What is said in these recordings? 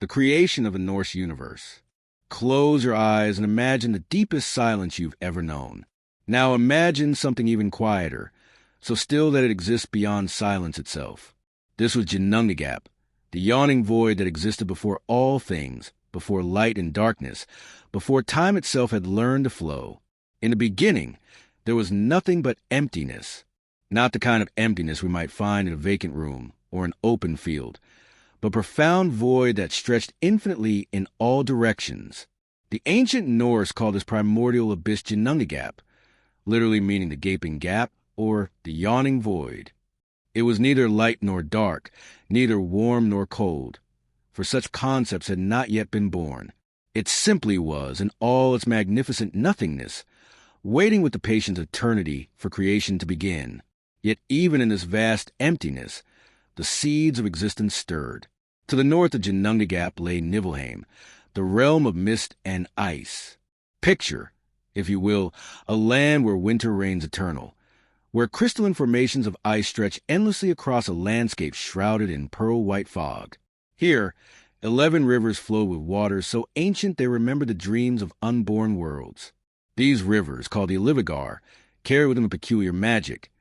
The creation of a Norse universe. Close your eyes and imagine the deepest silence you've ever known. Now imagine something even quieter, so still that it exists beyond silence itself. This was Ginnungagap, the yawning void that existed before all things, before light and darkness, before time itself had learned to flow. In the beginning, there was nothing but emptiness. Not the kind of emptiness we might find in a vacant room or an open field, but profound void that stretched infinitely in all directions. The ancient Norse called this primordial abyss Ginnungagap, literally meaning the gaping gap or the yawning void. It was neither light nor dark, neither warm nor cold, for such concepts had not yet been born. It simply was, in all its magnificent nothingness, waiting with the patience of eternity for creation to begin. Yet even in this vast emptiness, the seeds of existence stirred. To the north of Ginnungagap lay Niflheim, the realm of mist and ice. Picture, if you will, a land where winter reigns eternal, where crystalline formations of ice stretch endlessly across a landscape shrouded in pearl-white fog. Here, 11 rivers flow with waters so ancient they remember the dreams of unborn worlds. These rivers, called the Ilivigar, carry with them a peculiar magic.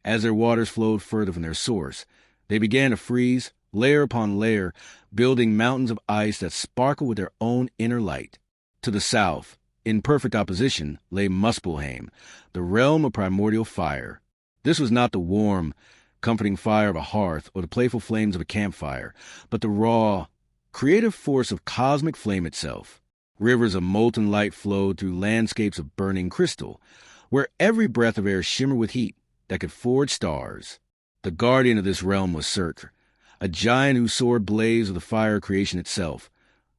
As their waters flowed further from their source, they began to freeze, layer upon layer, building mountains of ice that sparkle with their own inner light. To the south, in perfect opposition, lay Muspelheim, the realm of primordial fire. This was not the warm, comforting fire of a hearth or the playful flames of a campfire, but the raw, creative force of cosmic flame itself. Rivers of molten light flowed through landscapes of burning crystal, where every breath of air shimmered with heat that could forge stars. The guardian of this realm was Surtr, a giant whose sword blazed with the fire of creation itself,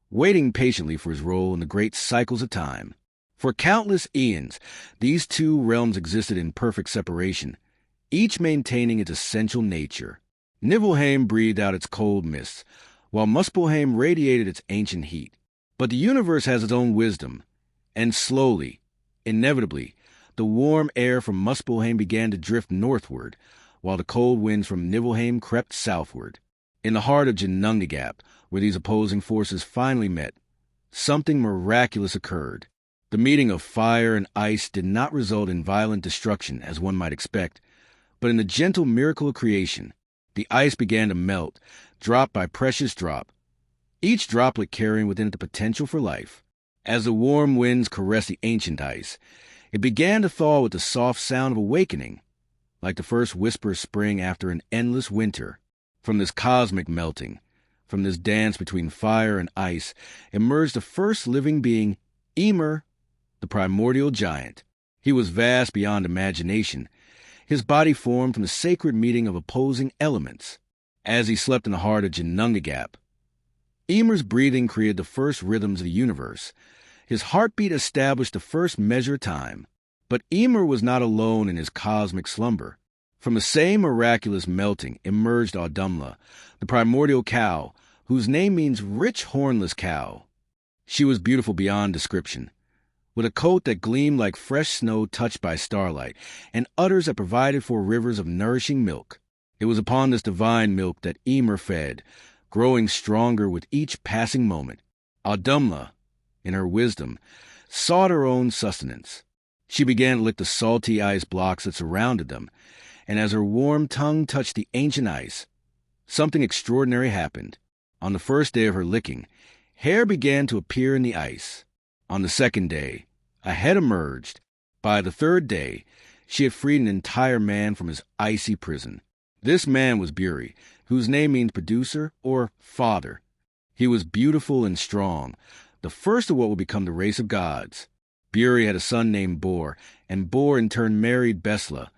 waiting patiently for his role in the great cycles of time. For countless eons, these two realms existed in perfect separation, each maintaining its essential nature. Niflheim breathed out its cold mists, while Muspelheim radiated its ancient heat. But the universe has its own wisdom, and slowly, inevitably, the warm air from Muspelheim began to drift northward, while the cold winds from Niflheim crept southward. In the heart of Ginnungagap, where these opposing forces finally met, something miraculous occurred. The meeting of fire and ice did not result in violent destruction, as one might expect, but in the gentle miracle of creation. The ice began to melt, drop by precious drop, each droplet carrying within it the potential for life. As the warm winds caressed the ancient ice, it began to thaw with the soft sound of awakening, like the first whisper of spring after an endless winter. From this cosmic melting, from this dance between fire and ice, emerged the first living being, Ymir, the primordial giant. He was vast beyond imagination, his body formed from the sacred meeting of opposing elements. As he slept in the heart of Ginnungagap, Ymir's breathing created the first rhythms of the universe. His heartbeat established the first measure of time. But Ymir was not alone in his cosmic slumber. From the same miraculous melting emerged Audumla, the primordial cow, whose name means rich hornless cow. She was beautiful beyond description, with a coat that gleamed like fresh snow touched by starlight, and udders that provided for rivers of nourishing milk. It was upon this divine milk that Ymir fed, growing stronger with each passing moment. Audumla, in her wisdom, sought her own sustenance. She began to lick the salty ice blocks that surrounded them, and as her warm tongue touched the ancient ice, something extraordinary happened. On the first day of her licking, hair began to appear in the ice. On the second day, a head emerged. By the third day, she had freed an entire man from his icy prison. This man was Buri, whose name means producer or father. He was beautiful and strong, the first of what would become the race of gods. Buri had a son named Bor, and Bor in turn married Besla,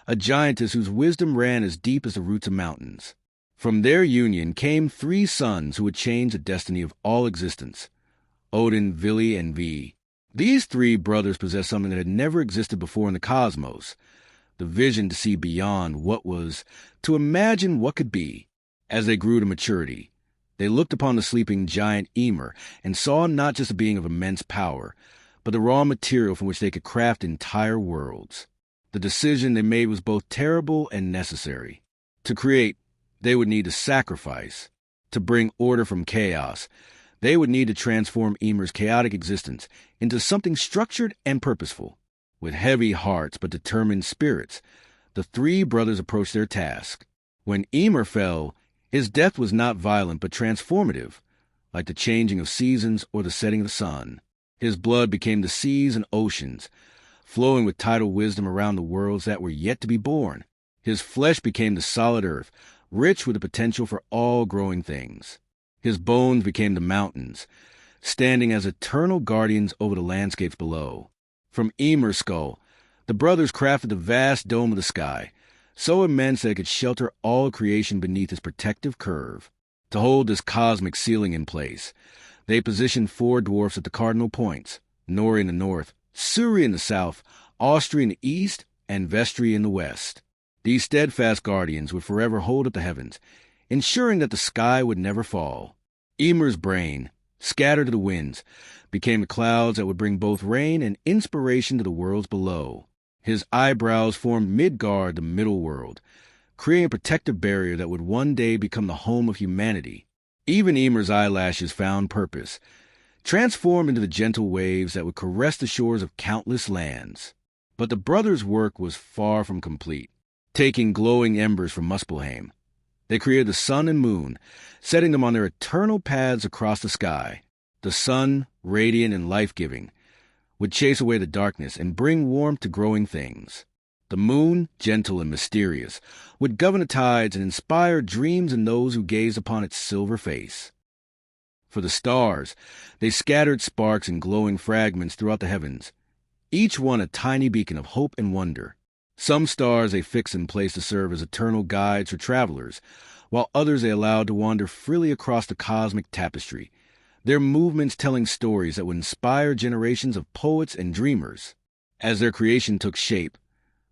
a giantess whose wisdom ran as deep as the roots of mountains. From their union came 3 sons who would change the destiny of all existence: Odin, Vili, and Vi. These 3 brothers possessed something that had never existed before in the cosmos: the vision to see beyond what was, to imagine what could be. As they grew to maturity, they looked upon the sleeping giant Ymir and saw not just a being of immense power, but the raw material from which they could craft entire worlds. The decision they made was both terrible and necessary. To create, they would need to sacrifice. To bring order from chaos, They would need to transform Ymir's chaotic existence into something structured and purposeful. With heavy hearts but determined spirits, the three brothers approached their task. When Ymir fell, his death was not violent but transformative, like the changing of seasons or the setting of the sun. His blood became the seas and oceans, flowing with tidal wisdom around the worlds that were yet to be born. His flesh became the solid earth, rich with the potential for all growing things. His bones became the mountains, standing as eternal guardians over the landscapes below. From Ymir's skull, the brothers crafted the vast dome of the sky, so immense that it could shelter all creation beneath its protective curve. To hold this cosmic ceiling in place, they positioned four dwarfs at the cardinal points: Nori in the north, Suri in the south, Austri in the east, and Vestri in the west. These steadfast guardians would forever hold up the heavens, ensuring that the sky would never fall. Ymir's brain, scattered to the winds, became the clouds that would bring both rain and inspiration to the worlds below. His eyebrows formed Midgard, the middle world, creating a protective barrier that would one day become the home of humanity. Even Ymir's eyelashes found purpose, transformed into the gentle waves that would caress the shores of countless lands. But the brothers' work was far from complete. Taking glowing embers from Muspelheim, they created the sun and moon, setting them on their eternal paths across the sky. The sun, radiant and life-giving, would chase away the darkness and bring warmth to growing things. The moon, gentle and mysterious, would govern the tides and inspire dreams in those who gazed upon its silver face. For the stars, they scattered sparks and glowing fragments throughout the heavens, each one a tiny beacon of hope and wonder. Some stars they fixed in place to serve as eternal guides for travelers, while others they allowed to wander freely across the cosmic tapestry, their movements telling stories that would inspire generations of poets and dreamers. As their creation took shape,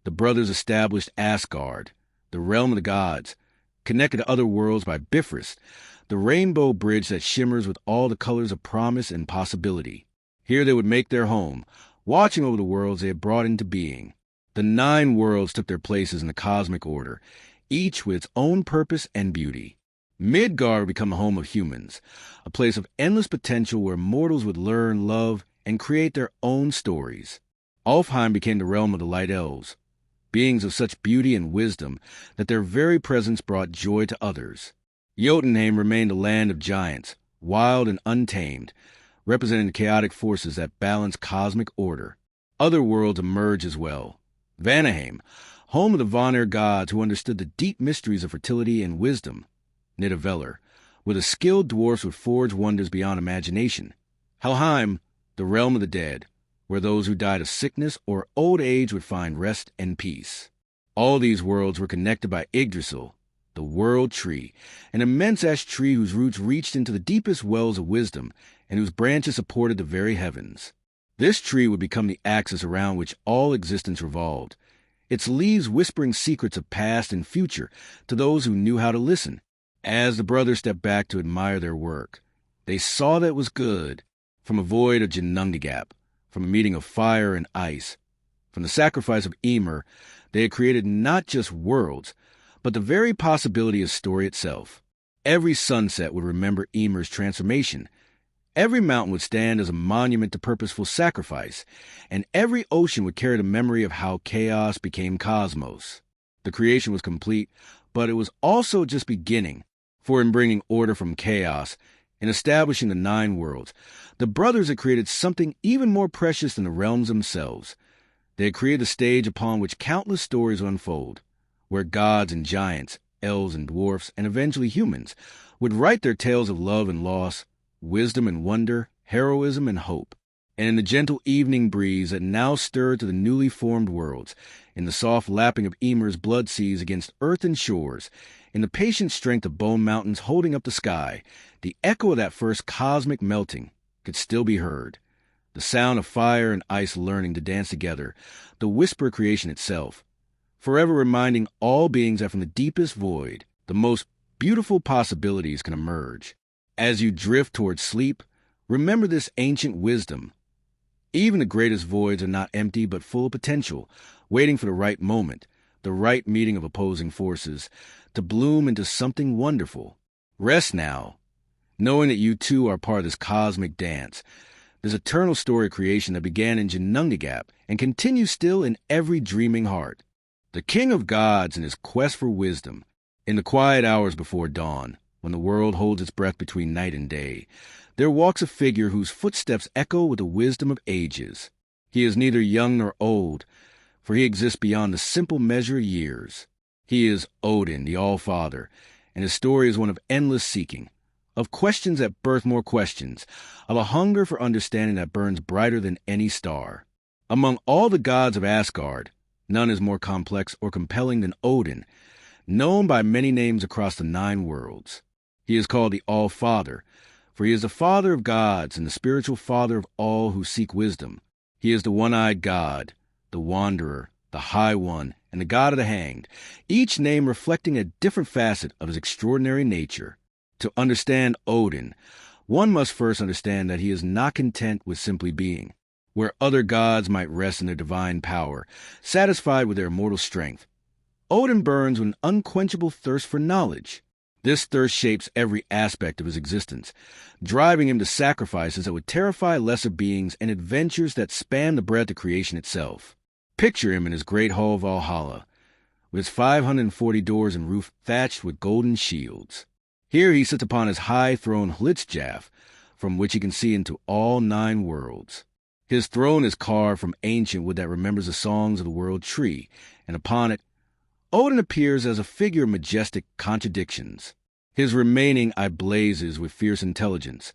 the brothers established Asgard, the realm of the gods, connected to other worlds by Bifrost, the rainbow bridge that shimmers with all the colors of promise and possibility. Here they would make their home, watching over the worlds they had brought into being. The 9 worlds took their places in the cosmic order, each with its own purpose and beauty. Midgard would become the home of humans, a place of endless potential where mortals would learn, love, and create their own stories. Alfheim became the realm of the Light Elves, beings of such beauty and wisdom that their very presence brought joy to others. Jotunheim remained a land of giants, wild and untamed, representing the chaotic forces that balance cosmic order. Other worlds emerged as well. Vanaheim, home of the Vanir gods who understood the deep mysteries of fertility and wisdom. Nidavellir, where the skilled dwarfs would forge wonders beyond imagination. Helheim, the realm of the dead, where those who died of sickness or old age would find rest and peace. All these worlds were connected by Yggdrasil, the world tree, an immense ash tree whose roots reached into the deepest wells of wisdom and whose branches supported the very heavens. This tree would become the axis around which all existence revolved, its leaves whispering secrets of past and future to those who knew how to listen. As the brothers stepped back to admire their work, they saw that it was good. From a void of Ginnungagap, from a meeting of fire and ice, from the sacrifice of Ymir, they had created not just worlds, but the very possibility of story itself. Every sunset would remember Ymir's transformation. Every mountain would stand as a monument to purposeful sacrifice, and every ocean would carry the memory of how chaos became cosmos. The creation was complete, but it was also just beginning, for in bringing order from chaos, in establishing the 9 worlds, the brothers had created something even more precious than the realms themselves. They had created a stage upon which countless stories would unfold, where gods and giants, elves and dwarfs, and eventually humans would write their tales of love and loss, wisdom and wonder, heroism and hope. And in the gentle evening breeze that now stirred to the newly formed worlds, in the soft lapping of Ymir's blood seas against earth and shores, in the patient strength of bone mountains holding up the sky, the echo of that first cosmic melting could still be heard. The sound of fire and ice learning to dance together, the whisper of creation itself, forever reminding all beings that from the deepest void, the most beautiful possibilities can emerge. As you drift towards sleep, remember this ancient wisdom. Even the greatest voids are not empty but full of potential, waiting for the right moment, the right meeting of opposing forces, to bloom into something wonderful. Rest now, knowing that you too are part of this cosmic dance, this eternal story of creation that began in Ginnungagap and continues still in every dreaming heart. The king of gods in his quest for wisdom, in the quiet hours before dawn, when the world holds its breath between night and day, there walks a figure whose footsteps echo with the wisdom of ages. He is neither young nor old, for he exists beyond the simple measure of years. He is Odin, the All-Father, and his story is one of endless seeking, of questions that birth more questions, of a hunger for understanding that burns brighter than any star. Among all the gods of Asgard, none is more complex or compelling than Odin, known by many names across the 9 worlds. He is called the All-Father, for he is the father of gods and the spiritual father of all who seek wisdom. He is the one-eyed god, the wanderer, the high one, and the god of the hanged, each name reflecting a different facet of his extraordinary nature. To understand Odin, one must first understand that he is not content with simply being. Where other gods might rest in their divine power, satisfied with their immortal strength, Odin burns with an unquenchable thirst for knowledge. This thirst shapes every aspect of his existence, driving him to sacrifices that would terrify lesser beings and adventures that span the breadth of creation itself. Picture him in his great hall Valhalla, with its 540 doors and roof thatched with golden shields. Here he sits upon his high throne Hlitsjaf, from which he can see into all 9 worlds. His throne is carved from ancient wood that remembers the songs of the world tree, and upon it, Odin appears as a figure of majestic contradictions. His remaining eye blazes with fierce intelligence,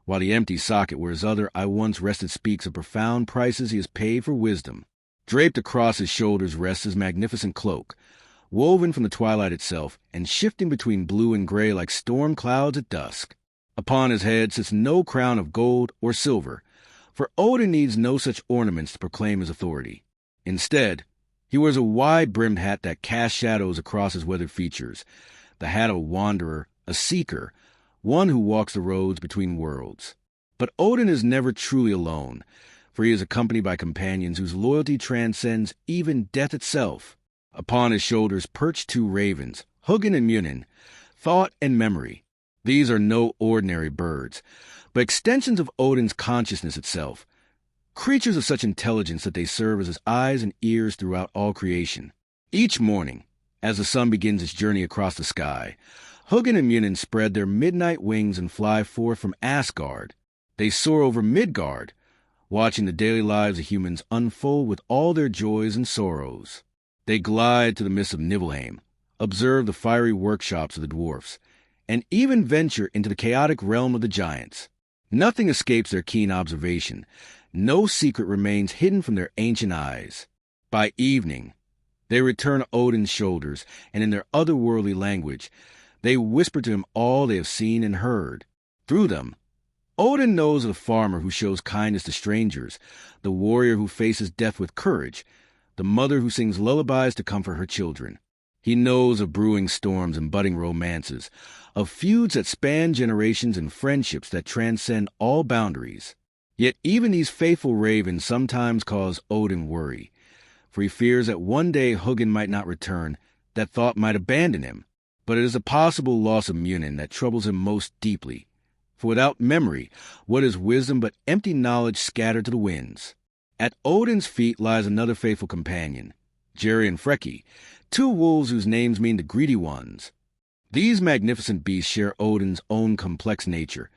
while the empty socket where his other eye once rested speaks of profound prices he has paid for wisdom. Draped across his shoulders rests his magnificent cloak, woven from the twilight itself, and shifting between blue and gray like storm clouds at dusk. Upon his head sits no crown of gold or silver, for Odin needs no such ornaments to proclaim his authority. Instead, he wears a wide-brimmed hat that casts shadows across his weathered features, the hat of a wanderer, a seeker, one who walks the roads between worlds. But Odin is never truly alone, for he is accompanied by companions whose loyalty transcends even death itself. Upon his shoulders perch 2 ravens, Hugin and Munin, thought and memory. These are no ordinary birds, but extensions of Odin's consciousness itself, creatures of such intelligence that they serve as his eyes and ears throughout all creation. Each morning, as the sun begins its journey across the sky, Hugin and Munin spread their midnight wings and fly forth from Asgard. They soar over Midgard, watching the daily lives of humans unfold with all their joys and sorrows. They glide to the mists of Nibelheim, observe the fiery workshops of the dwarfs, and even venture into the chaotic realm of the giants. Nothing escapes their keen observation. No secret remains hidden from their ancient eyes. By evening, they return to Odin's shoulders, and in their otherworldly language, they whisper to him all they have seen and heard. Through them, Odin knows of the farmer who shows kindness to strangers, the warrior who faces death with courage, the mother who sings lullabies to comfort her children. He knows of brewing storms and budding romances, of feuds that span generations and friendships that transcend all boundaries. Yet even these faithful ravens sometimes cause Odin worry, for he fears that one day Hugin might not return, that thought might abandon him. But it is a possible loss of Munin that troubles him most deeply, for without memory, what is wisdom but empty knowledge scattered to the winds? At Odin's feet lies another faithful companion, Jerry and Freki, 2 wolves whose names mean the greedy ones. These magnificent beasts share Odin's own complex nature,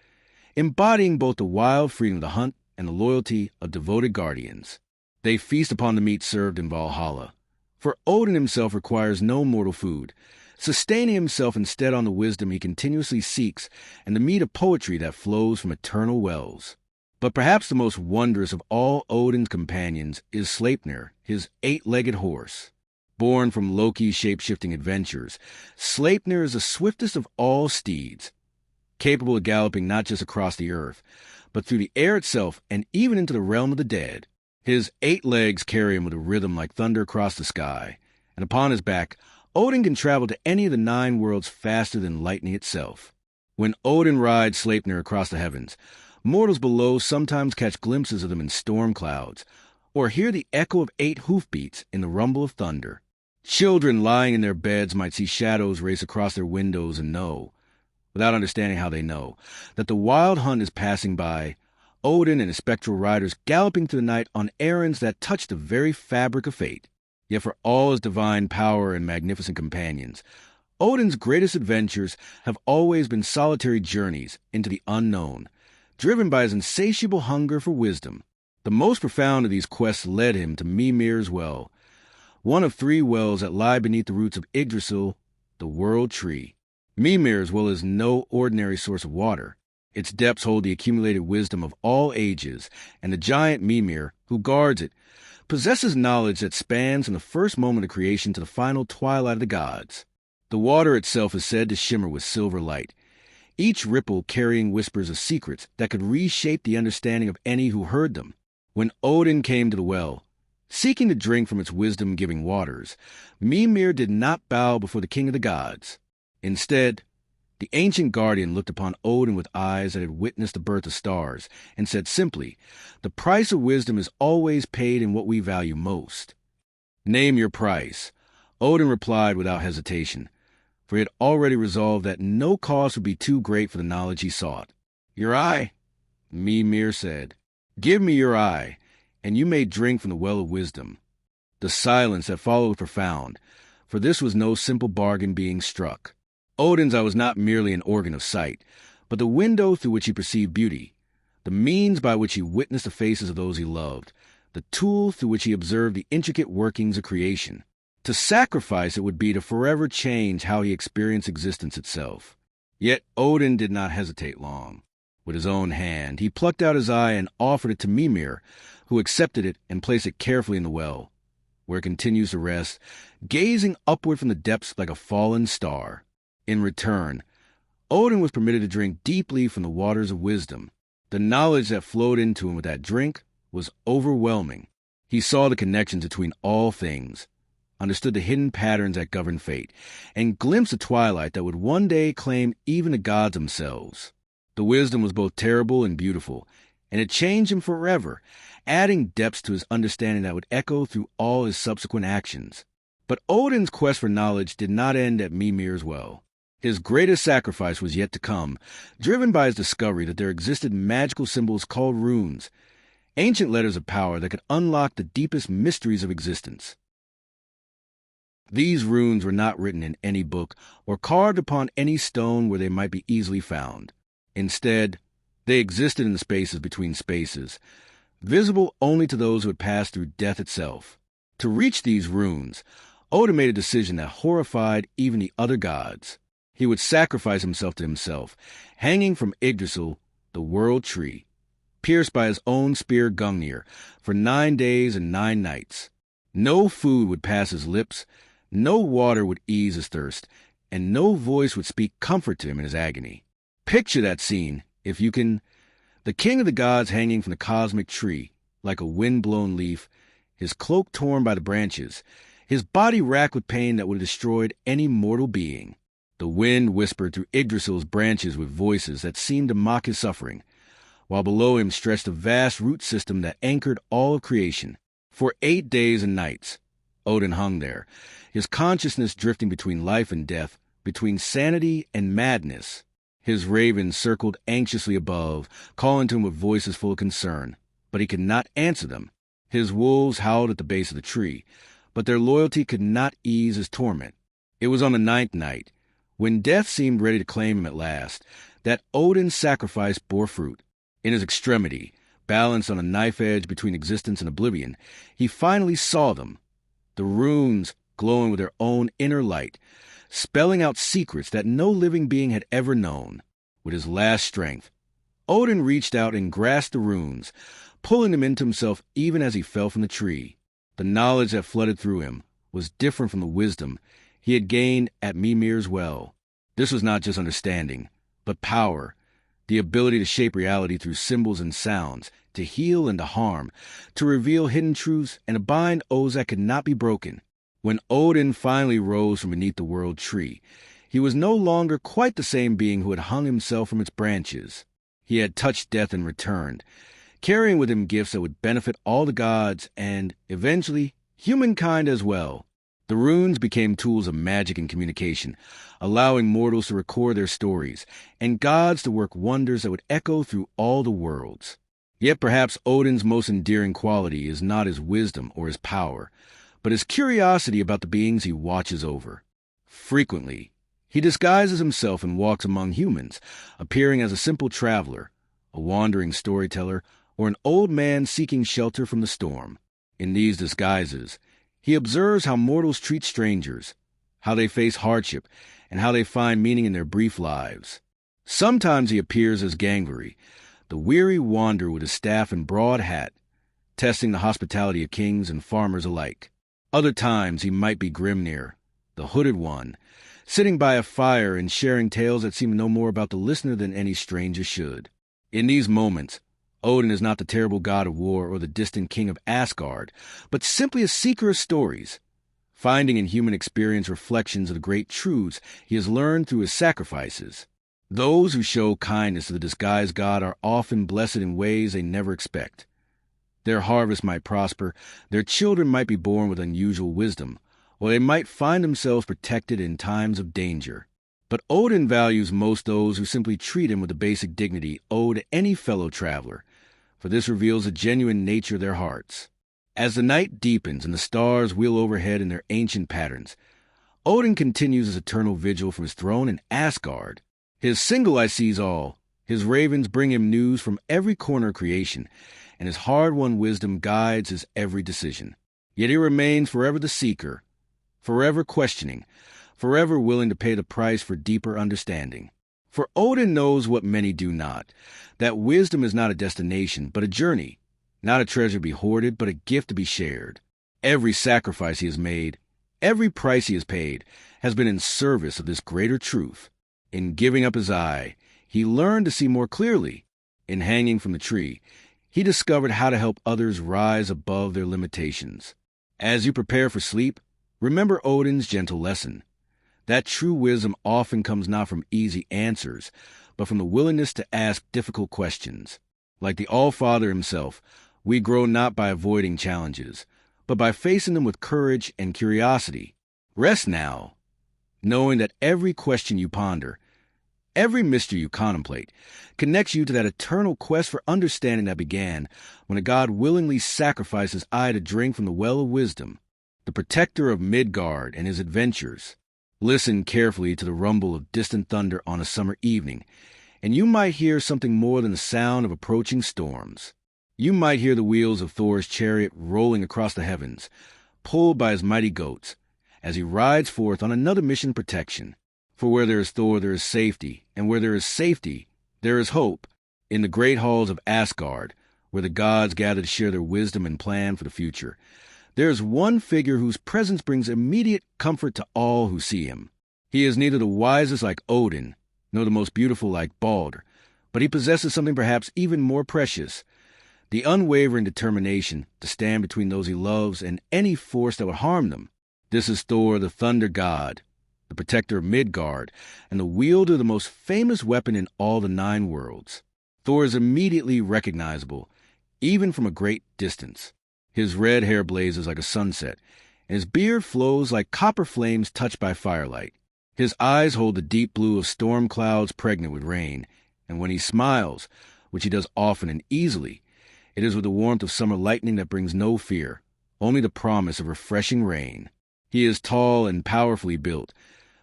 embodying both the wild freedom of the hunt and the loyalty of devoted guardians. They feast upon the meat served in Valhalla, for Odin himself requires no mortal food, sustaining himself instead on the wisdom he continuously seeks and the mead of poetry that flows from eternal wells. But perhaps the most wondrous of all Odin's companions is Sleipnir, his 8-legged horse. Born from Loki's shape-shifting adventures, Sleipnir is the swiftest of all steeds, capable of galloping not just across the earth, but through the air itself and even into the realm of the dead. His 8 legs carry him with a rhythm like thunder across the sky, and upon his back, Odin can travel to any of the 9 worlds faster than lightning itself. When Odin rides Sleipnir across the heavens, mortals below sometimes catch glimpses of them in storm clouds, or hear the echo of 8 hoofbeats in the rumble of thunder. Children lying in their beds might see shadows race across their windows and know, without understanding how they know, that the wild hunt is passing by, Odin and his spectral riders galloping through the night on errands that touch the very fabric of fate. Yet for all his divine power and magnificent companions, Odin's greatest adventures have always been solitary journeys into the unknown, driven by his insatiable hunger for wisdom. The most profound of these quests led him to Mimir's Well, one of 3 wells that lie beneath the roots of Yggdrasil, the World Tree. Mimir's Well is no ordinary source of water. Its depths hold the accumulated wisdom of all ages, and the giant Mimir, who guards it, possesses knowledge that spans from the first moment of creation to the final twilight of the gods. The water itself is said to shimmer with silver light, each ripple carrying whispers of secrets that could reshape the understanding of any who heard them. When Odin came to the well, seeking to drink from its wisdom-giving waters, Mimir did not bow before the king of the gods. Instead, the ancient guardian looked upon Odin with eyes that had witnessed the birth of stars, and said simply, "The price of wisdom is always paid in what we value most." "Name your price," Odin replied without hesitation, for he had already resolved that no cost would be too great for the knowledge he sought. "Your eye," Mimir said. "Give me your eye, and you may drink from the well of wisdom." The silence that followed was profound, for this was no simple bargain being struck. Odin's eye was not merely an organ of sight, but the window through which he perceived beauty, the means by which he witnessed the faces of those he loved, the tool through which he observed the intricate workings of creation. To sacrifice it would be to forever change how he experienced existence itself. Yet Odin did not hesitate long. With his own hand, he plucked out his eye and offered it to Mimir, who accepted it and placed it carefully in the well, where it continues to rest, gazing upward from the depths like a fallen star. In return, Odin was permitted to drink deeply from the waters of wisdom. The knowledge that flowed into him with that drink was overwhelming. He saw the connections between all things, understood the hidden patterns that govern fate, and glimpsed a twilight that would one day claim even the gods themselves. The wisdom was both terrible and beautiful, and it changed him forever, adding depths to his understanding that would echo through all his subsequent actions. But Odin's quest for knowledge did not end at Mimir's Well. His greatest sacrifice was yet to come, driven by his discovery that there existed magical symbols called runes, ancient letters of power that could unlock the deepest mysteries of existence. These runes were not written in any book or carved upon any stone where they might be easily found. Instead, they existed in the spaces between spaces, visible only to those who had passed through death itself. To reach these runes, Odin made a decision that horrified even the other gods. He would sacrifice himself to himself, hanging from Yggdrasil, the World Tree, pierced by his own spear Gungnir, for 9 days and 9 nights. No food would pass his lips, no water would ease his thirst, and no voice would speak comfort to him in his agony. Picture that scene, if you can. The king of the gods hanging from the cosmic tree, like a wind-blown leaf, his cloak torn by the branches, his body racked with pain that would have destroyed any mortal being. The wind whispered through Yggdrasil's branches with voices that seemed to mock his suffering, while below him stretched a vast root system that anchored all of creation. For 8 days and nights, Odin hung there, his consciousness drifting between life and death, between sanity and madness. His ravens circled anxiously above, calling to him with voices full of concern, but he could not answer them. His wolves howled at the base of the tree, but their loyalty could not ease his torment. It was on the 9th night, when death seemed ready to claim him at last, that Odin's sacrifice bore fruit. In his extremity, balanced on a knife edge between existence and oblivion, he finally saw them, the runes glowing with their own inner light, spelling out secrets that no living being had ever known. With his last strength, Odin reached out and grasped the runes, pulling them into himself even as he fell from the tree. The knowledge that flooded through him was different from the wisdom he had gained at Mimir's Well. This was not just understanding, but power, the ability to shape reality through symbols and sounds, to heal and to harm, to reveal hidden truths and to bind oaths that could not be broken. When Odin finally rose from beneath the World Tree, he was no longer quite the same being who had hung himself from its branches. He had touched death and returned, carrying with him gifts that would benefit all the gods and, eventually, humankind as well. The runes became tools of magic and communication, allowing mortals to record their stories, and gods to work wonders that would echo through all the worlds. Yet perhaps Odin's most endearing quality is not his wisdom or his power, but his curiosity about the beings he watches over. Frequently, he disguises himself and walks among humans, appearing as a simple traveler, a wandering storyteller, or an old man seeking shelter from the storm. In these disguises, he observes how mortals treat strangers, how they face hardship, and how they find meaning in their brief lives. Sometimes he appears as Gangvari, the weary wanderer with his staff and broad hat, testing the hospitality of kings and farmers alike. Other times he might be Grimnir, the hooded one, sitting by a fire and sharing tales that seem no more about the listener than any stranger should. In these moments, Odin is not the terrible god of war or the distant king of Asgard, but simply a seeker of stories, finding in human experience reflections of the great truths he has learned through his sacrifices. Those who show kindness to the disguised god are often blessed in ways they never expect. Their harvest might prosper, their children might be born with unusual wisdom, or they might find themselves protected in times of danger. But Odin values most those who simply treat him with the basic dignity owed to any fellow traveler, for this reveals the genuine nature of their hearts. As the night deepens and the stars wheel overhead in their ancient patterns, Odin continues his eternal vigil from his throne in Asgard. His single eye sees all, his ravens bring him news from every corner of creation, and his hard-won wisdom guides his every decision. Yet he remains forever the seeker, forever questioning, forever willing to pay the price for deeper understanding. For Odin knows what many do not, that wisdom is not a destination, but a journey, not a treasure to be hoarded, but a gift to be shared. Every sacrifice he has made, every price he has paid, has been in service of this greater truth. In giving up his eye, he learned to see more clearly. In hanging from the tree, he discovered how to help others rise above their limitations. As you prepare for sleep, remember Odin's gentle lesson. That true wisdom often comes not from easy answers, but from the willingness to ask difficult questions. Like the All-Father himself, we grow not by avoiding challenges, but by facing them with courage and curiosity. Rest now, knowing that every question you ponder, every mystery you contemplate, connects you to that eternal quest for understanding that began when a god willingly sacrificed his eye to drink from the well of wisdom. The protector of Midgard and his adventures. Listen carefully to the rumble of distant thunder on a summer evening, and you might hear something more than the sound of approaching storms. You might hear the wheels of Thor's chariot rolling across the heavens, pulled by his mighty goats, as he rides forth on another mission of protection. For where there is Thor, there is safety, and where there is safety, there is hope. In the great halls of Asgard, where the gods gather to share their wisdom and plan for the future, there is one figure whose presence brings immediate comfort to all who see him. He is neither the wisest like Odin, nor the most beautiful like Balder, but he possesses something perhaps even more precious, the unwavering determination to stand between those he loves and any force that would harm them. This is Thor, the thunder god, the protector of Midgard, and the wielder of the most famous weapon in all the 9 worlds. Thor is immediately recognizable, even from a great distance. His red hair blazes like a sunset, and his beard flows like copper flames touched by firelight. His eyes hold the deep blue of storm clouds pregnant with rain, and when he smiles, which he does often and easily, it is with the warmth of summer lightning that brings no fear, only the promise of refreshing rain. He is tall and powerfully built,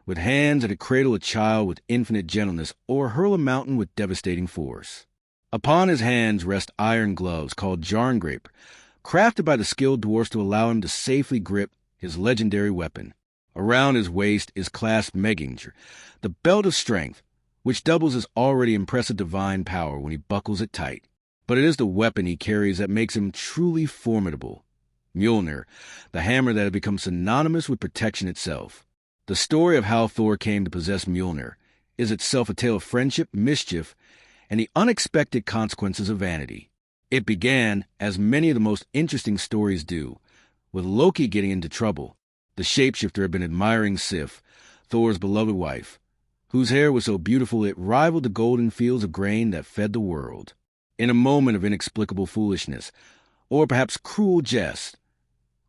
with hands that could cradle a child with infinite gentleness or hurl a mountain with devastating force. Upon his hands rest iron gloves called Jarngrip, crafted by the skilled dwarfs to allow him to safely grip his legendary weapon. Around his waist is clasped Megingr, the belt of strength, which doubles his already impressive divine power when he buckles it tight. But it is the weapon he carries that makes him truly formidable. Mjolnir, the hammer that had become synonymous with protection itself. The story of how Thor came to possess Mjolnir is itself a tale of friendship, mischief, and the unexpected consequences of vanity. It began, as many of the most interesting stories do, with Loki getting into trouble. The shapeshifter had been admiring Sif, Thor's beloved wife, whose hair was so beautiful it rivaled the golden fields of grain that fed the world. In a moment of inexplicable foolishness, or perhaps cruel jest,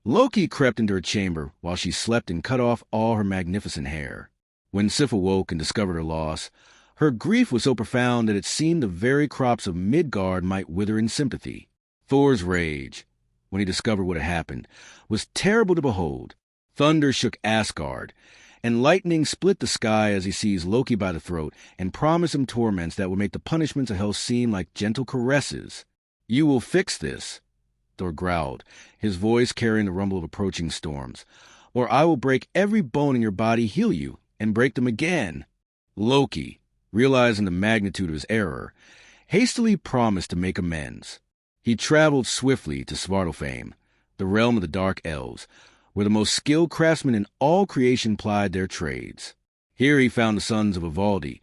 Loki crept into her chamber while she slept and cut off all her magnificent hair. When Sif awoke and discovered her loss, her grief was so profound that it seemed the very crops of Midgard might wither in sympathy. Thor's rage, when he discovered what had happened, was terrible to behold. Thunder shook Asgard, and lightning split the sky as he seized Loki by the throat and promised him torments that would make the punishments of hell seem like gentle caresses. "You will fix this," Thor growled, his voice carrying the rumble of approaching storms, "or I will break every bone in your body, heal you, and break them again." Loki, realizing the magnitude of his error, hastily promised to make amends. He traveled swiftly to Svartalfheim, the realm of the Dark Elves, where the most skilled craftsmen in all creation plied their trades. Here he found the sons of Ivaldi,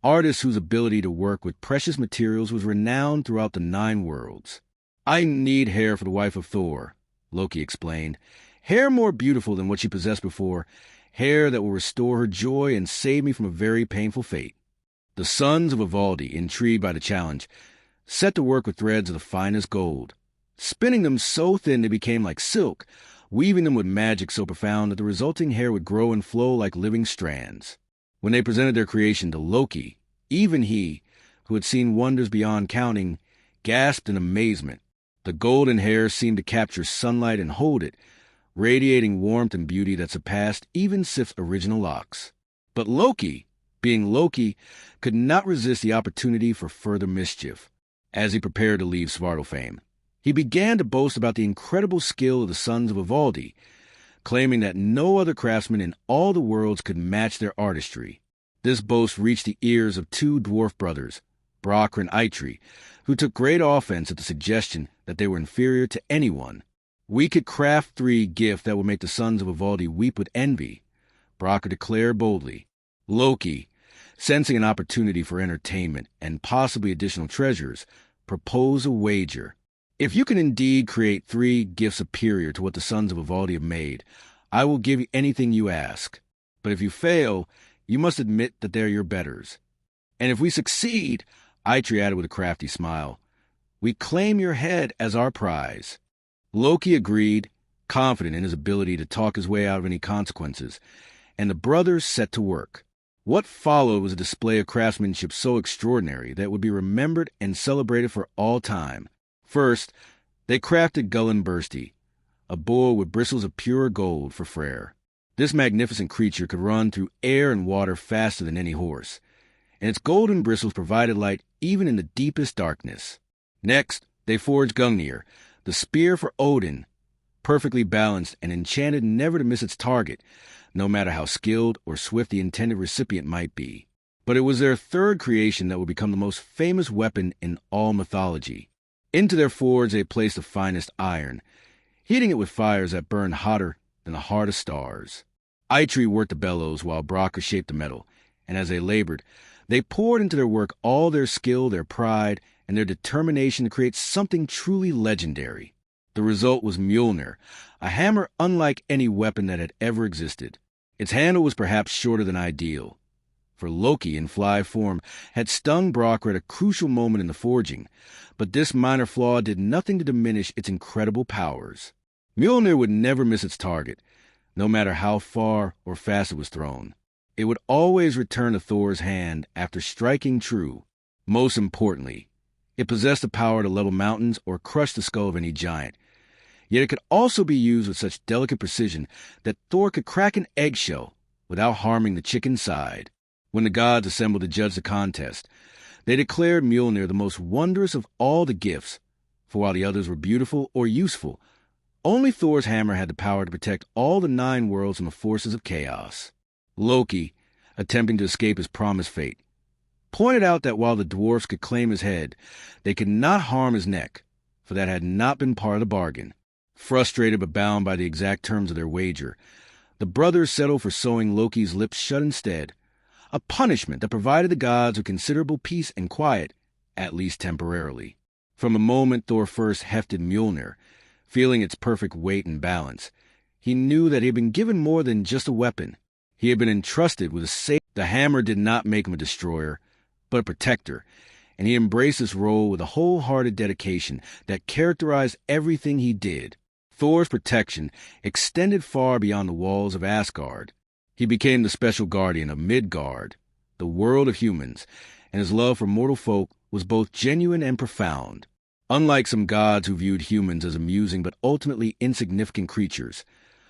artists whose ability to work with precious materials was renowned throughout the 9 worlds. "I need hair for the wife of Thor," Loki explained. "Hair more beautiful than what she possessed before, hair that will restore her joy and save me from a very painful fate." The sons of Ivaldi, intrigued by the challenge, set to work with threads of the finest gold, spinning them so thin they became like silk, weaving them with magic so profound that the resulting hair would grow and flow like living strands. When they presented their creation to Loki, even he, who had seen wonders beyond counting, gasped in amazement. The golden hair seemed to capture sunlight and hold it, radiating warmth and beauty that surpassed even Sif's original locks. But Loki, being Loki, could not resist the opportunity for further mischief. As he prepared to leave Svartalfheim, he began to boast about the incredible skill of the sons of Ivaldi, claiming that no other craftsman in all the worlds could match their artistry. This boast reached the ears of 2 dwarf brothers, Brokkr and Eitri, who took great offense at the suggestion that they were inferior to anyone. "We could craft 3 gifts that would make the sons of Ivaldi weep with envy," Brokkr declared boldly. Loki, sensing an opportunity for entertainment and possibly additional treasures, proposed a wager. "If you can indeed create 3 gifts superior to what the sons of Ivaldi have made, I will give you anything you ask. But if you fail, you must admit that they are your betters. And if we succeed," Eitri added with a crafty smile, "we claim your head as our prize." Loki agreed, confident in his ability to talk his way out of any consequences, and the brothers set to work. What followed was a display of craftsmanship so extraordinary that it would be remembered and celebrated for all time. First, they crafted Gullinbursti, a bull with bristles of pure gold, for Freyr. This magnificent creature could run through air and water faster than any horse, and its golden bristles provided light even in the deepest darkness. Next, they forged Gungnir, the spear for Odin, perfectly balanced and enchanted never to miss its target, no matter how skilled or swift the intended recipient might be. But it was their third creation that would become the most famous weapon in all mythology. Into their forge they placed the finest iron, heating it with fires that burned hotter than the heart of stars. Eitri worked the bellows while Brokkr shaped the metal, and as they labored, they poured into their work all their skill, their pride, and their determination to create something truly legendary. The result was Mjolnir, a hammer unlike any weapon that had ever existed. Its handle was perhaps shorter than ideal, for Loki in fly form had stung Brokkr at a crucial moment in the forging, but this minor flaw did nothing to diminish its incredible powers. Mjolnir would never miss its target, no matter how far or fast it was thrown. It would always return to Thor's hand after striking true. Most importantly, it possessed the power to level mountains or crush the skull of any giant. Yet it could also be used with such delicate precision that Thor could crack an eggshell without harming the chick inside. When the gods assembled to judge the contest, they declared Mjolnir the most wondrous of all the gifts, for while the others were beautiful or useful, only Thor's hammer had the power to protect all the 9 worlds from the forces of chaos. Loki, attempting to escape his promised fate, pointed out that while the dwarfs could claim his head, they could not harm his neck, for that had not been part of the bargain. Frustrated but bound by the exact terms of their wager, the brothers settled for sewing Loki's lips shut instead, a punishment that provided the gods with considerable peace and quiet, at least temporarily. From the moment Thor first hefted Mjolnir, feeling its perfect weight and balance, he knew that he had been given more than just a weapon. He had been entrusted with a safe. The hammer did not make him a destroyer, but a protector, and he embraced this role with a wholehearted dedication that characterized everything he did. Thor's protection extended far beyond the walls of Asgard. He became the special guardian of Midgard, the world of humans, and his love for mortal folk was both genuine and profound. Unlike some gods who viewed humans as amusing but ultimately insignificant creatures,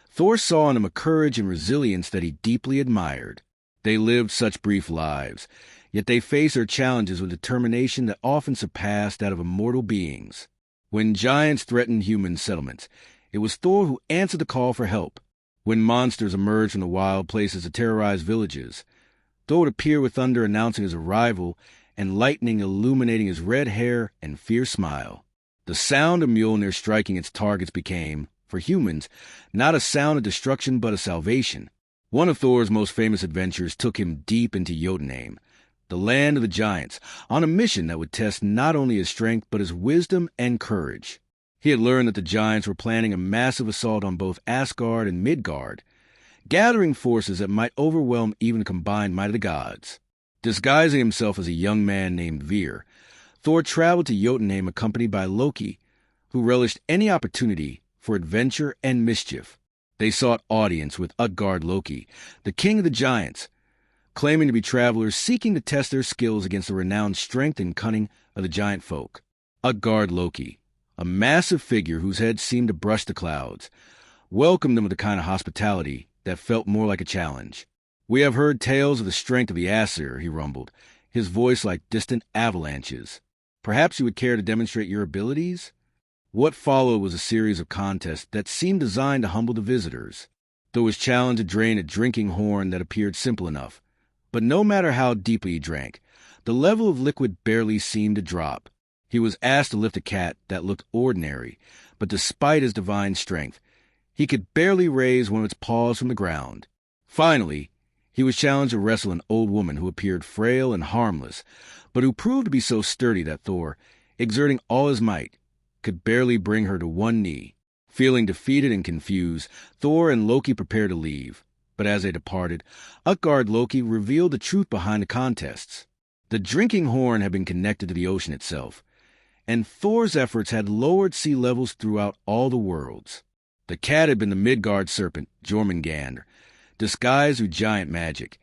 Thor saw in them a courage and resilience that he deeply admired. They lived such brief lives, yet they faced their challenges with determination that often surpassed that of immortal beings. When giants threatened human settlements, it was Thor who answered the call for help. When monsters emerged from the wild places to terrorize villages, Thor would appear with thunder announcing his arrival and lightning illuminating his red hair and fierce smile. The sound of Mjolnir striking its targets became, for humans, not a sound of destruction but a salvation. One of Thor's most famous adventures took him deep into Jotunheim, the land of the giants, on a mission that would test not only his strength but his wisdom and courage. He had learned that the giants were planning a massive assault on both Asgard and Midgard, gathering forces that might overwhelm even the combined might of the gods. Disguising himself as a young man named Vir, Thor traveled to Jotunheim accompanied by Loki, who relished any opportunity for adventure and mischief. They sought audience with Utgard-Loki, the king of the giants, claiming to be travelers seeking to test their skills against the renowned strength and cunning of the giant folk. Utgard-Loki, a massive figure whose head seemed to brush the clouds, welcomed them with a kind of hospitality that felt more like a challenge. "We have heard tales of the strength of the Aesir," he rumbled, his voice like distant avalanches. "Perhaps you would care to demonstrate your abilities?" What followed was a series of contests that seemed designed to humble the visitors. Thor was challenged to drain a drinking horn that appeared simple enough. But no matter how deeply he drank, the level of liquid barely seemed to drop. He was asked to lift a cat that looked ordinary, but despite his divine strength, he could barely raise one of its paws from the ground. Finally, he was challenged to wrestle an old woman who appeared frail and harmless, but who proved to be so sturdy that Thor, exerting all his might, could barely bring her to one knee. Feeling defeated and confused, Thor and Loki prepared to leave. But as they departed, Utgard-Loki revealed the truth behind the contests. The drinking horn had been connected to the ocean itself, and Thor's efforts had lowered sea levels throughout all the worlds. The cat had been the Midgard serpent, Jormungandr, disguised through giant magic,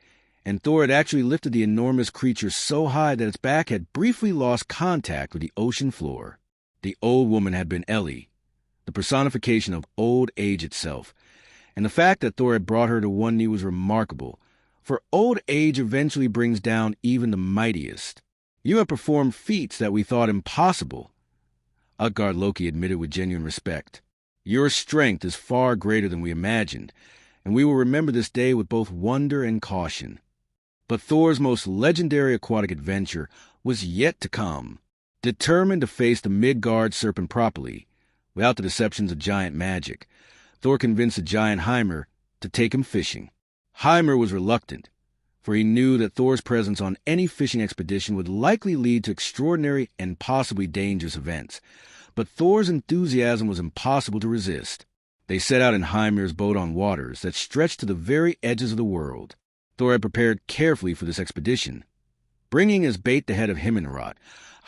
and Thor had actually lifted the enormous creature so high that its back had briefly lost contact with the ocean floor. The old woman had been Ellie, the personification of old age itself, and the fact that Thor had brought her to one knee was remarkable, for old age eventually brings down even the mightiest. "You have performed feats that we thought impossible," Utgard-Loki admitted with genuine respect. "Your strength is far greater than we imagined, and we will remember this day with both wonder and caution." But Thor's most legendary aquatic adventure was yet to come. Determined to face the Midgard serpent properly, without the deceptions of giant magic, Thor convinced the giant Hymir to take him fishing. Hymir was reluctant, for he knew that Thor's presence on any fishing expedition would likely lead to extraordinary and possibly dangerous events. But Thor's enthusiasm was impossible to resist. They set out in Hymir's boat on waters that stretched to the very edges of the world. Thor had prepared carefully for this expedition, bringing as bait the head of Himinrot,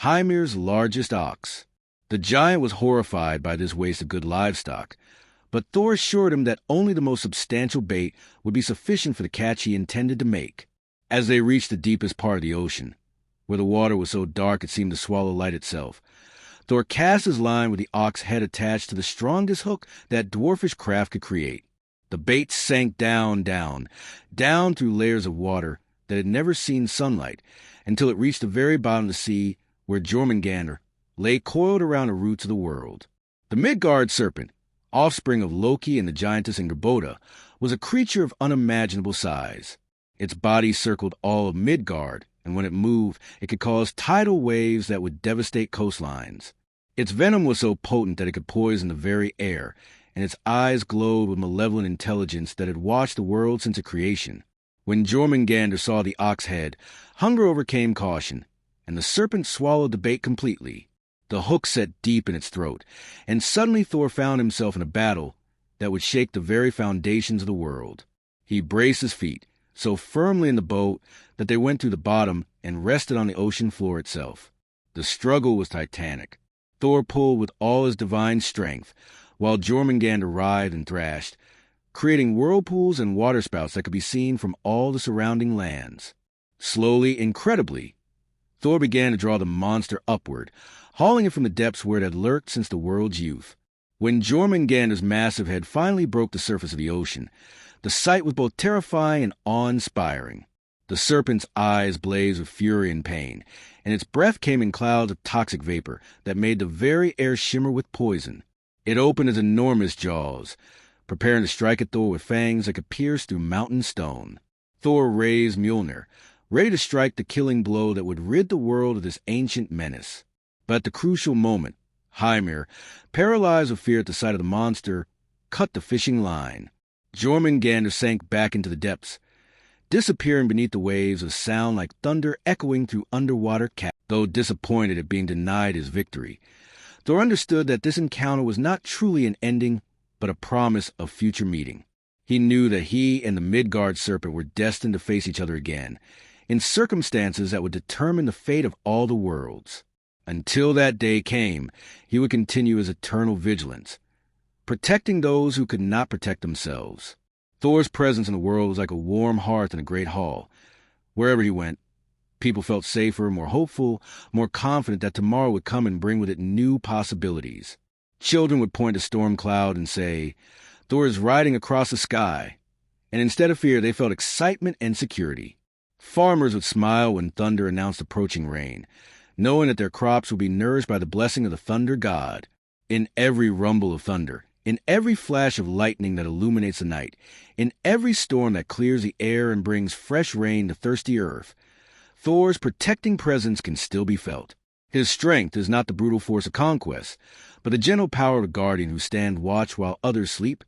Hymir's largest ox. The giant was horrified by this waste of good livestock, but Thor assured him that only the most substantial bait would be sufficient for the catch he intended to make. As they reached the deepest part of the ocean, where the water was so dark it seemed to swallow light itself, Thor cast his line with the ox head attached to the strongest hook that dwarfish craft could create. The bait sank down through layers of water that had never seen sunlight, until it reached the very bottom of the sea, where Jormungandr lay coiled around the roots of the world. The Midgard serpent, offspring of Loki and the giantess Angrboda, was a creature of unimaginable size. Its body circled all of Midgard, and when it moved, it could cause tidal waves that would devastate coastlines. Its venom was so potent that it could poison the very air, and its eyes glowed with malevolent intelligence that had watched the world since its creation. When Jormungandr saw the ox head, hunger overcame caution, and the serpent swallowed the bait completely. The hook set deep in its throat, and suddenly Thor found himself in a battle that would shake the very foundations of the world. He braced his feet so firmly in the boat that they went through the bottom and rested on the ocean floor itself. The struggle was titanic. Thor pulled with all his divine strength, while Jormungandr writhed and thrashed, creating whirlpools and waterspouts that could be seen from all the surrounding lands. Slowly, incredibly, Thor began to draw the monster upward, hauling it from the depths where it had lurked since the world's youth. When Jormungandr's massive head finally broke the surface of the ocean, the sight was both terrifying and awe-inspiring. The serpent's eyes blazed with fury and pain, and its breath came in clouds of toxic vapor that made the very air shimmer with poison. It opened its enormous jaws, preparing to strike at Thor with fangs that could pierce through mountain stone. Thor raised Mjolnir, ready to strike the killing blow that would rid the world of this ancient menace. But at the crucial moment, Hymir, paralyzed with fear at the sight of the monster, cut the fishing line. Jormungandr sank back into the depths, disappearing beneath the waves with a sound like thunder echoing through underwater caverns. Though disappointed at being denied his victory, Thor understood that this encounter was not truly an ending, but a promise of future meeting. He knew that he and the Midgard serpent were destined to face each other again, in circumstances that would determine the fate of all the worlds. Until that day came, he would continue his eternal vigilance, protecting those who could not protect themselves. Thor's presence in the world was like a warm hearth in a great hall. Wherever he went, people felt safer, more hopeful, more confident that tomorrow would come and bring with it new possibilities. Children would point to Storm Cloud and say, "Thor is riding across the sky." And instead of fear, they felt excitement and security. Farmers would smile when thunder announced approaching rain, knowing that their crops would be nourished by the blessing of the thunder god. In every rumble of thunder, in every flash of lightning that illuminates the night, in every storm that clears the air and brings fresh rain to thirsty earth, Thor's protecting presence can still be felt. His strength is not the brutal force of conquest, but the gentle power of a guardian who stands watch while others sleep,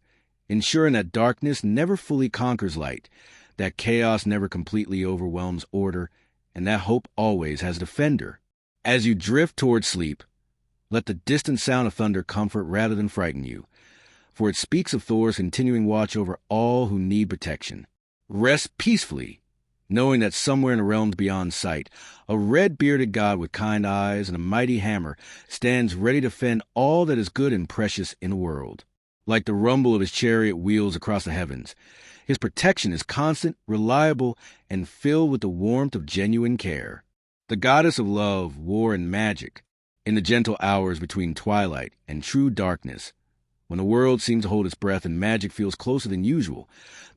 ensuring that darkness never fully conquers light, that chaos never completely overwhelms order, and that hope always has a defender. As you drift toward sleep, let the distant sound of thunder comfort rather than frighten you, for it speaks of Thor's continuing watch over all who need protection. Rest peacefully, knowing that somewhere in the realms beyond sight, a red-bearded god with kind eyes and a mighty hammer stands ready to defend all that is good and precious in the world. Like the rumble of his chariot wheels across the heavens, his protection is constant, reliable, and filled with the warmth of genuine care. The goddess of love, war, and magic, in the gentle hours between twilight and true darkness, when the world seems to hold its breath and magic feels closer than usual,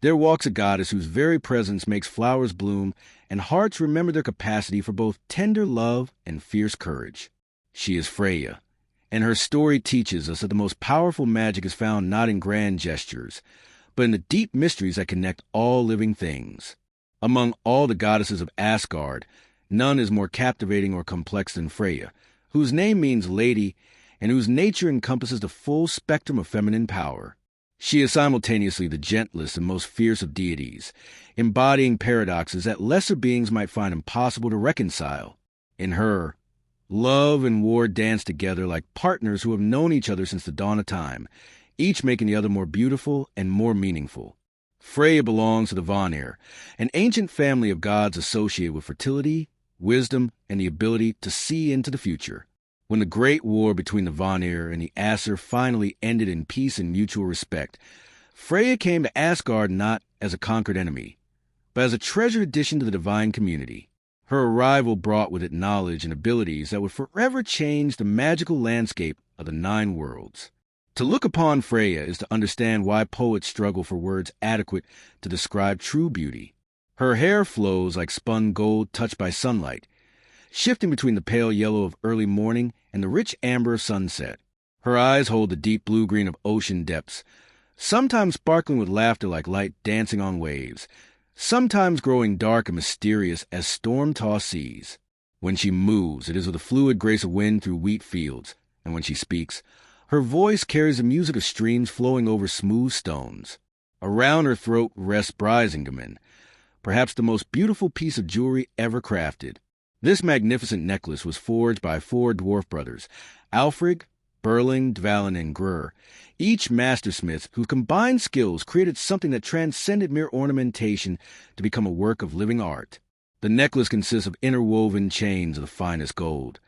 there walks a goddess whose very presence makes flowers bloom and hearts remember their capacity for both tender love and fierce courage. She is Freya, and her story teaches us that the most powerful magic is found not in grand gestures, but in the deep mysteries that connect all living things. Among all the goddesses of Asgard, none is more captivating or complex than Freya, whose name means lady and whose nature encompasses the full spectrum of feminine power. She is simultaneously the gentlest and most fierce of deities, embodying paradoxes that lesser beings might find impossible to reconcile. In her, love and war dance together like partners who have known each other since the dawn of time, each making the other more beautiful and more meaningful. Freya belongs to the Vanir, an ancient family of gods associated with fertility, wisdom, and the ability to see into the future. When the great war between the Vanir and the Aesir finally ended in peace and mutual respect, Freya came to Asgard not as a conquered enemy, but as a treasured addition to the divine community. Her arrival brought with it knowledge and abilities that would forever change the magical landscape of the Nine Worlds. To look upon Freya is to understand why poets struggle for words adequate to describe true beauty. Her hair flows like spun gold touched by sunlight, shifting between the pale yellow of early morning and the rich amber of sunset. Her eyes hold the deep blue-green of ocean depths, sometimes sparkling with laughter like light dancing on waves, sometimes growing dark and mysterious as storm-tossed seas. When she moves, it is with the fluid grace of wind through wheat fields, and when she speaks, her voice carries the music of streams flowing over smooth stones. Around her throat rests Brisingamen, perhaps the most beautiful piece of jewelry ever crafted. This magnificent necklace was forged by 4 dwarf brothers, Alfrig, Berling, Dvalin, and Grur, each mastersmiths whose combined skills created something that transcended mere ornamentation to become a work of living art. The necklace consists of interwoven chains of the finest gold,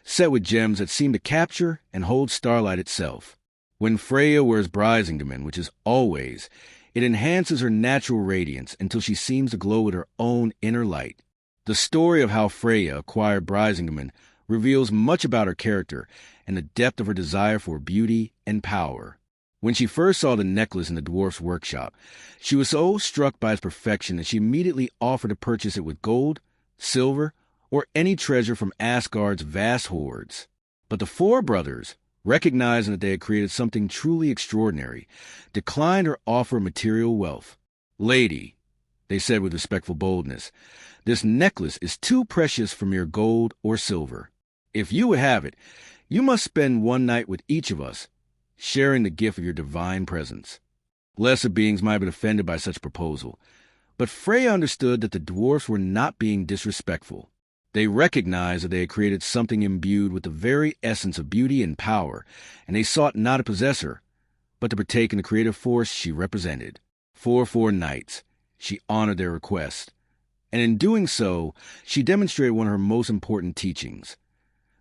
set with gems that seem to capture and hold starlight itself. When Freya wears Brisingamen, which is always, it enhances her natural radiance until she seems to glow with her own inner light. The story of how Freya acquired Brisingamen reveals much about her character and the depth of her desire for beauty and power. When she first saw the necklace in the dwarf's workshop, she was so struck by its perfection that she immediately offered to purchase it with gold, silver, or any treasure from Asgard's vast hoards. But the four brothers, recognizing that they had created something truly extraordinary, declined her offer of material wealth. "Lady," they said with respectful boldness, "this necklace is too precious for mere gold or silver. If you would have it, you must spend one night with each of us, sharing the gift of your divine presence." Lesser beings might have been offended by such proposal, but Freya understood that the dwarfs were not being disrespectful. They recognized that they had created something imbued with the very essence of beauty and power, and they sought not to possess her, but to partake in the creative force she represented. For 4 nights, she honored their request, and in doing so, she demonstrated one of her most important teachings: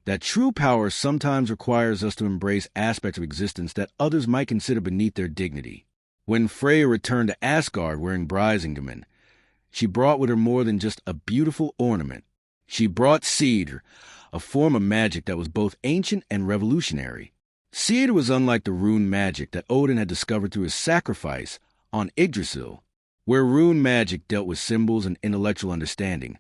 that true power sometimes requires us to embrace aspects of existence that others might consider beneath their dignity. When Freya returned to Asgard wearing Brisingamen, she brought with her more than just a beautiful ornament. She brought Seed, a form of magic that was both ancient and revolutionary. Seed was unlike the rune magic that Odin had discovered through his sacrifice on Yggdrasil, where rune magic dealt with symbols and intellectual understanding.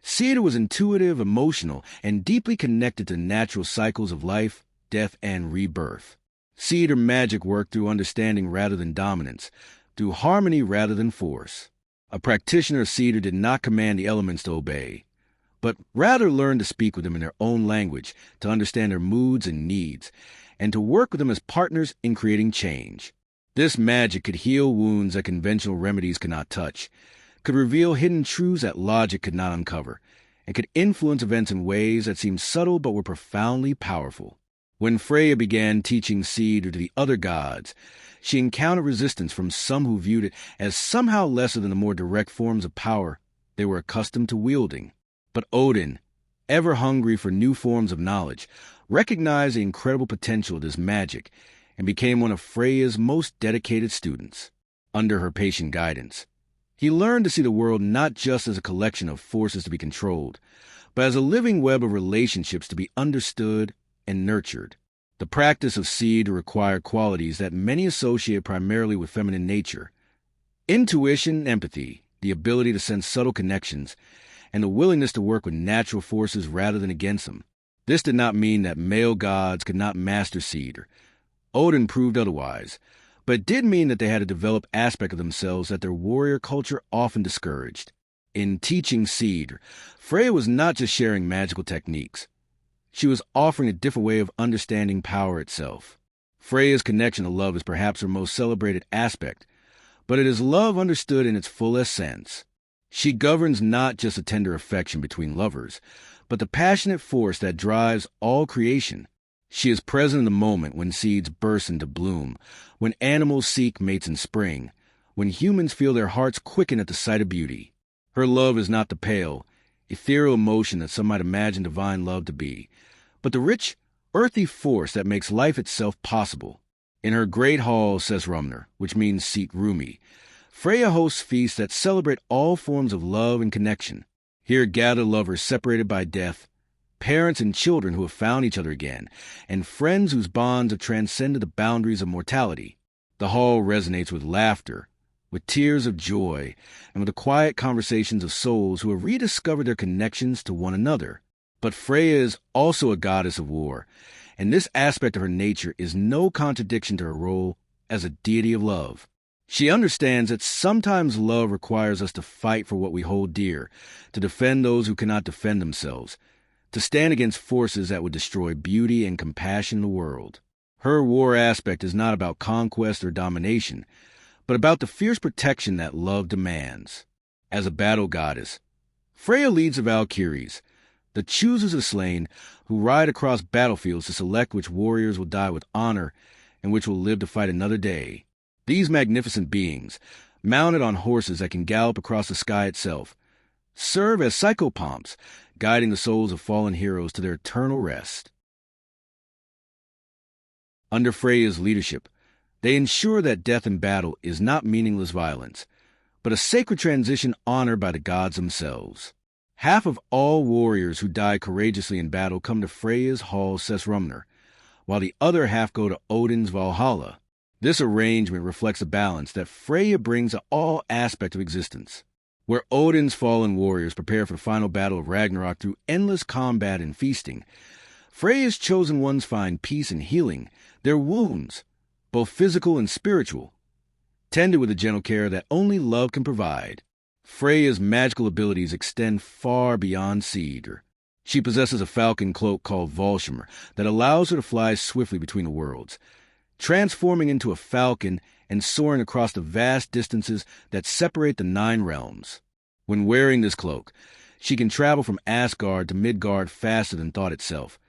Seed was intuitive, emotional, and deeply connected to natural cycles of life, death, and rebirth. Seed magic worked through understanding rather than dominance, through harmony rather than force. A practitioner of Seed did not command the elements to obey, but rather learned to speak with them in their own language, to understand their moods and needs, and to work with them as partners in creating change. This magic could heal wounds that conventional remedies could not touch, could reveal hidden truths that logic could not uncover, and could influence events in ways that seemed subtle but were profoundly powerful. When Freya began teaching Seed to the other gods, she encountered resistance from some who viewed it as somehow lesser than the more direct forms of power they were accustomed to wielding. But Odin, ever hungry for new forms of knowledge, recognized the incredible potential of this magic and became one of Freya's most dedicated students. Under her patient guidance, he learned to see the world not just as a collection of forces to be controlled, but as a living web of relationships to be understood and nurtured. The practice of Seed required qualities that many associate primarily with feminine nature: intuition, empathy, the ability to sense subtle connections, and the willingness to work with natural forces rather than against them. This did not mean that male gods could not master Seed. Odin proved otherwise, but it did mean that they had to develop aspects of themselves that their warrior culture often discouraged. In teaching Seed, Freya was not just sharing magical techniques. She was offering a different way of understanding power itself. Freya's connection to love is perhaps her most celebrated aspect, but it is love understood in its fullest sense. She governs not just a tender affection between lovers, but the passionate force that drives all creation. She is present in the moment when seeds burst into bloom, when animals seek mates in spring, when humans feel their hearts quicken at the sight of beauty. Her love is not the pale, ethereal emotion that some might imagine divine love to be, but the rich, earthy force that makes life itself possible. In her great hall, says Rumner, which means seat roomy, Freya hosts feasts that celebrate all forms of love and connection. Here gather lovers separated by death, parents and children who have found each other again, and friends whose bonds have transcended the boundaries of mortality. The hall resonates with laughter, with tears of joy, and with the quiet conversations of souls who have rediscovered their connections to one another. But Freya is also a goddess of war, and this aspect of her nature is no contradiction to her role as a deity of love. She understands that sometimes love requires us to fight for what we hold dear, to defend those who cannot defend themselves, to stand against forces that would destroy beauty and compassion in the world. Her war aspect is not about conquest or domination, but about the fierce protection that love demands. As a battle goddess, Freya leads the Valkyries, the choosers of slain who ride across battlefields to select which warriors will die with honor and which will live to fight another day. These magnificent beings, mounted on horses that can gallop across the sky itself, serve as psychopomps, guiding the souls of fallen heroes to their eternal rest. Under Freya's leadership, they ensure that death in battle is not meaningless violence, but a sacred transition honored by the gods themselves. Half of all warriors who die courageously in battle come to Freya's hall Sessrumnir, while the other half go to Odin's Valhalla. This arrangement reflects a balance that Freya brings to all aspects of existence. Where Odin's fallen warriors prepare for the final battle of Ragnarok through endless combat and feasting, Freya's chosen ones find peace and healing their wounds, both physical and spiritual, tended with the gentle care that only love can provide. Freya's magical abilities extend far beyond Cedar. She possesses a falcon cloak called Volshimr that allows her to fly swiftly between the worlds, transforming into a falcon and soaring across the vast distances that separate the 9 realms. When wearing this cloak, she can travel from Asgard to Midgard faster than thought itself,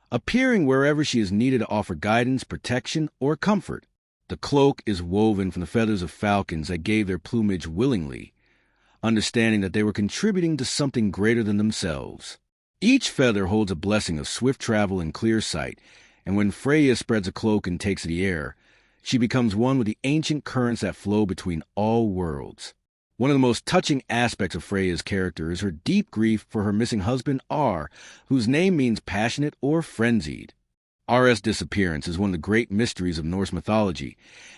appearing wherever she is needed to offer guidance, protection, or comfort. The cloak is woven from the feathers of falcons that gave their plumage willingly, understanding that they were contributing to something greater than themselves. Each feather holds a blessing of swift travel and clear sight, and when Freya spreads a cloak and takes to the air, she becomes one with the ancient currents that flow between all worlds. One of the most touching aspects of Freya's character is her deep grief for her missing husband, Ar, whose name means passionate or frenzied. Ar's disappearance is one of the great mysteries of Norse mythology,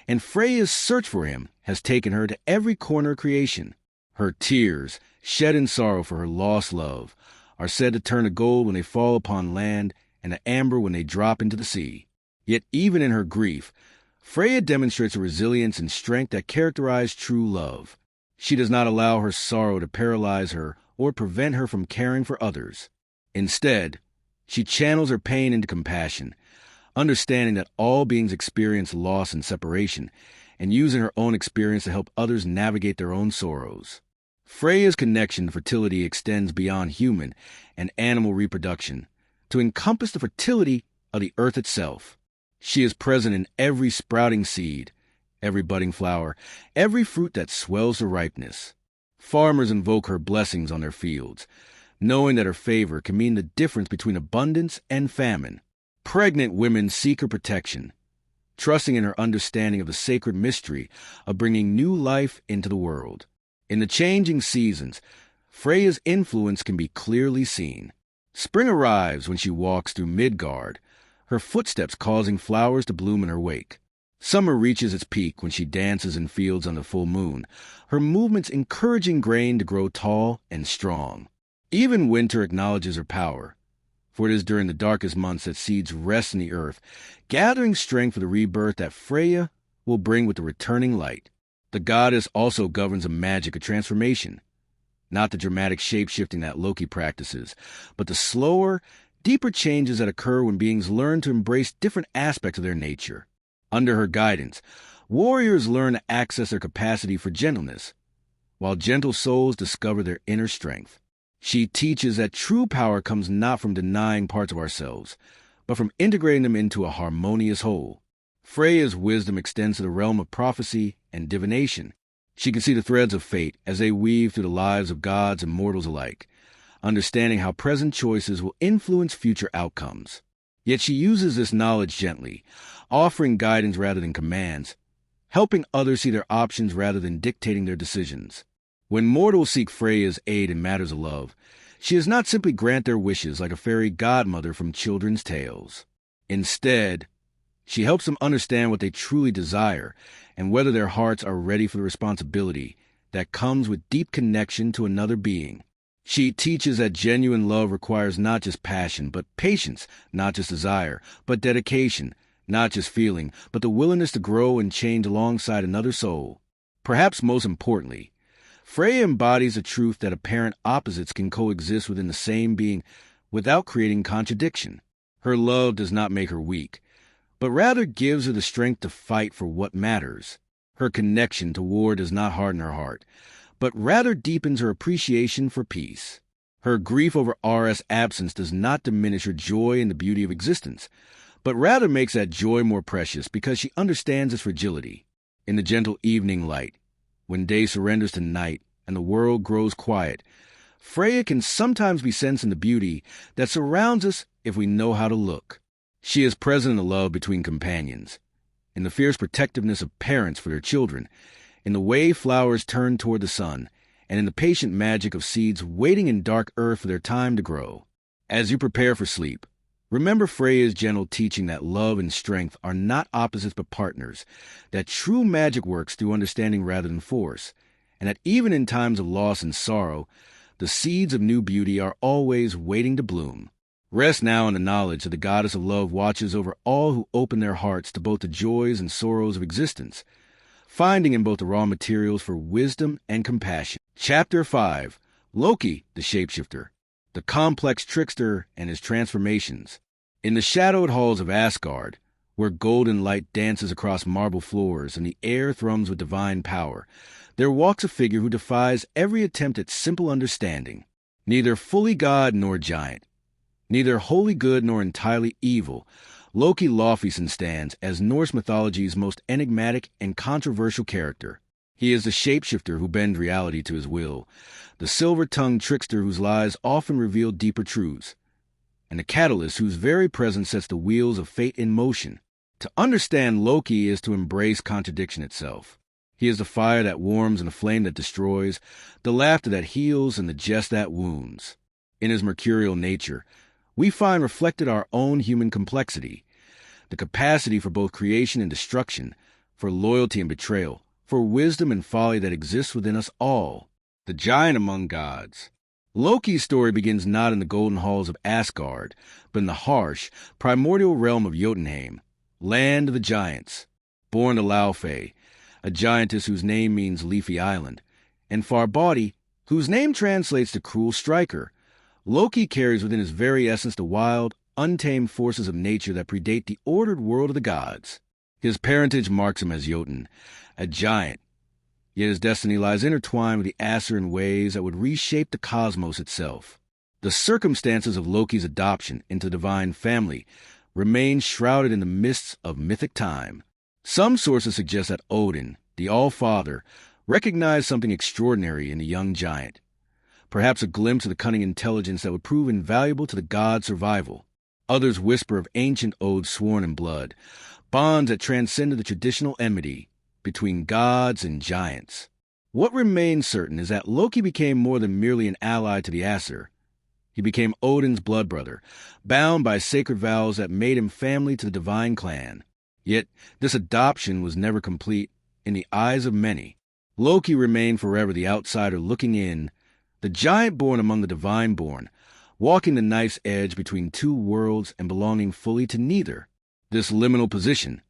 and Freya's search for him has taken her to every corner of creation. Her tears, shed in sorrow for her lost love, are said to turn to gold when they fall upon land and to amber when they drop into the sea. Yet even in her grief, Freya demonstrates a resilience and strength that characterize true love. She does not allow her sorrow to paralyze her or prevent her from caring for others. Instead, she channels her pain into compassion, understanding that all beings experience loss and separation, and using her own experience to help others navigate their own sorrows. Freya's connection to fertility extends beyond human and animal reproduction to encompass the fertility of the earth itself. She is present in every sprouting seed, every budding flower, every fruit that swells to ripeness. Farmers invoke her blessings on their fields, knowing that her favor can mean the difference between abundance and famine. Pregnant women seek her protection, trusting in her understanding of the sacred mystery of bringing new life into the world. In the changing seasons, Freya's influence can be clearly seen. Spring arrives when she walks through Midgard, her footsteps causing flowers to bloom in her wake. Summer reaches its peak when she dances in fields under full moon, her movements encouraging grain to grow tall and strong. Even winter acknowledges her power, for it is during the darkest months that seeds rest in the earth, gathering strength for the rebirth that Freya will bring with the returning light. The goddess also governs a magic of transformation, not the dramatic shape-shifting that Loki practices, but the slower, deeper changes that occur when beings learn to embrace different aspects of their nature. Under her guidance, warriors learn to access their capacity for gentleness, while gentle souls discover their inner strength. She teaches that true power comes not from denying parts of ourselves, but from integrating them into a harmonious whole. Freya's wisdom extends to the realm of prophecy and divination. She can see the threads of fate as they weave through the lives of gods and mortals alike, understanding how present choices will influence future outcomes. Yet she uses this knowledge gently, offering guidance rather than commands, helping others see their options rather than dictating their decisions. When mortals seek Freya's aid in matters of love, she does not simply grant their wishes like a fairy godmother from children's tales. Instead, she helps them understand what they truly desire and whether their hearts are ready for the responsibility that comes with deep connection to another being. She teaches that genuine love requires not just passion, but patience, not just desire, but dedication, not just feeling, but the willingness to grow and change alongside another soul. Perhaps most importantly, Freya embodies the truth that apparent opposites can coexist within the same being without creating contradiction. Her love does not make her weak, but rather gives her the strength to fight for what matters. Her connection to war does not harden her heart, but rather deepens her appreciation for peace. Her grief over Ar's absence does not diminish her joy in the beauty of existence, but rather makes that joy more precious because she understands its fragility. In the gentle evening light, when day surrenders to night and the world grows quiet, Freya can sometimes be sensed in the beauty that surrounds us if we know how to look. She is present in the love between companions, in the fierce protectiveness of parents for their children, in the way flowers turn toward the sun, and in the patient magic of seeds waiting in dark earth for their time to grow. As you prepare for sleep, remember Freya's gentle teaching that love and strength are not opposites but partners, that true magic works through understanding rather than force, and that even in times of loss and sorrow, the seeds of new beauty are always waiting to bloom. Rest now in the knowledge that the goddess of love watches over all who open their hearts to both the joys and sorrows of existence, finding in both the raw materials for wisdom and compassion. Chapter 5. Loki, the Shapeshifter, the complex trickster and his transformations. In the shadowed halls of Asgard, where golden light dances across marble floors and the air thrums with divine power, there walks a figure who defies every attempt at simple understanding. Neither fully god nor giant, neither wholly good nor entirely evil, Loki Laufeyson stands as Norse mythology's most enigmatic and controversial character. He is the shapeshifter who bends reality to his will, the silver-tongued trickster whose lies often reveal deeper truths, and the catalyst whose very presence sets the wheels of fate in motion. To understand Loki is to embrace contradiction itself. He is the fire that warms and the flame that destroys, the laughter that heals and the jest that wounds. In his mercurial nature, we find reflected our own human complexity, the capacity for both creation and destruction, for loyalty and betrayal, for wisdom and folly that exists within us all. The giant among gods. Loki's story begins not in the golden halls of Asgard, but in the harsh, primordial realm of Jotunheim, land of the giants. Born to Laufey, a giantess whose name means Leafy Island, and Farbauti, whose name translates to cruel striker, Loki carries within his very essence the wild, untamed forces of nature that predate the ordered world of the gods. His parentage marks him as Jotun, a giant, yet his destiny lies intertwined with the Aesir in ways that would reshape the cosmos itself. The circumstances of Loki's adoption into the divine family remain shrouded in the mists of mythic time. Some sources suggest that Odin, the All-Father, recognized something extraordinary in the young giant, perhaps a glimpse of the cunning intelligence that would prove invaluable to the god's survival. Others whisper of ancient oaths sworn in blood, bonds that transcended the traditional enmity between gods and giants. What remains certain is that Loki became more than merely an ally to the Aesir. He became Odin's blood brother, bound by sacred vows that made him family to the divine clan. Yet this adoption was never complete in the eyes of many. Loki remained forever the outsider looking in, the giant born among the divine born, walking the knife's edge between two worlds and belonging fully to neither. This liminal position,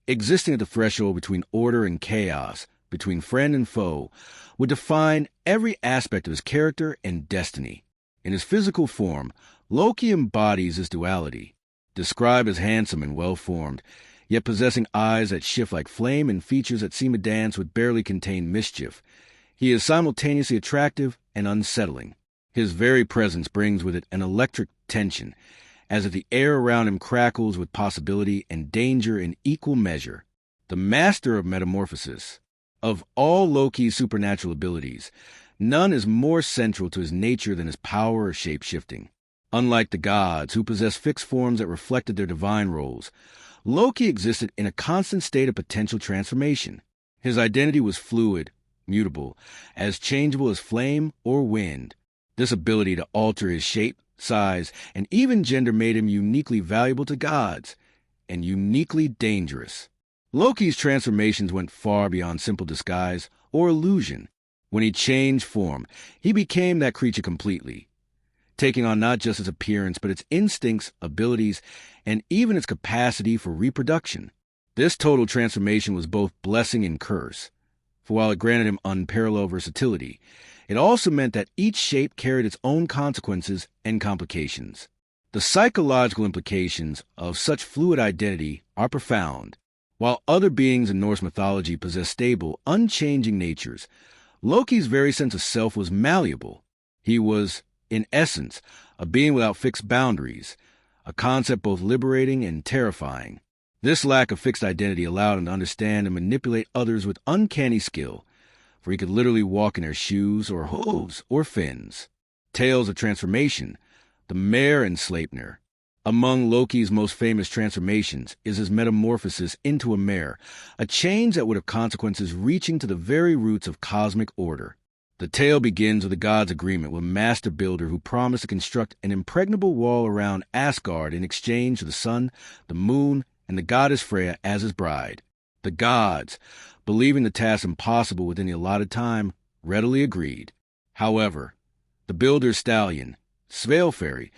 existing at the threshold between order and chaos, between friend and foe, would define every aspect of his character and destiny. In his physical form, Loki embodies this duality, described as handsome and well-formed, yet possessing eyes that shift like flame and features that seem to dance with barely contained mischief. He is simultaneously attractive and unsettling. His very presence brings with it an electric tension, as if the air around him crackles with possibility and danger in equal measure. The master of metamorphosis. Of all Loki's supernatural abilities, none is more central to his nature than his power of shape-shifting. Unlike the gods, who possess fixed forms that reflected their divine roles, Loki existed in a constant state of potential transformation. His identity was fluid, mutable, as changeable as flame or wind. This ability to alter his shape, size, and even gender made him uniquely valuable to gods, and uniquely dangerous. Loki's transformations went far beyond simple disguise or illusion. When he changed form, he became that creature completely, taking on not just its appearance but its instincts, abilities, and even its capacity for reproduction. This total transformation was both blessing and curse, for while it granted him unparalleled versatility, it also meant that each shape carried its own consequences and complications. The psychological implications of such fluid identity are profound. While other beings in Norse mythology possess stable, unchanging natures, Loki's very sense of self was malleable. He was, in essence, a being without fixed boundaries, a concept both liberating and terrifying. This lack of fixed identity allowed him to understand and manipulate others with uncanny skill, for he could literally walk in their shoes or hooves or fins. Tales of transformation, the Mare and Sleipnir. Among Loki's most famous transformations is his metamorphosis into a mare, a change that would have consequences reaching to the very roots of cosmic order. The tale begins with the gods' agreement with a master builder who promised to construct an impregnable wall around Asgard in exchange for the sun, the moon, and the goddess Freya as his bride. The gods, believing the task impossible within the allotted time, readily agreed. However, the builder's stallion, Svaelfari,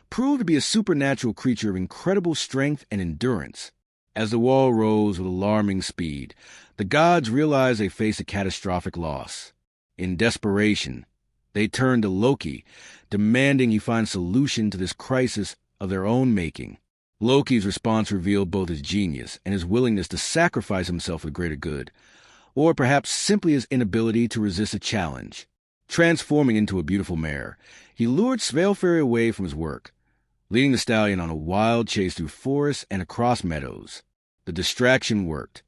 proved to be a supernatural creature of incredible strength and endurance. As the wall rose with alarming speed, the gods realized they faced a catastrophic loss. In desperation, they turned to Loki, demanding he find solution to this crisis of their own making. Loki's response revealed both his genius and his willingness to sacrifice himself for the greater good, or perhaps simply his inability to resist a challenge. Transforming into a beautiful mare, he lured Svaelfari away from his work, leading the stallion on a wild chase through forests and across meadows. The distraction worked.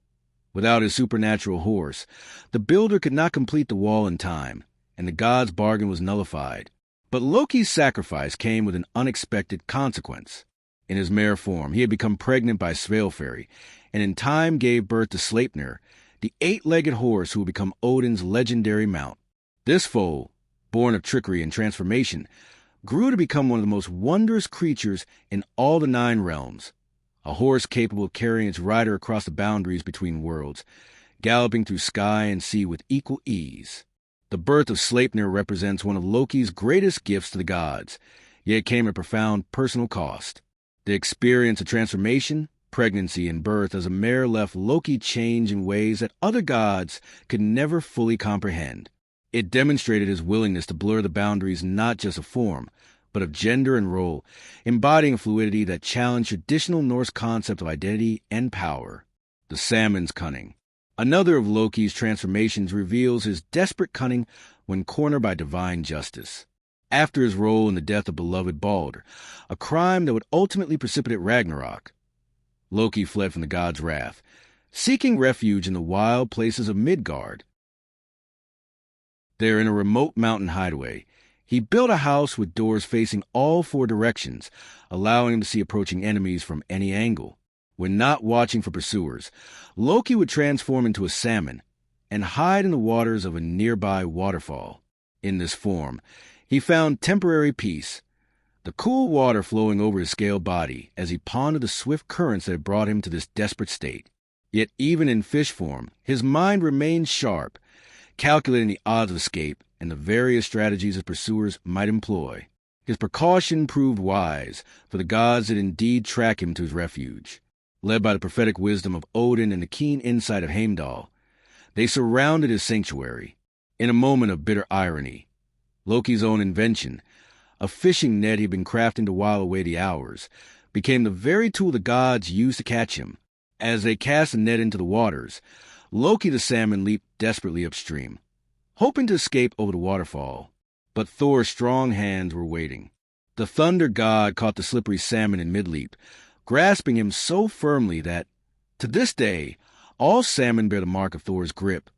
Without his supernatural horse, the builder could not complete the wall in time, and the god's bargain was nullified. But Loki's sacrifice came with an unexpected consequence. In his mare form, he had become pregnant by Svaelfari, and in time gave birth to Sleipnir, the eight-legged horse who would become Odin's legendary mount. This foal, born of trickery and transformation, grew to become one of the most wondrous creatures in all the 9 realms, a horse capable of carrying its rider across the boundaries between worlds, galloping through sky and sea with equal ease. The birth of Sleipnir represents one of Loki's greatest gifts to the gods, yet came at a profound personal cost. The experience of transformation, pregnancy, and birth as a mare left Loki changed in ways that other gods could never fully comprehend. It demonstrated his willingness to blur the boundaries not just of form, but of gender and role, embodying a fluidity that challenged traditional Norse concepts of identity and power. The salmon's cunning. Another of Loki's transformations reveals his desperate cunning when cornered by divine justice. After his role in the death of beloved Balder, a crime that would ultimately precipitate Ragnarok, Loki fled from the god's wrath, seeking refuge in the wild places of Midgard. There, in a remote mountain hideaway, he built a house with doors facing all 4 directions, allowing him to see approaching enemies from any angle. When not watching for pursuers, Loki would transform into a salmon and hide in the waters of a nearby waterfall. In this form, he found temporary peace, the cool water flowing over his scaled body as he pondered the swift currents that had brought him to this desperate state. Yet even in fish form, his mind remained sharp, calculating the odds of escape and the various strategies his pursuers might employ. His precaution proved wise, for the gods did indeed track him to his refuge. Led by the prophetic wisdom of Odin and the keen insight of Heimdall, they surrounded his sanctuary. In a moment of bitter irony, Loki's own invention, a fishing net he'd been crafting to while away the hours, became the very tool the gods used to catch him. As they cast the net into the waters, Loki the salmon leaped desperately upstream, hoping to escape over the waterfall. But Thor's strong hands were waiting. The thunder god caught the slippery salmon in mid-leap, grasping him so firmly that, to this day, all salmon bear the mark of Thor's grip,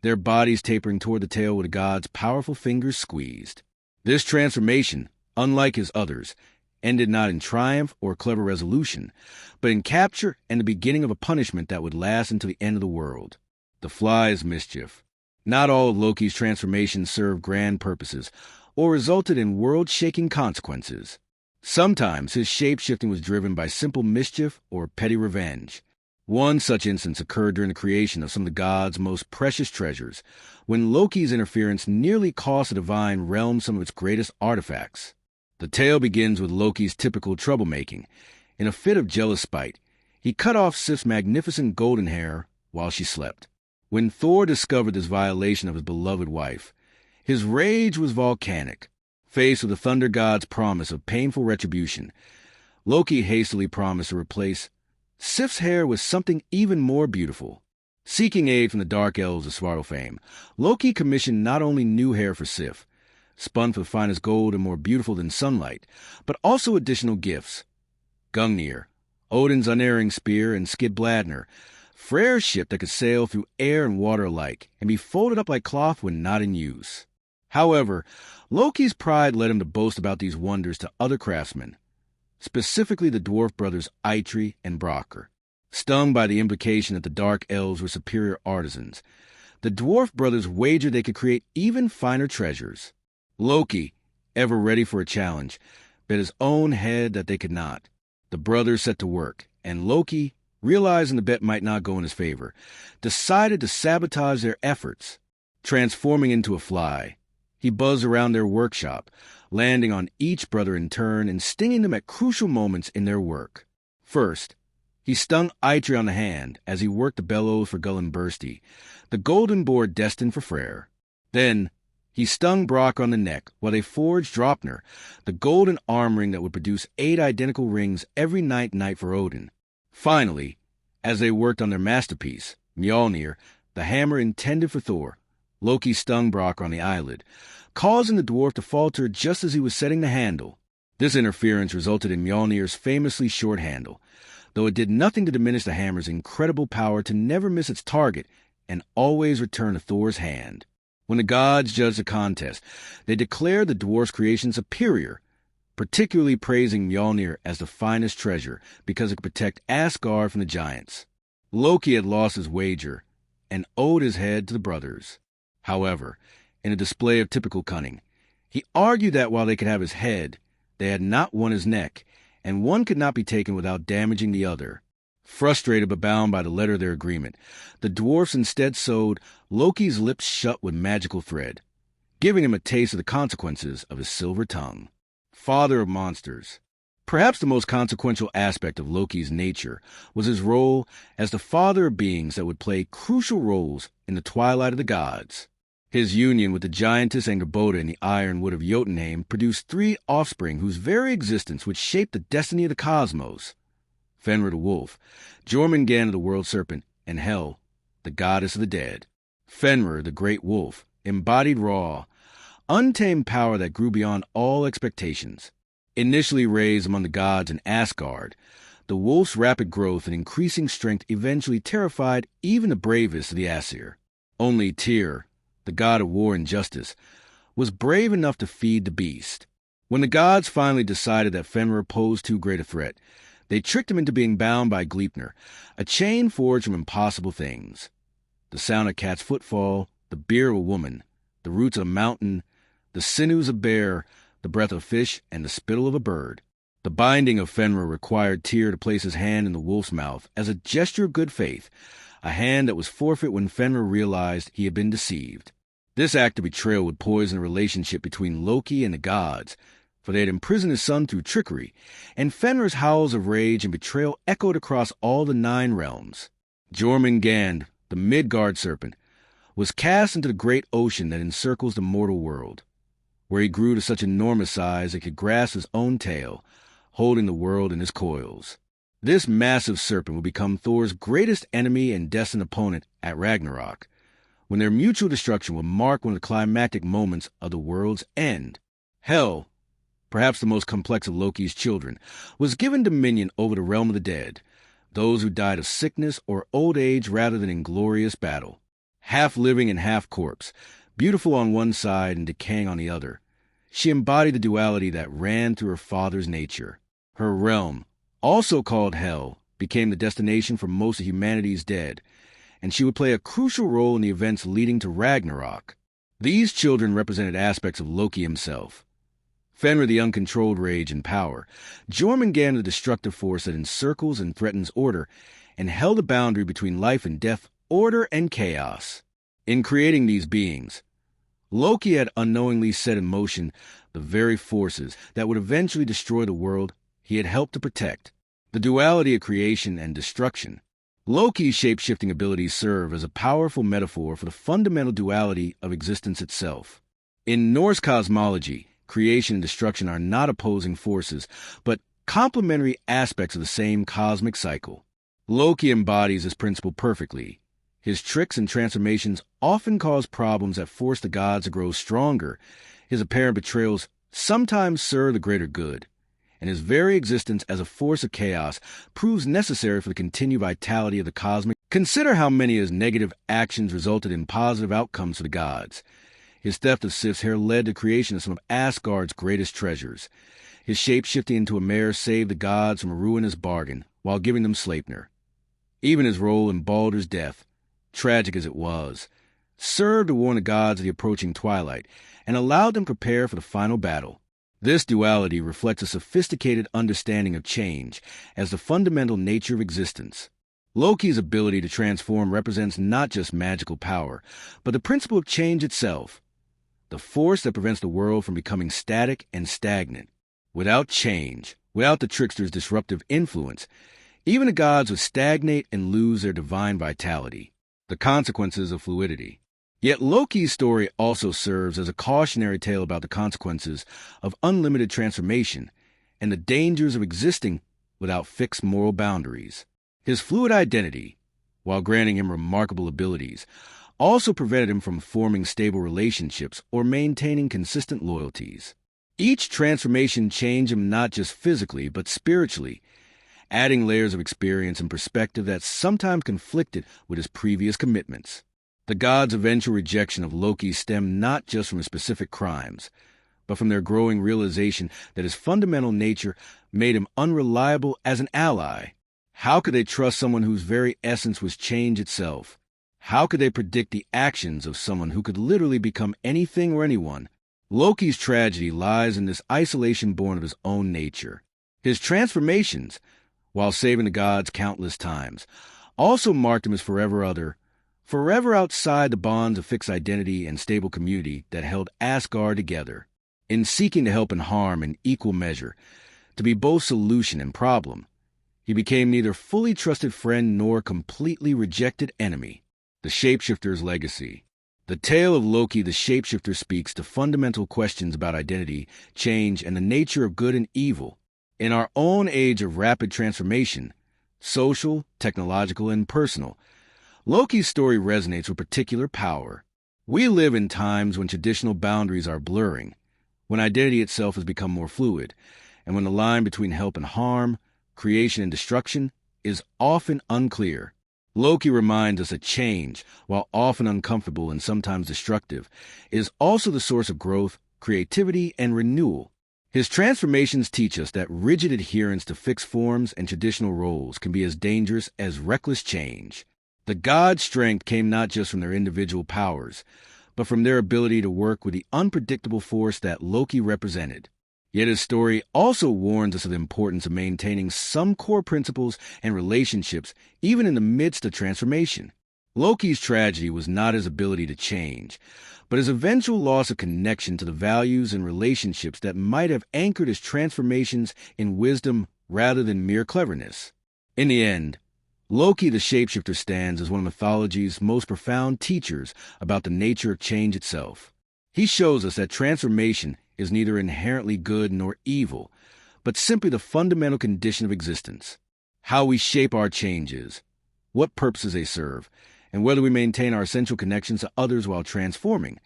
their bodies tapering toward the tail where the god's powerful fingers squeezed. This transformation, unlike his others, ended not in triumph or clever resolution, but in capture and the beginning of a punishment that would last until the end of the world. The fly's mischief. Not all of Loki's transformations served grand purposes, or resulted in world-shaking consequences. Sometimes his shape-shifting was driven by simple mischief or petty revenge. One such instance occurred during the creation of some of the gods' most precious treasures, when Loki's interference nearly cost the divine realm some of its greatest artifacts. The tale begins with Loki's typical troublemaking. In a fit of jealous spite, he cut off Sif's magnificent golden hair while she slept. When Thor discovered this violation of his beloved wife, his rage was volcanic. Faced with the thunder god's promise of painful retribution, Loki hastily promised to replace Sif's hair with something even more beautiful. Seeking aid from the dark elves of Svartalfheim, Loki commissioned not only new hair for Sif, spun for the finest gold and more beautiful than sunlight, but also additional gifts. Gungnir, Odin's unerring spear, and Skidbladnir, Freyr's ship that could sail through air and water alike and be folded up like cloth when not in use. However, Loki's pride led him to boast about these wonders to other craftsmen. specifically the dwarf brothers Eitri and Brokkr. Stung by the implication that the Dark Elves were superior artisans, the dwarf brothers wagered they could create even finer treasures. Loki, ever ready for a challenge, bet his own head that they could not. The brothers set to work, and Loki, realizing the bet might not go in his favor, decided to sabotage their efforts. Transforming into a fly, he buzzed around their workshop, landing on each brother in turn and stinging them at crucial moments in their work. First, he stung Eitri on the hand as he worked the bellows for Gullinbursti, the golden board destined for Freyr. Then, he stung Brokkr on the neck while they forged Draupnir, the golden arm ring that would produce 8 identical rings every night for Odin. Finally, as they worked on their masterpiece, Mjolnir, the hammer intended for Thor, Loki stung Brokkr on the eyelid, causing the dwarf to falter just as he was setting the handle. This interference resulted in Mjolnir's famously short handle, though it did nothing to diminish the hammer's incredible power to never miss its target and always return to Thor's hand. When the gods judged the contest, they declared the dwarf's creation superior, particularly praising Mjolnir as the finest treasure because it could protect Asgard from the giants. Loki had lost his wager and owed his head to the brothers. However, in a display of typical cunning, he argued that while they could have his head, they had not won his neck, and one could not be taken without damaging the other. Frustrated but bound by the letter of their agreement, the dwarfs instead sewed Loki's lips shut with magical thread, giving him a taste of the consequences of his silver tongue. Father of monsters. Perhaps the most consequential aspect of Loki's nature was his role as the father of beings that would play crucial roles in the twilight of the gods. His union with the giantess Angerboda in the iron wood of Jotunheim produced 3 offspring whose very existence would shape the destiny of the cosmos. Fenrir the wolf, Jormungand the world serpent, and Hel, the goddess of the dead. Fenrir, the great wolf, embodied raw, untamed power that grew beyond all expectations. Initially raised among the gods in Asgard, the wolf's rapid growth and increasing strength eventually terrified even the bravest of the Aesir. Only Tyr, the god of war and justice, was brave enough to feed the beast. When the gods finally decided that Fenrir posed too great a threat, they tricked him into being bound by Gleipnir, a chain forged from impossible things. The sound of a cat's footfall, the beard of a woman, the roots of a mountain, the sinews of a bear, the breath of a fish, and the spittle of a bird. The binding of Fenrir required Tyr to place his hand in the wolf's mouth as a gesture of good faith, a hand that was forfeit when Fenrir realized he had been deceived. This act of betrayal would poison the relationship between Loki and the gods, for they had imprisoned his son through trickery, and Fenrir's howls of rage and betrayal echoed across all the 9 realms. Jormungand, the Midgard serpent, was cast into the great ocean that encircles the mortal world, where he grew to such enormous size it could grasp his own tail, holding the world in his coils. This massive serpent would become Thor's greatest enemy and destined opponent at Ragnarok, when their mutual destruction would mark one of the climactic moments of the world's end. Hel, perhaps the most complex of Loki's children, was given dominion over the realm of the dead, those who died of sickness or old age rather than in glorious battle. Half living and half corpse, beautiful on one side and decaying on the other, she embodied the duality that ran through her father's nature. Her realm, also called Hel, became the destination for most of humanity's dead, and she would play a crucial role in the events leading to Ragnarok. These children represented aspects of Loki himself. Fenrir the uncontrolled rage and power, Jormungand the destructive force that encircles and threatens order, and held a boundary between life and death, order and chaos. In creating these beings, Loki had unknowingly set in motion the very forces that would eventually destroy the world he had helped to protect. The duality of creation and destruction. Loki's shape-shifting abilities serve as a powerful metaphor for the fundamental duality of existence itself. In Norse cosmology, creation and destruction are not opposing forces, but complementary aspects of the same cosmic cycle. Loki embodies this principle perfectly. His tricks and transformations often cause problems that force the gods to grow stronger. His apparent betrayals sometimes serve the greater good, and his very existence as a force of chaos proves necessary for the continued vitality of the cosmic. Consider how many of his negative actions resulted in positive outcomes for the gods. His theft of Sif's hair led to the creation of some of Asgard's greatest treasures. His shape-shifting into a mare saved the gods from a ruinous bargain while giving them Sleipnir. Even his role in Baldur's death, tragic as it was, served to warn the gods of the approaching twilight and allowed them to prepare for the final battle. This duality reflects a sophisticated understanding of change as the fundamental nature of existence. Loki's ability to transform represents not just magical power, but the principle of change itself, the force that prevents the world from becoming static and stagnant. Without change, without the trickster's disruptive influence, even the gods would stagnate and lose their divine vitality, the consequences of fluidity. Yet Loki's story also serves as a cautionary tale about the consequences of unlimited transformation and the dangers of existing without fixed moral boundaries. His fluid identity, while granting him remarkable abilities, also prevented him from forming stable relationships or maintaining consistent loyalties. Each transformation changed him not just physically, but spiritually, adding layers of experience and perspective that sometimes conflicted with his previous commitments. The gods' eventual rejection of Loki stemmed not just from his specific crimes, but from their growing realization that his fundamental nature made him unreliable as an ally. How could they trust someone whose very essence was change itself? How could they predict the actions of someone who could literally become anything or anyone? Loki's tragedy lies in this isolation born of his own nature. His transformations, while saving the gods countless times, also marked him as forever other, forever outside the bonds of fixed identity and stable community that held Asgard together. In seeking to help and harm in equal measure, to be both solution and problem, he became neither fully trusted friend nor completely rejected enemy. The Shapeshifter's Legacy. The tale of Loki the Shapeshifter speaks to fundamental questions about identity, change, and the nature of good and evil. In our own age of rapid transformation, social, technological, and personal, Loki's story resonates with particular power. We live in times when traditional boundaries are blurring, when identity itself has become more fluid, and when the line between help and harm, creation and destruction, is often unclear. Loki reminds us that change, while often uncomfortable and sometimes destructive, is also the source of growth, creativity, and renewal. His transformations teach us that rigid adherence to fixed forms and traditional roles can be as dangerous as reckless change. The gods' strength came not just from their individual powers, but from their ability to work with the unpredictable force that Loki represented. Yet his story also warns us of the importance of maintaining some core principles and relationships even in the midst of transformation. Loki's tragedy was not his ability to change, but his eventual loss of connection to the values and relationships that might have anchored his transformations in wisdom rather than mere cleverness. In the end, Loki the Shapeshifter stands as one of mythology's most profound teachers about the nature of change itself. He shows us that transformation is neither inherently good nor evil, but simply the fundamental condition of existence. How we shape our changes, what purposes they serve, and whether we maintain our essential connections to others while transforming.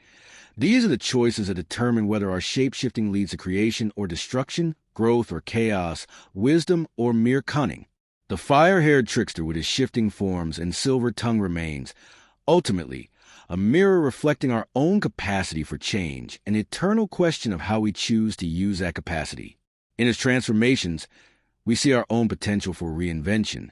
These are the choices that determine whether our shape-shifting leads to creation or destruction, growth or chaos, wisdom or mere cunning. The fire-haired trickster with his shifting forms and silver-tongued remains, ultimately, a mirror reflecting our own capacity for change, an eternal question of how we choose to use that capacity. In his transformations, we see our own potential for reinvention.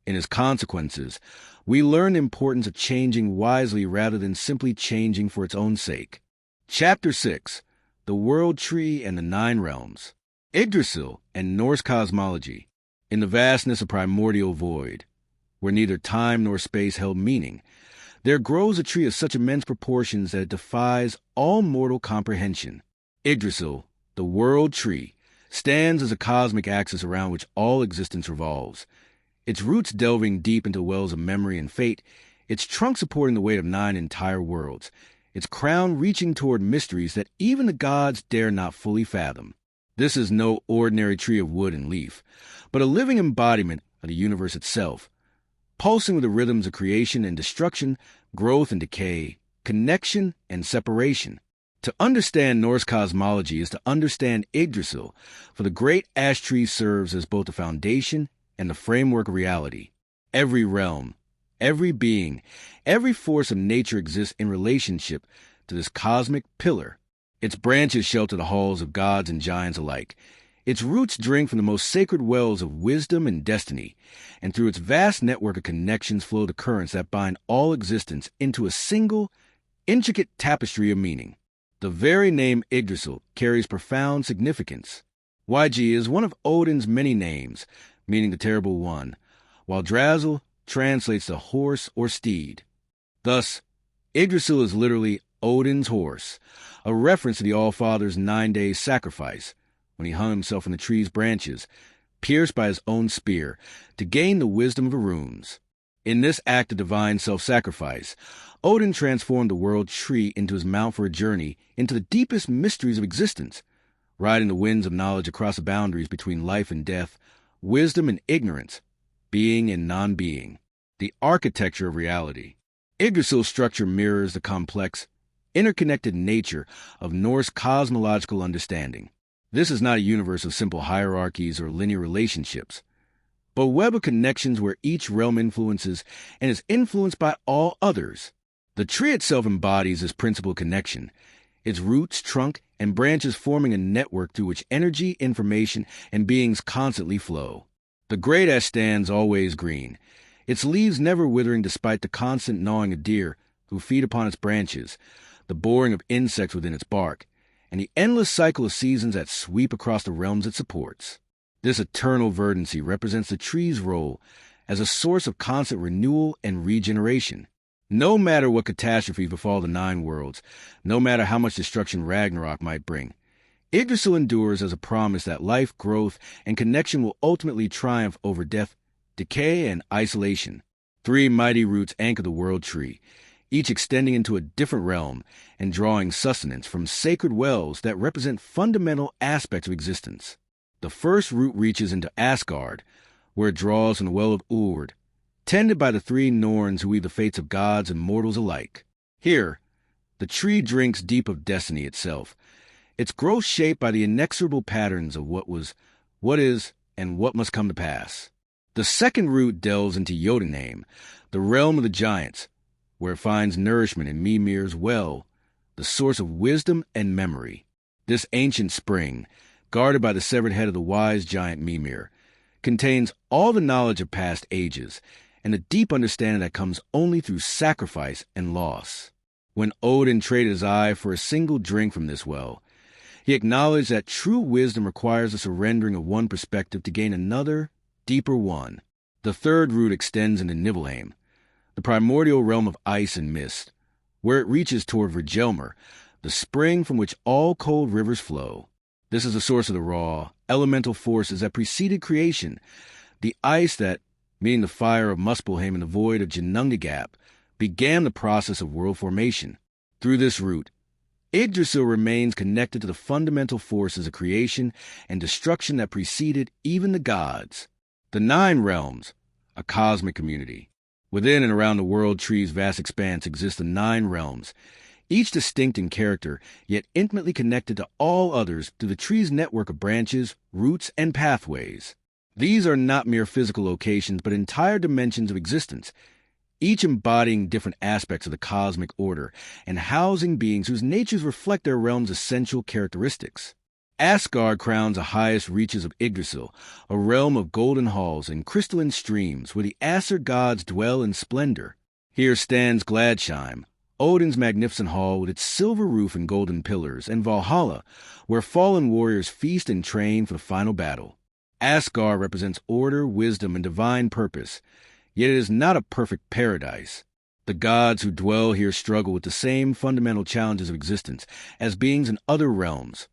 In his consequences, we learn the importance of changing wisely rather than simply changing for its own sake. Chapter 6. The World Tree and the Nine Realms. Yggdrasil and Norse Cosmology. In the vastness of primordial void, where neither time nor space held meaning, there grows a tree of such immense proportions that it defies all mortal comprehension. Yggdrasil, the World Tree, stands as a cosmic axis around which all existence revolves, its roots delving deep into wells of memory and fate, its trunk supporting the weight of 9 entire worlds, its crown reaching toward mysteries that even the gods dare not fully fathom. This is no ordinary tree of wood and leaf, but a living embodiment of the universe itself, pulsing with the rhythms of creation and destruction, growth and decay, connection and separation. To understand Norse cosmology is to understand Yggdrasil, for the great ash tree serves as both the foundation and the framework of reality. Every realm, every being, every force of nature exists in relationship to this cosmic pillar. Its branches shelter the halls of gods and giants alike, Its roots drink from the most sacred wells of wisdom and destiny, and through its vast network of connections flow the currents that bind all existence into a single, intricate tapestry of meaning. The very name Yggdrasil carries profound significance. YG is one of Odin's many names, meaning the Terrible One, while Drasil translates to horse or steed. Thus, Yggdrasil is literally Odin's horse, a reference to the All-Father's 9-day sacrifice, when he hung himself from the tree's branches, pierced by his own spear, to gain the wisdom of the runes. In this act of divine self-sacrifice, Odin transformed the world tree into his mount for a journey into the deepest mysteries of existence, riding the winds of knowledge across the boundaries between life and death, wisdom and ignorance, being and non-being, the architecture of reality. Yggdrasil's structure mirrors the complex, interconnected nature of Norse cosmological understanding. This is not a universe of simple hierarchies or linear relationships, but a web of connections where each realm influences and is influenced by all others. The tree itself embodies this principal connection, its roots, trunk, and branches forming a network through which energy, information, and beings constantly flow. The great ash stands always green, its leaves never withering despite the constant gnawing of deer who feed upon its branches, the boring of insects within its bark, and the endless cycle of seasons that sweep across the realms it supports. This eternal verdancy represents the tree's role as a source of constant renewal and regeneration. No matter what catastrophe befall the Nine Worlds, no matter how much destruction Ragnarok might bring, Yggdrasil endures as a promise that life, growth, and connection will ultimately triumph over death, decay, and isolation. 3 mighty roots anchor the world tree, each extending into a different realm and drawing sustenance from sacred wells that represent fundamental aspects of existence. The first root reaches into Asgard, where it draws from the well of Urd, tended by the 3 Norns who weave the fates of gods and mortals alike. Here, the tree drinks deep of destiny itself, its growth shaped by the inexorable patterns of what was, what is, and what must come to pass. The second root delves into Jotunheim, the realm of the giants, where it finds nourishment in Mimir's well, the source of wisdom and memory. This ancient spring, guarded by the severed head of the wise giant Mimir, contains all the knowledge of past ages, and a deep understanding that comes only through sacrifice and loss. When Odin traded his eye for a single drink from this well, he acknowledged that true wisdom requires the surrendering of one perspective to gain another, deeper one. The third root extends into Nibelheim, the primordial realm of ice and mist, where it reaches toward Virgelmer, the spring from which all cold rivers flow. This is the source of the raw, elemental forces that preceded creation, the ice that, meeting the fire of Muspelheim in the void of Ginnungagap, began the process of world formation. Through this route, Yggdrasil remains connected to the fundamental forces of creation and destruction that preceded even the gods. The 9 realms, a cosmic community. Within and around the world tree's vast expanse exist the 9 realms, each distinct in character, yet intimately connected to all others through the tree's network of branches, roots, and pathways. These are not mere physical locations, but entire dimensions of existence, each embodying different aspects of the cosmic order and housing beings whose natures reflect their realm's essential characteristics. Asgard crowns the highest reaches of Yggdrasil, a realm of golden halls and crystalline streams where the Aesir gods dwell in splendor. Here stands Gladsheim, Odin's magnificent hall with its silver roof and golden pillars, and Valhalla, where fallen warriors feast and train for the final battle. Asgard represents order, wisdom, and divine purpose, yet it is not a perfect paradise. The gods who dwell here struggle with the same fundamental challenges of existence as beings in other realms.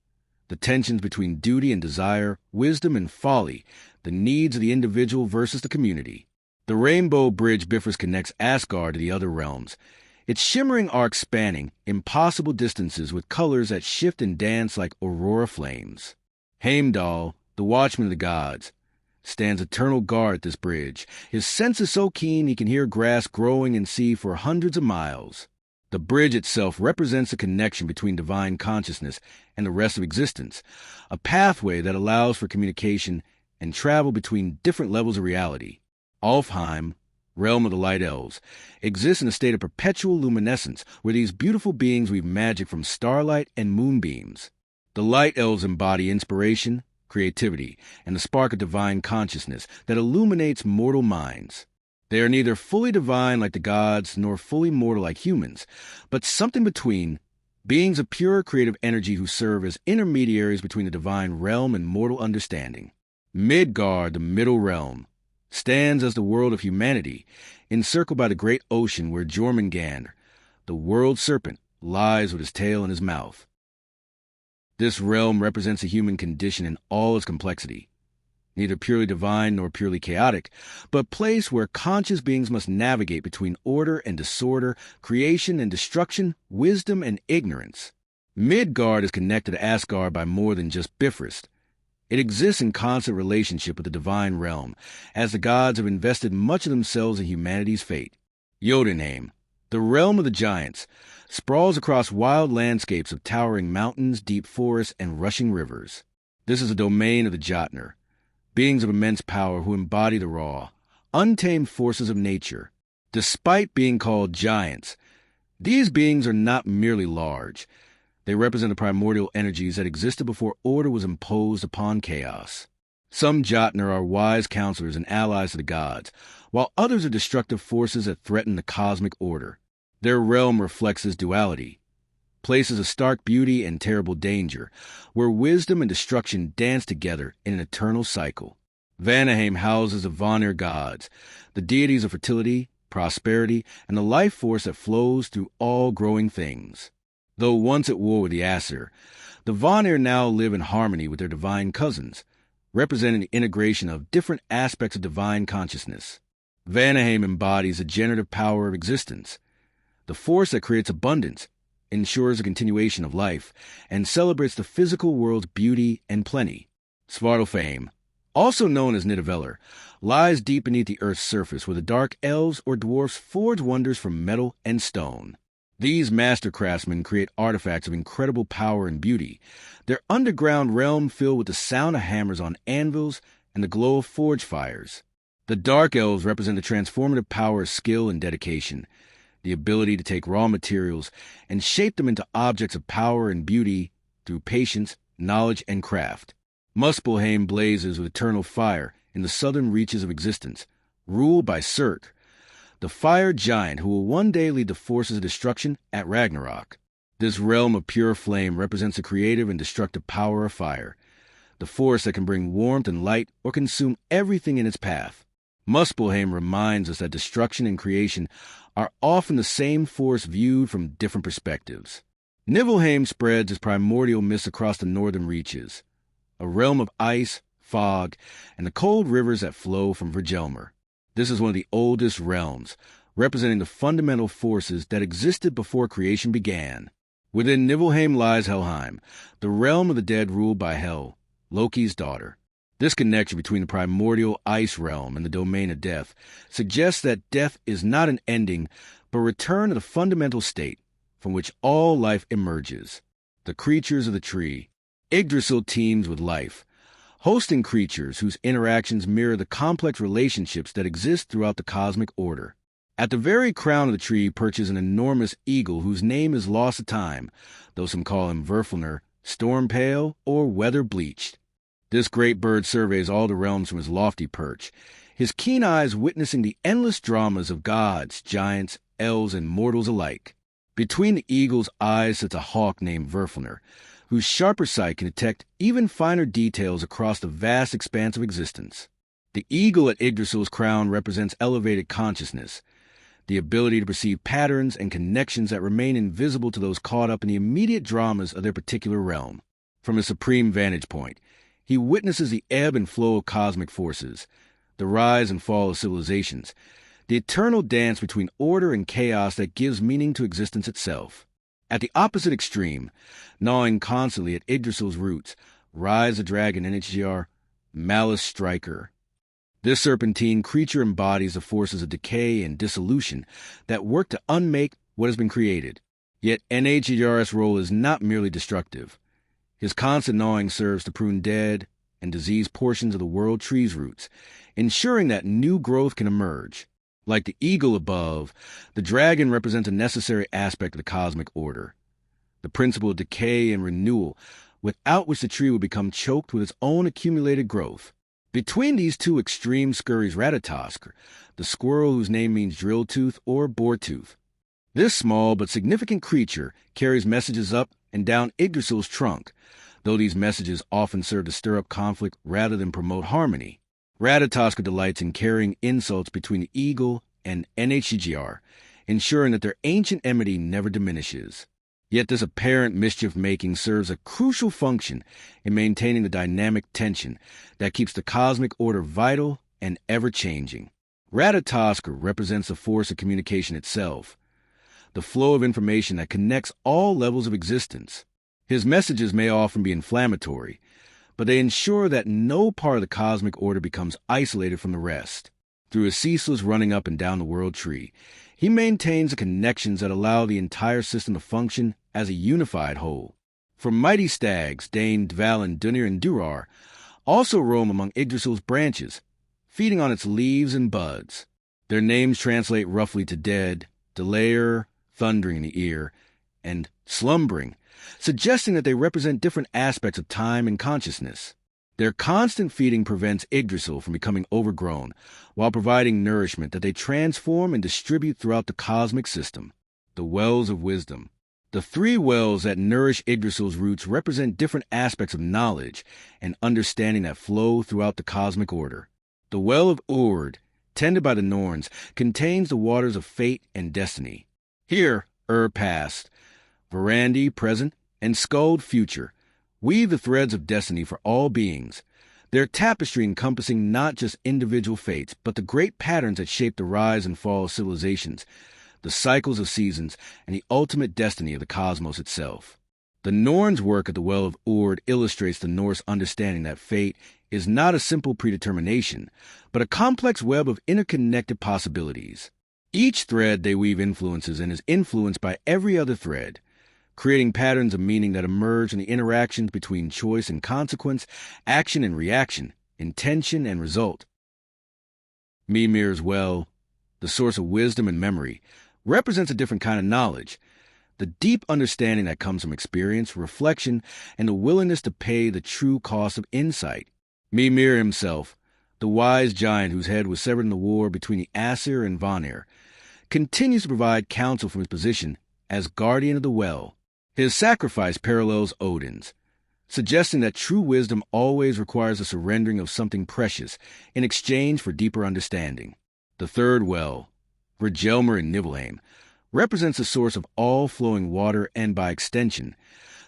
The tensions between duty and desire, wisdom and folly, the needs of the individual versus the community. The Rainbow Bridge Bifrost connects Asgard to the other realms, its shimmering arc spanning impossible distances with colors that shift and dance like aurora flames. Heimdall, the watchman of the gods, stands eternal guard at this bridge. His sense is so keen he can hear grass growing and see for hundreds of miles. The bridge itself represents a connection between divine consciousness and the rest of existence, a pathway that allows for communication and travel between different levels of reality. Alfheim, realm of the Light Elves, exists in a state of perpetual luminescence where these beautiful beings weave magic from starlight and moonbeams. The Light Elves embody inspiration, creativity, and the spark of divine consciousness that illuminates mortal minds. They are neither fully divine like the gods nor fully mortal like humans, but something between, beings of pure creative energy who serve as intermediaries between the divine realm and mortal understanding. Midgard, the middle realm, stands as the world of humanity, encircled by the great ocean where Jormungandr, the world serpent, lies with his tail in his mouth. This realm represents the human condition in all its complexity, neither purely divine nor purely chaotic, but a place where conscious beings must navigate between order and disorder, creation and destruction, wisdom and ignorance. Midgard is connected to Asgard by more than just Bifrost. It exists in constant relationship with the divine realm, as the gods have invested much of themselves in humanity's fate. Jotunheim, the realm of the giants, sprawls across wild landscapes of towering mountains, deep forests, and rushing rivers. This is a domain of the Jotnar, beings of immense power who embody the raw, untamed forces of nature. Despite being called giants, these beings are not merely large. They represent the primordial energies that existed before order was imposed upon chaos. Some Jotnar are wise counselors and allies to the gods, while others are destructive forces that threaten the cosmic order. Their realm reflects this duality, places of stark beauty and terrible danger, where wisdom and destruction dance together in an eternal cycle. Vanaheim houses the Vanir gods, the deities of fertility, prosperity, and the life force that flows through all growing things. Though once at war with the Aesir, the Vanir now live in harmony with their divine cousins, representing the integration of different aspects of divine consciousness. Vanaheim embodies the generative power of existence, the force that creates abundance, ensures a continuation of life, and celebrates the physical world's beauty and plenty. Svartalfheim, also known as Nidavellir, lies deep beneath the earth's surface where the dark elves or dwarfs forge wonders from metal and stone. These master craftsmen create artifacts of incredible power and beauty, their underground realm filled with the sound of hammers on anvils and the glow of forge fires. The dark elves represent the transformative power of skill and dedication, the ability to take raw materials and shape them into objects of power and beauty through patience, knowledge, and craft. Muspelheim blazes with eternal fire in the southern reaches of existence, ruled by Surk, the fire giant who will one day lead the forces of destruction at Ragnarok. This realm of pure flame represents the creative and destructive power of fire, the force that can bring warmth and light or consume everything in its path. Muspelheim reminds us that destruction and creation are often the same force viewed from different perspectives. Niflheim spreads its primordial mist across the northern reaches, a realm of ice, fog, and the cold rivers that flow from Virgelmer. This is one of the oldest realms, representing the fundamental forces that existed before creation began. Within Niflheim lies Helheim, the realm of the dead ruled by Hel, Loki's daughter. This connection between the primordial ice realm and the domain of death suggests that death is not an ending, but a return to the fundamental state from which all life emerges. The creatures of the tree. Yggdrasil teems with life, hosting creatures whose interactions mirror the complex relationships that exist throughout the cosmic order. At the very crown of the tree perches an enormous eagle whose name is lost to time, though some call him Verfilnir, storm-pale, or weather-bleached. This great bird surveys all the realms from his lofty perch, his keen eyes witnessing the endless dramas of gods, giants, elves, and mortals alike. Between the eagle's eyes sits a hawk named Verfilnir, whose sharper sight can detect even finer details across the vast expanse of existence. The eagle at Yggdrasil's crown represents elevated consciousness, the ability to perceive patterns and connections that remain invisible to those caught up in the immediate dramas of their particular realm. From a supreme vantage point, he witnesses the ebb and flow of cosmic forces, the rise and fall of civilizations, the eternal dance between order and chaos that gives meaning to existence itself. At the opposite extreme, gnawing constantly at Yggdrasil's roots, rise the dragon NHGR Malice Striker. This serpentine creature embodies the forces of decay and dissolution that work to unmake what has been created. Yet NHGR's role is not merely destructive. His constant gnawing serves to prune dead and diseased portions of the world tree's roots, ensuring that new growth can emerge. Like the eagle above, the dragon represents a necessary aspect of the cosmic order, the principle of decay and renewal, without which the tree would become choked with its own accumulated growth. Between these two extremes scurries Ratatosk, the squirrel whose name means drill tooth or boar tooth. This small but significant creature carries messages up and down Yggdrasil's trunk, though these messages often serve to stir up conflict rather than promote harmony. Ratatosk delights in carrying insults between the eagle and NHGR, ensuring that their ancient enmity never diminishes. Yet this apparent mischief-making serves a crucial function in maintaining the dynamic tension that keeps the cosmic order vital and ever-changing. Ratatosk represents the force of communication itself, the flow of information that connects all levels of existence. His messages may often be inflammatory, but they ensure that no part of the cosmic order becomes isolated from the rest. Through his ceaseless running up and down the world tree, he maintains the connections that allow the entire system to function as a unified whole. For mighty stags, Dane, Dvalin, Dunir, and Durar also roam among Yggdrasil's branches, feeding on its leaves and buds. Their names translate roughly to dead, delayer, thundering in the ear, and slumbering, suggesting that they represent different aspects of time and consciousness. Their constant feeding prevents Yggdrasil from becoming overgrown, while providing nourishment that they transform and distribute throughout the cosmic system. The wells of wisdom. The three wells that nourish Yggdrasil's roots represent different aspects of knowledge and understanding that flow throughout the cosmic order. The well of Ord, tended by the Norns, contains the waters of fate and destiny. Here, past, Verandi, present, and Skuld, future, weave the threads of destiny for all beings, their tapestry encompassing not just individual fates, but the great patterns that shape the rise and fall of civilizations, the cycles of seasons, and the ultimate destiny of the cosmos itself. The Norns' work at the Well of Ord illustrates the Norse understanding that fate is not a simple predetermination, but a complex web of interconnected possibilities. Each thread they weave influences and is influenced by every other thread, creating patterns of meaning that emerge in the interactions between choice and consequence, action and reaction, intention and result. Mimir's well, the source of wisdom and memory, represents a different kind of knowledge, the deep understanding that comes from experience, reflection, and the willingness to pay the true cost of insight. Mimir himself, the wise giant whose head was severed in the war between the Aesir and Vanir, continues to provide counsel from his position as guardian of the well. His sacrifice parallels Odin's, suggesting that true wisdom always requires the surrendering of something precious in exchange for deeper understanding. The third well, Vergelmer in Nibelheim, represents the source of all flowing water and, by extension,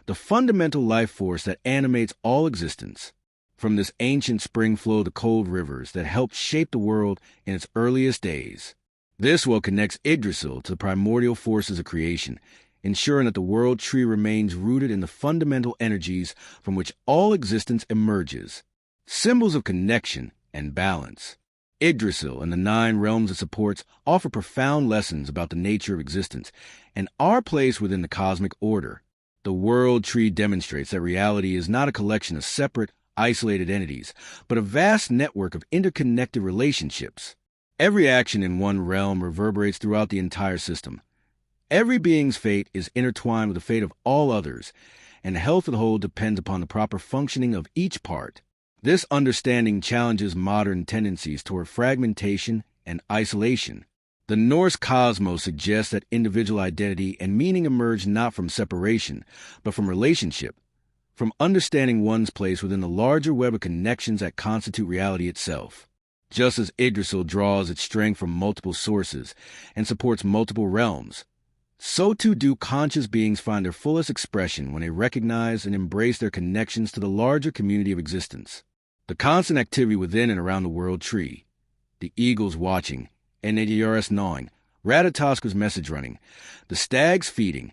the fundamental life force that animates all existence. From this ancient spring flow the cold rivers that helped shape the world in its earliest days. This well connects Yggdrasil to the primordial forces of creation, ensuring that the world tree remains rooted in the fundamental energies from which all existence emerges. Symbols of connection and balance. Yggdrasil and the 9 realms it supports offer profound lessons about the nature of existence and our place within the cosmic order. The world tree demonstrates that reality is not a collection of separate, isolated entities, but a vast network of interconnected relationships. Every action in one realm reverberates throughout the entire system. Every being's fate is intertwined with the fate of all others, and the health of the whole depends upon the proper functioning of each part. This understanding challenges modern tendencies toward fragmentation and isolation. The Norse cosmos suggests that individual identity and meaning emerge not from separation, but from relationship, from understanding one's place within the larger web of connections that constitute reality itself. Just as Yggdrasil draws its strength from multiple sources and supports multiple realms, so too do conscious beings find their fullest expression when they recognize and embrace their connections to the larger community of existence. The constant activity within and around the world tree, the eagles watching, NADRS gnawing, Ratatosk's message running, the stags feeding,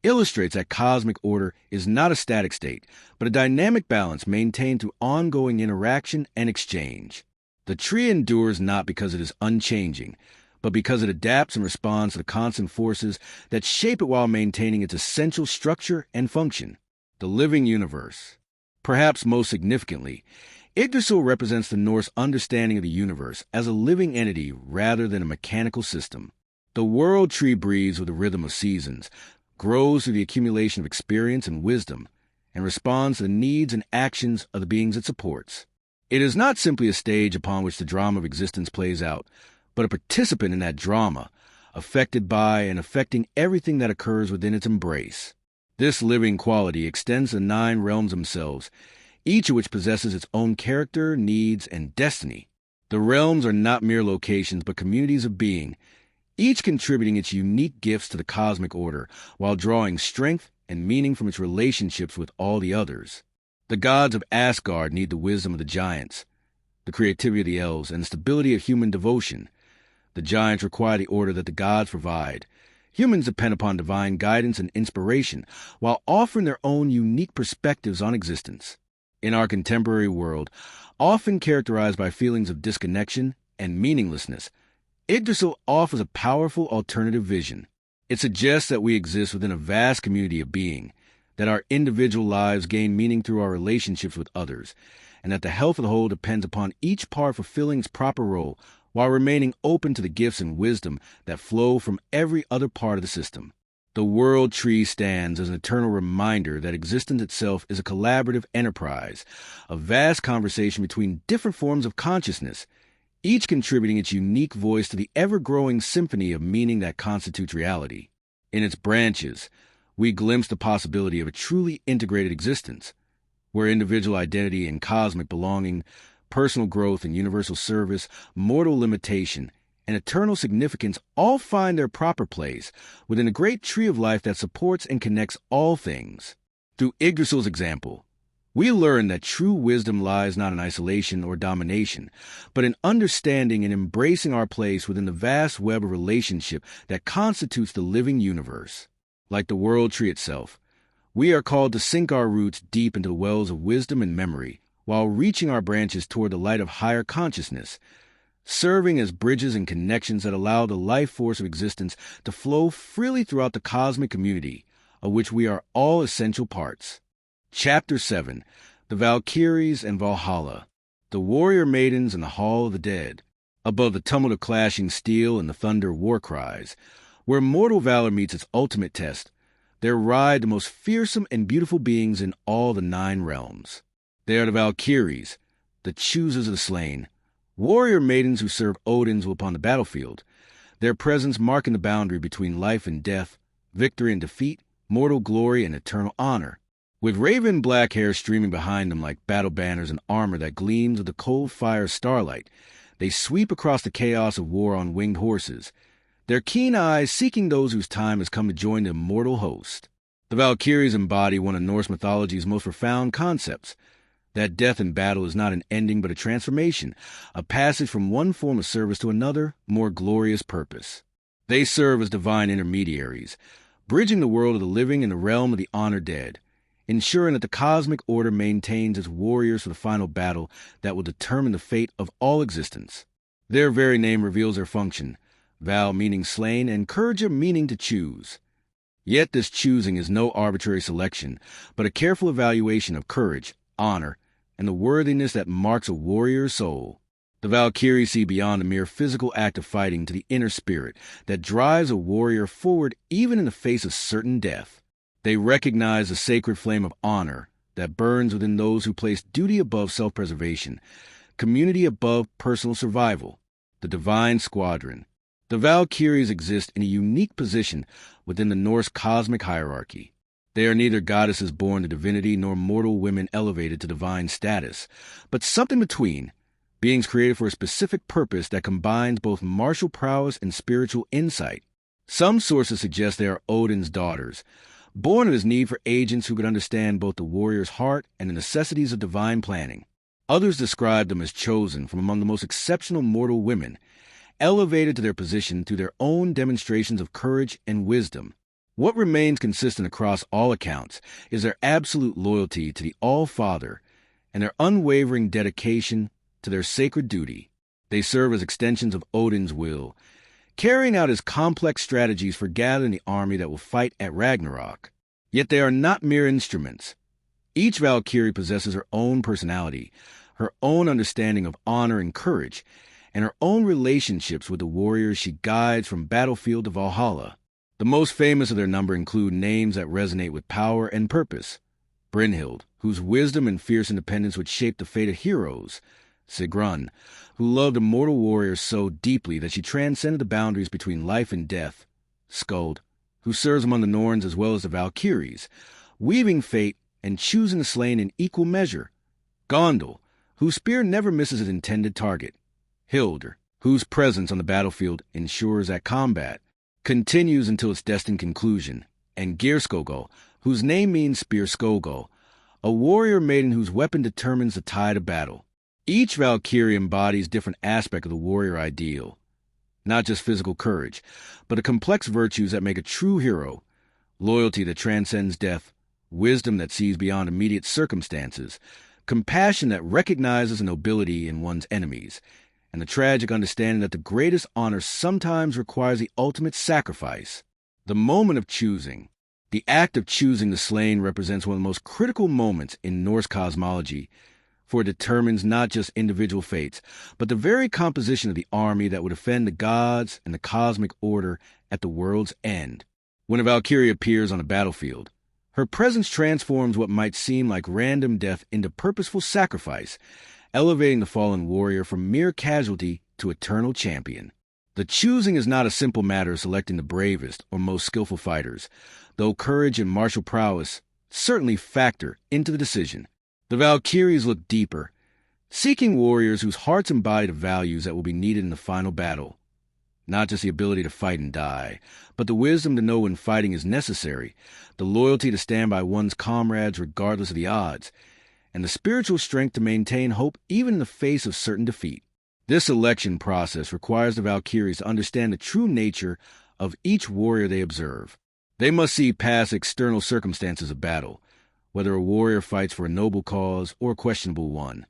illustrates that cosmic order is not a static state, but a dynamic balance maintained through ongoing interaction and exchange. The tree endures not because it is unchanging, but because it adapts and responds to the constant forces that shape it while maintaining its essential structure and function. The living universe. Perhaps most significantly, Yggdrasil represents the Norse understanding of the universe as a living entity rather than a mechanical system. The world tree breathes with the rhythm of seasons, grows through the accumulation of experience and wisdom, and responds to the needs and actions of the beings it supports. It is not simply a stage upon which the drama of existence plays out, but a participant in that drama, affected by and affecting everything that occurs within its embrace. This living quality extends the 9 realms themselves, each of which possesses its own character, needs, and destiny. The realms are not mere locations, but communities of being, each contributing its unique gifts to the cosmic order, while drawing strength and meaning from its relationships with all the others. The gods of Asgard need the wisdom of the giants, the creativity of the elves, and the stability of human devotion. The giants require the order that the gods provide. Humans depend upon divine guidance and inspiration, while offering their own unique perspectives on existence. In our contemporary world, often characterized by feelings of disconnection and meaninglessness, Yggdrasil offers a powerful alternative vision. It suggests that we exist within a vast community of being, that our individual lives gain meaning through our relationships with others, and that the health of the whole depends upon each part fulfilling its proper role while remaining open to the gifts and wisdom that flow from every other part of the system. The world tree stands as an eternal reminder that existence itself is a collaborative enterprise, a vast conversation between different forms of consciousness, each contributing its unique voice to the ever-growing symphony of meaning that constitutes reality. In its branches, we glimpse the possibility of a truly integrated existence, where individual identity and cosmic belonging, personal growth and universal service, mortal limitation, and eternal significance all find their proper place within a great tree of life that supports and connects all things. Through Yggdrasil's example, we learn that true wisdom lies not in isolation or domination, but in understanding and embracing our place within the vast web of relationship that constitutes the living universe. Like the world tree itself, we are called to sink our roots deep into the wells of wisdom and memory, while reaching our branches toward the light of higher consciousness, serving as bridges and connections that allow the life force of existence to flow freely throughout the cosmic community, of which we are all essential parts. Chapter 7. The Valkyries and Valhalla. The warrior maidens in the Hall of the Dead. Above the tumult of clashing steel and the thunder of war cries, where mortal valor meets its ultimate test, there ride the most fearsome and beautiful beings in all the 9 realms. They are the Valkyries, the choosers of the slain, warrior maidens who serve Odin's will upon the battlefield, their presence marking the boundary between life and death, victory and defeat, mortal glory and eternal honor. With raven black hair streaming behind them like battle banners and armor that gleams with the cold fire starlight, they sweep across the chaos of war on winged horses, their keen eyes seeking those whose time has come to join the immortal host. The Valkyries embody one of Norse mythology's most profound concepts, that death in battle is not an ending but a transformation, a passage from one form of service to another, more glorious purpose. They serve as divine intermediaries, bridging the world of the living and the realm of the honored dead, ensuring that the cosmic order maintains its warriors for the final battle that will determine the fate of all existence. Their very name reveals their function, Val meaning slain and Courage meaning to choose. Yet this choosing is no arbitrary selection, but a careful evaluation of courage, honor, and the worthiness that marks a warrior's soul. The Valkyries see beyond the mere physical act of fighting to the inner spirit that drives a warrior forward even in the face of certain death. They recognize the sacred flame of honor that burns within those who place duty above self-preservation, community above personal survival, the divine squadron. The Valkyries exist in a unique position within the Norse cosmic hierarchy. They are neither goddesses born to divinity nor mortal women elevated to divine status, but something between, beings created for a specific purpose that combines both martial prowess and spiritual insight. Some sources suggest they are Odin's daughters, born of his need for agents who could understand both the warrior's heart and the necessities of divine planning. Others describe them as chosen from among the most exceptional mortal women, elevated to their position through their own demonstrations of courage and wisdom. What remains consistent across all accounts is their absolute loyalty to the All-Father and their unwavering dedication to their sacred duty. They serve as extensions of Odin's will, carrying out his complex strategies for gathering the army that will fight at Ragnarok. Yet they are not mere instruments. Each Valkyrie possesses her own personality, her own understanding of honor and courage, and her own relationships with the warriors she guides from battlefield to Valhalla. The most famous of their number include names that resonate with power and purpose. Brynhild, whose wisdom and fierce independence would shape the fate of heroes. Sigrun, who loved a mortal warrior so deeply that she transcended the boundaries between life and death. Skuld, who serves among the Norns as well as the Valkyries, weaving fate and choosing the slain in equal measure. Gondel, whose spear never misses its intended target. Hildur, whose presence on the battlefield ensures that combat continues until its destined conclusion. And Geirskogul, whose name means Spear Skogul, a warrior maiden whose weapon determines the tide of battle. Each Valkyrie embodies different aspects of the warrior ideal. Not just physical courage, but the complex virtues that make a true hero. Loyalty that transcends death, wisdom that sees beyond immediate circumstances, compassion that recognizes the nobility in one's enemies, and the tragic understanding that the greatest honor sometimes requires the ultimate sacrifice. The moment of choosing. The act of choosing the slain represents one of the most critical moments in Norse cosmology, for it determines not just individual fates, but the very composition of the army that would defend the gods and the cosmic order at the world's end. When a Valkyrie appears on a battlefield, her presence transforms what might seem like random death into purposeful sacrifice, elevating the fallen warrior from mere casualty to eternal champion. The choosing is not a simple matter of selecting the bravest or most skillful fighters, though courage and martial prowess certainly factor into the decision. The Valkyries look deeper, seeking warriors whose hearts embody the values that will be needed in the final battle. Not just the ability to fight and die, but the wisdom to know when fighting is necessary, the loyalty to stand by one's comrades regardless of the odds, and the spiritual strength to maintain hope even in the face of certain defeat. This selection process requires the Valkyries to understand the true nature of each warrior they observe. They must see past external circumstances of battle, whether a warrior fights for a noble cause or a questionable one,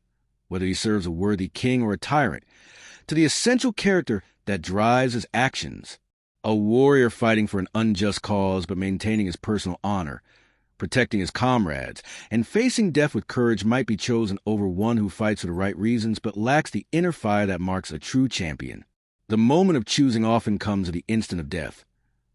whether he serves a worthy king or a tyrant, to the essential character that drives his actions. A warrior fighting for an unjust cause but maintaining his personal honor, protecting his comrades, and facing death with courage might be chosen over one who fights for the right reasons but lacks the inner fire that marks a true champion. The moment of choosing often comes at the instant of death,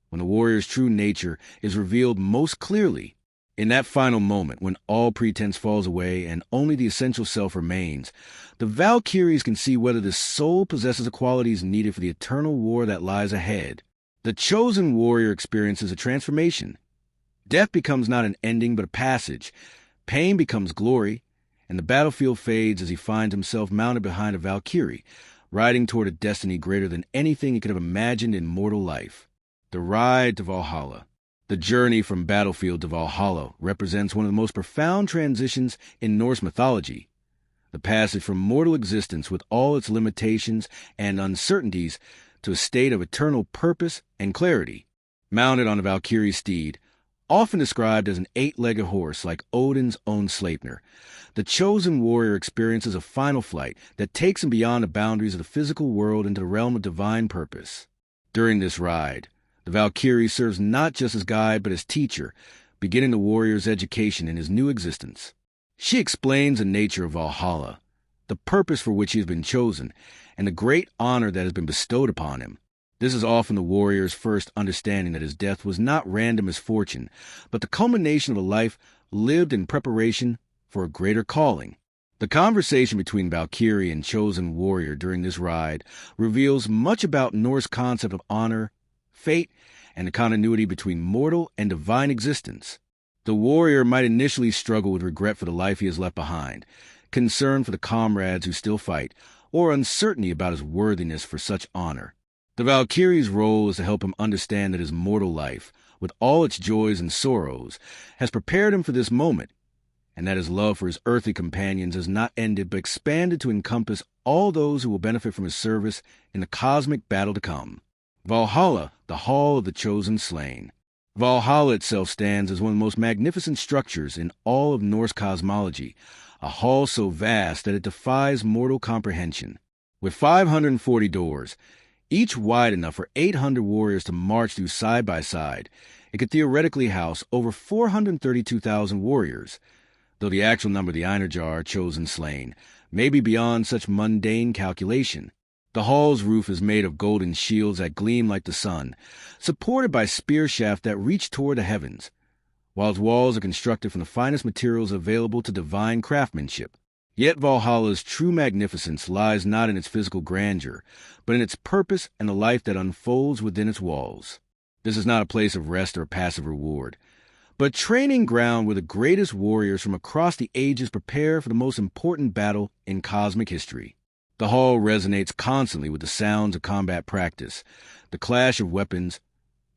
when the warrior's true nature is revealed most clearly. In that final moment, when all pretense falls away and only the essential self remains, the Valkyries can see whether the soul possesses the qualities needed for the eternal war that lies ahead. The chosen warrior experiences a transformation. Death becomes not an ending but a passage. Pain becomes glory, and the battlefield fades as he finds himself mounted behind a Valkyrie, riding toward a destiny greater than anything he could have imagined in mortal life. The ride to Valhalla. The journey from battlefield to Valhalla represents one of the most profound transitions in Norse mythology. The passage from mortal existence with all its limitations and uncertainties to a state of eternal purpose and clarity. Mounted on a Valkyrie steed, often described as an 8-legged horse like Odin's own Sleipnir, the chosen warrior experiences a final flight that takes him beyond the boundaries of the physical world into the realm of divine purpose. During this ride, the Valkyrie serves not just as guide but as teacher, beginning the warrior's education in his new existence. She explains the nature of Valhalla, the purpose for which he has been chosen, and the great honor that has been bestowed upon him. This is often the warrior's first understanding that his death was not random misfortune, but the culmination of a life lived in preparation for a greater calling. The conversation between Valkyrie and chosen warrior during this ride reveals much about Norse concept of honor, fate, and the continuity between mortal and divine existence. The warrior might initially struggle with regret for the life he has left behind, concern for the comrades who still fight, or uncertainty about his worthiness for such honor. The Valkyrie's role is to help him understand that his mortal life, with all its joys and sorrows, has prepared him for this moment, and that his love for his earthly companions has not ended but expanded to encompass all those who will benefit from his service in the cosmic battle to come. Valhalla, the Hall of the Chosen Slain. Valhalla itself stands as one of the most magnificent structures in all of Norse cosmology, a hall so vast that it defies mortal comprehension. With 540 doors, each wide enough for 800 warriors to march through side by side, it could theoretically house over 432,000 warriors, though the actual number of the Einarjar, chosen slain, may be beyond such mundane calculation. The hall's roof is made of golden shields that gleam like the sun, supported by spear shafts that reach toward the heavens. while its walls are constructed from the finest materials available to divine craftsmanship. Yet Valhalla's true magnificence lies not in its physical grandeur, but in its purpose and the life that unfolds within its walls. This is not a place of rest or passive reward, but training ground where the greatest warriors from across the ages prepare for the most important battle in cosmic history. The hall resonates constantly with the sounds of combat practice, the clash of weapons,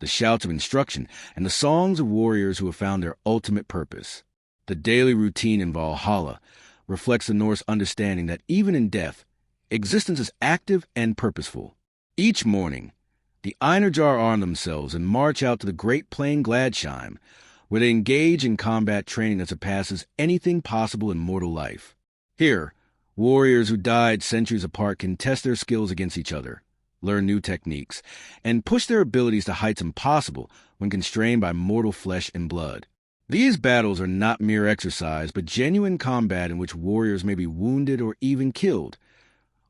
the shouts of instruction, and the songs of warriors who have found their ultimate purpose. The daily routine in Valhalla reflects the Norse understanding that even in death, existence is active and purposeful. Each morning, the Einarjar arm themselves and march out to the great plain Gladsheim, where they engage in combat training that surpasses anything possible in mortal life. Here, warriors who died centuries apart can test their skills against each other, learn new techniques, and push their abilities to heights impossible when constrained by mortal flesh and blood. These battles are not mere exercise, but genuine combat in which warriors may be wounded or even killed,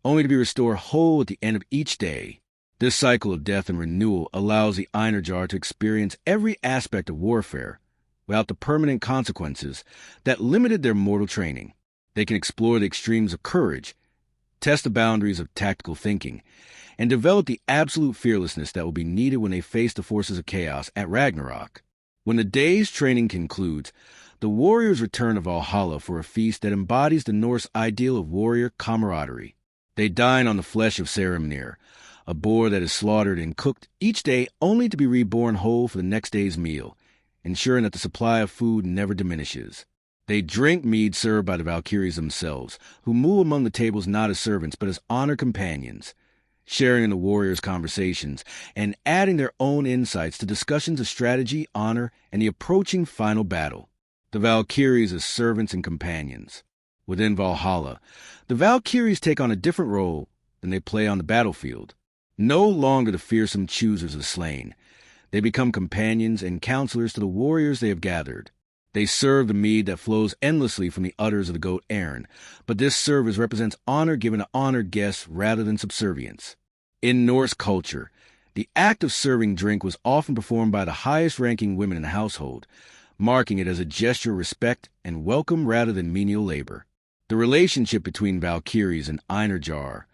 only to be restored whole at the end of each day. This cycle of death and renewal allows the Einarjar to experience every aspect of warfare without the permanent consequences that limited their mortal training. They can explore the extremes of courage, test the boundaries of tactical thinking, and develop the absolute fearlessness that will be needed when they face the forces of chaos at Ragnarok. When the day's training concludes, the warriors return to Valhalla for a feast that embodies the Norse ideal of warrior camaraderie. They dine on the flesh of Sarimnir, a boar that is slaughtered and cooked each day only to be reborn whole for the next day's meal, ensuring that the supply of food never diminishes. They drink mead served by the Valkyries themselves, who move among the tables not as servants but as honored companions, sharing in the warriors' conversations and adding their own insights to discussions of strategy, honor, and the approaching final battle. The Valkyries as servants and companions. Within Valhalla, the Valkyries take on a different role than they play on the battlefield. No longer the fearsome choosers of slain, they become companions and counselors to the warriors they have gathered. They serve the mead that flows endlessly from the udders of the goat Aaron, but this service represents honor given to honored guests rather than subservience. In Norse culture, the act of serving drink was often performed by the highest-ranking women in the household, marking it as a gesture of respect and welcome rather than menial labor. The relationship between Valkyries and Einarjar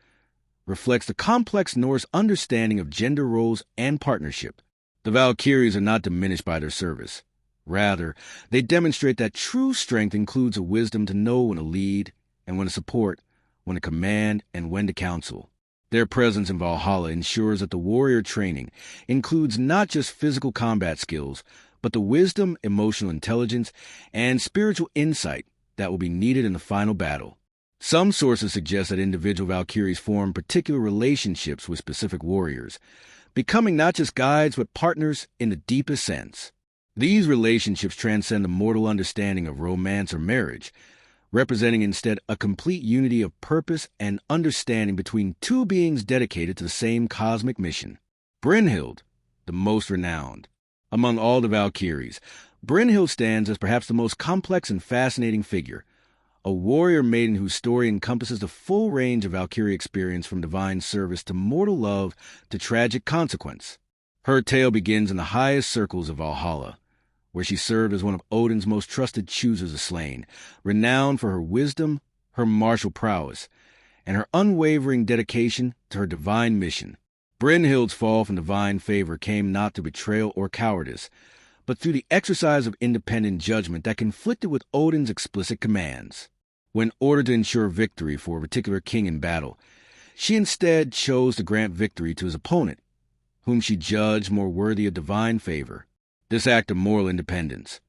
reflects the complex Norse understanding of gender roles and partnership. The Valkyries are not diminished by their service. Rather, they demonstrate that true strength includes a wisdom to know when to lead and when to support, when to command and when to counsel. Their presence in Valhalla ensures that the warrior training includes not just physical combat skills, but the wisdom, emotional intelligence, and spiritual insight that will be needed in the final battle. Some sources suggest that individual Valkyries form particular relationships with specific warriors, becoming not just guides but partners in the deepest sense. These relationships transcend the mortal understanding of romance or marriage, representing instead a complete unity of purpose and understanding between two beings dedicated to the same cosmic mission. Brynhild, the most renowned. Among all the Valkyries, Brynhild stands as perhaps the most complex and fascinating figure, a warrior maiden whose story encompasses the full range of Valkyrie experience from divine service to mortal love to tragic consequence. Her tale begins in the highest circles of Valhalla, where she served as one of Odin's most trusted choosers of slain, renowned for her wisdom, her martial prowess, and her unwavering dedication to her divine mission. Brynhild's fall from divine favor came not through betrayal or cowardice, but through the exercise of independent judgment that conflicted with Odin's explicit commands. When ordered to ensure victory for a particular king in battle, she instead chose to grant victory to his opponent, whom she judged more worthy of divine favor. This act of moral independence,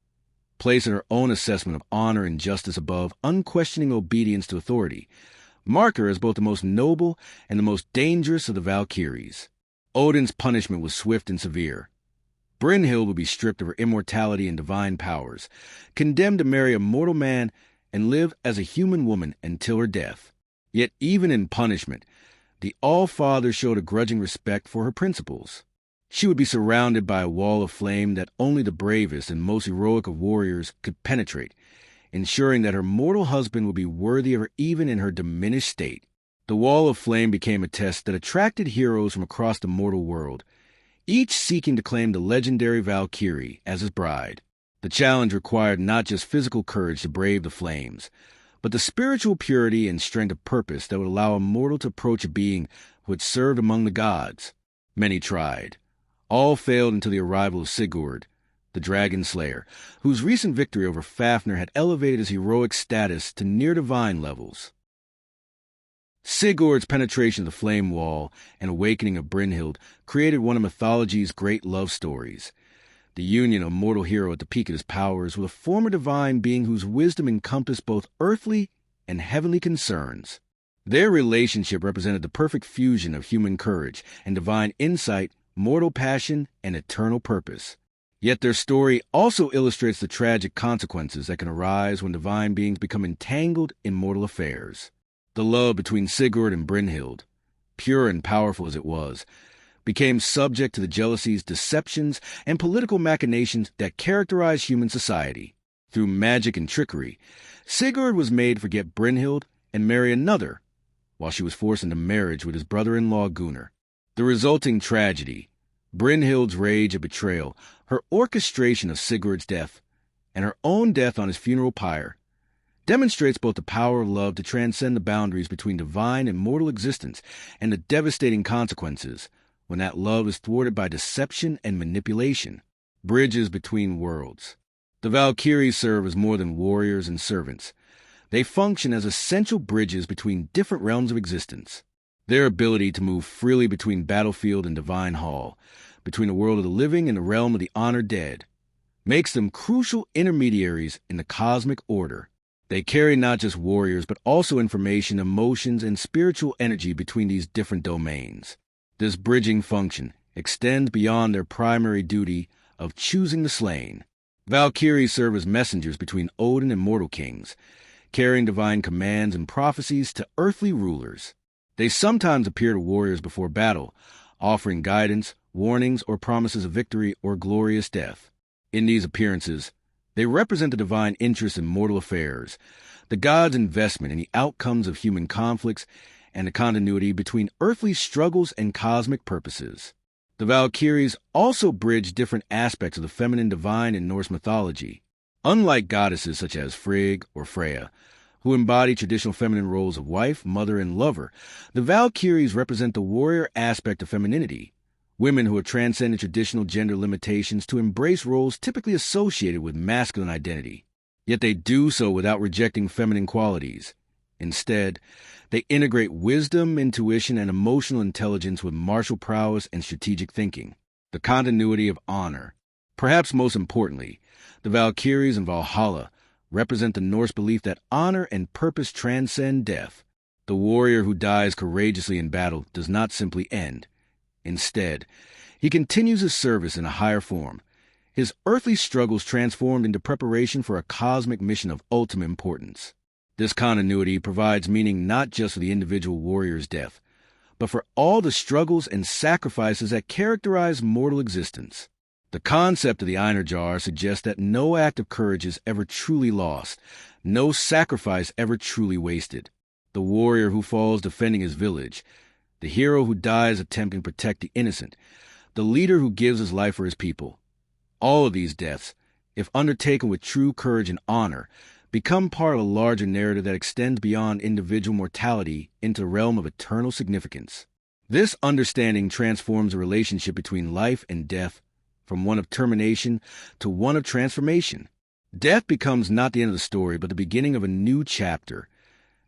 placing her own assessment of honor and justice above unquestioning obedience to authority, mark her as both the most noble and the most dangerous of the Valkyries. Odin's punishment was swift and severe. Brynhild would be stripped of her immortality and divine powers, condemned to marry a mortal man and live as a human woman until her death. Yet even in punishment, the All-Father showed a grudging respect for her principles. She would be surrounded by a wall of flame that only the bravest and most heroic of warriors could penetrate, ensuring that her mortal husband would be worthy of her even in her diminished state. The wall of flame became a test that attracted heroes from across the mortal world, each seeking to claim the legendary Valkyrie as his bride. The challenge required not just physical courage to brave the flames, but the spiritual purity and strength of purpose that would allow a mortal to approach a being who had served among the gods. Many tried. All failed until the arrival of Sigurd, the dragon slayer, whose recent victory over Fafnir had elevated his heroic status to near-divine levels. Sigurd's penetration of the flame wall and awakening of Brynhild created one of mythology's great love stories. The union of a mortal hero at the peak of his powers with a former divine being whose wisdom encompassed both earthly and heavenly concerns. Their relationship represented the perfect fusion of human courage and divine insight, mortal passion, and eternal purpose. Yet their story also illustrates the tragic consequences that can arise when divine beings become entangled in mortal affairs. The love between Sigurd and Brynhild, pure and powerful as it was, became subject to the jealousies, deceptions, and political machinations that characterize human society. Through magic and trickery, Sigurd was made to forget Brynhild and marry another, while she was forced into marriage with his brother-in-law Gunnar. The resulting tragedy, Brynhild's rage of betrayal, her orchestration of Sigurd's death, and her own death on his funeral pyre, demonstrates both the power of love to transcend the boundaries between divine and mortal existence and the devastating consequences when that love is thwarted by deception and manipulation. Bridges between worlds. The Valkyries serve as more than warriors and servants. They function as essential bridges between different realms of existence. Their ability to move freely between battlefield and divine hall, between the world of the living and the realm of the honored dead, makes them crucial intermediaries in the cosmic order. They carry not just warriors, but also information, emotions, and spiritual energy between these different domains. This bridging function extends beyond their primary duty of choosing the slain. Valkyries serve as messengers between Odin and mortal kings, carrying divine commands and prophecies to earthly rulers. They sometimes appear to warriors before battle, offering guidance, warnings, or promises of victory or glorious death. In these appearances, they represent the divine interest in mortal affairs, the gods' investment in the outcomes of human conflicts, and the continuity between earthly struggles and cosmic purposes. The Valkyries also bridge different aspects of the feminine divine in Norse mythology. Unlike goddesses such as Frigg or Freya, who embody traditional feminine roles of wife, mother, and lover, the Valkyries represent the warrior aspect of femininity, women who have transcended traditional gender limitations to embrace roles typically associated with masculine identity. Yet they do so without rejecting feminine qualities. Instead, they integrate wisdom, intuition, and emotional intelligence with martial prowess and strategic thinking. The continuity of honor. Perhaps most importantly, the Valkyries in Valhalla represent the Norse belief that honor and purpose transcend death. The warrior who dies courageously in battle does not simply end. Instead, he continues his service in a higher form, his earthly struggles transformed into preparation for a cosmic mission of ultimate importance. This continuity provides meaning not just for the individual warrior's death, but for all the struggles and sacrifices that characterize mortal existence. The concept of the Einar suggests that no act of courage is ever truly lost, no sacrifice ever truly wasted. The warrior who falls defending his village, the hero who dies attempting to protect the innocent, the leader who gives his life for his people. All of these deaths, if undertaken with true courage and honor, become part of a larger narrative that extends beyond individual mortality into the realm of eternal significance. This understanding transforms the relationship between life and death from one of termination to one of transformation. Death becomes not the end of the story, but the beginning of a new chapter,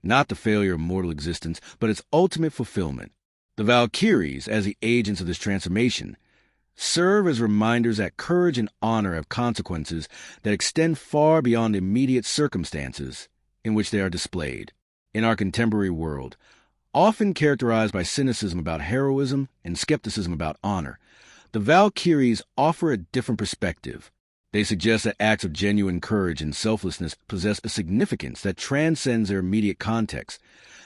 not the failure of mortal existence, but its ultimate fulfillment. The Valkyries, as the agents of this transformation, serve as reminders that courage and honor have consequences that extend far beyond the immediate circumstances in which they are displayed. In our contemporary world, often characterized by cynicism about heroism and skepticism about honor, the Valkyries offer a different perspective. They suggest that acts of genuine courage and selflessness possess a significance that transcends their immediate context,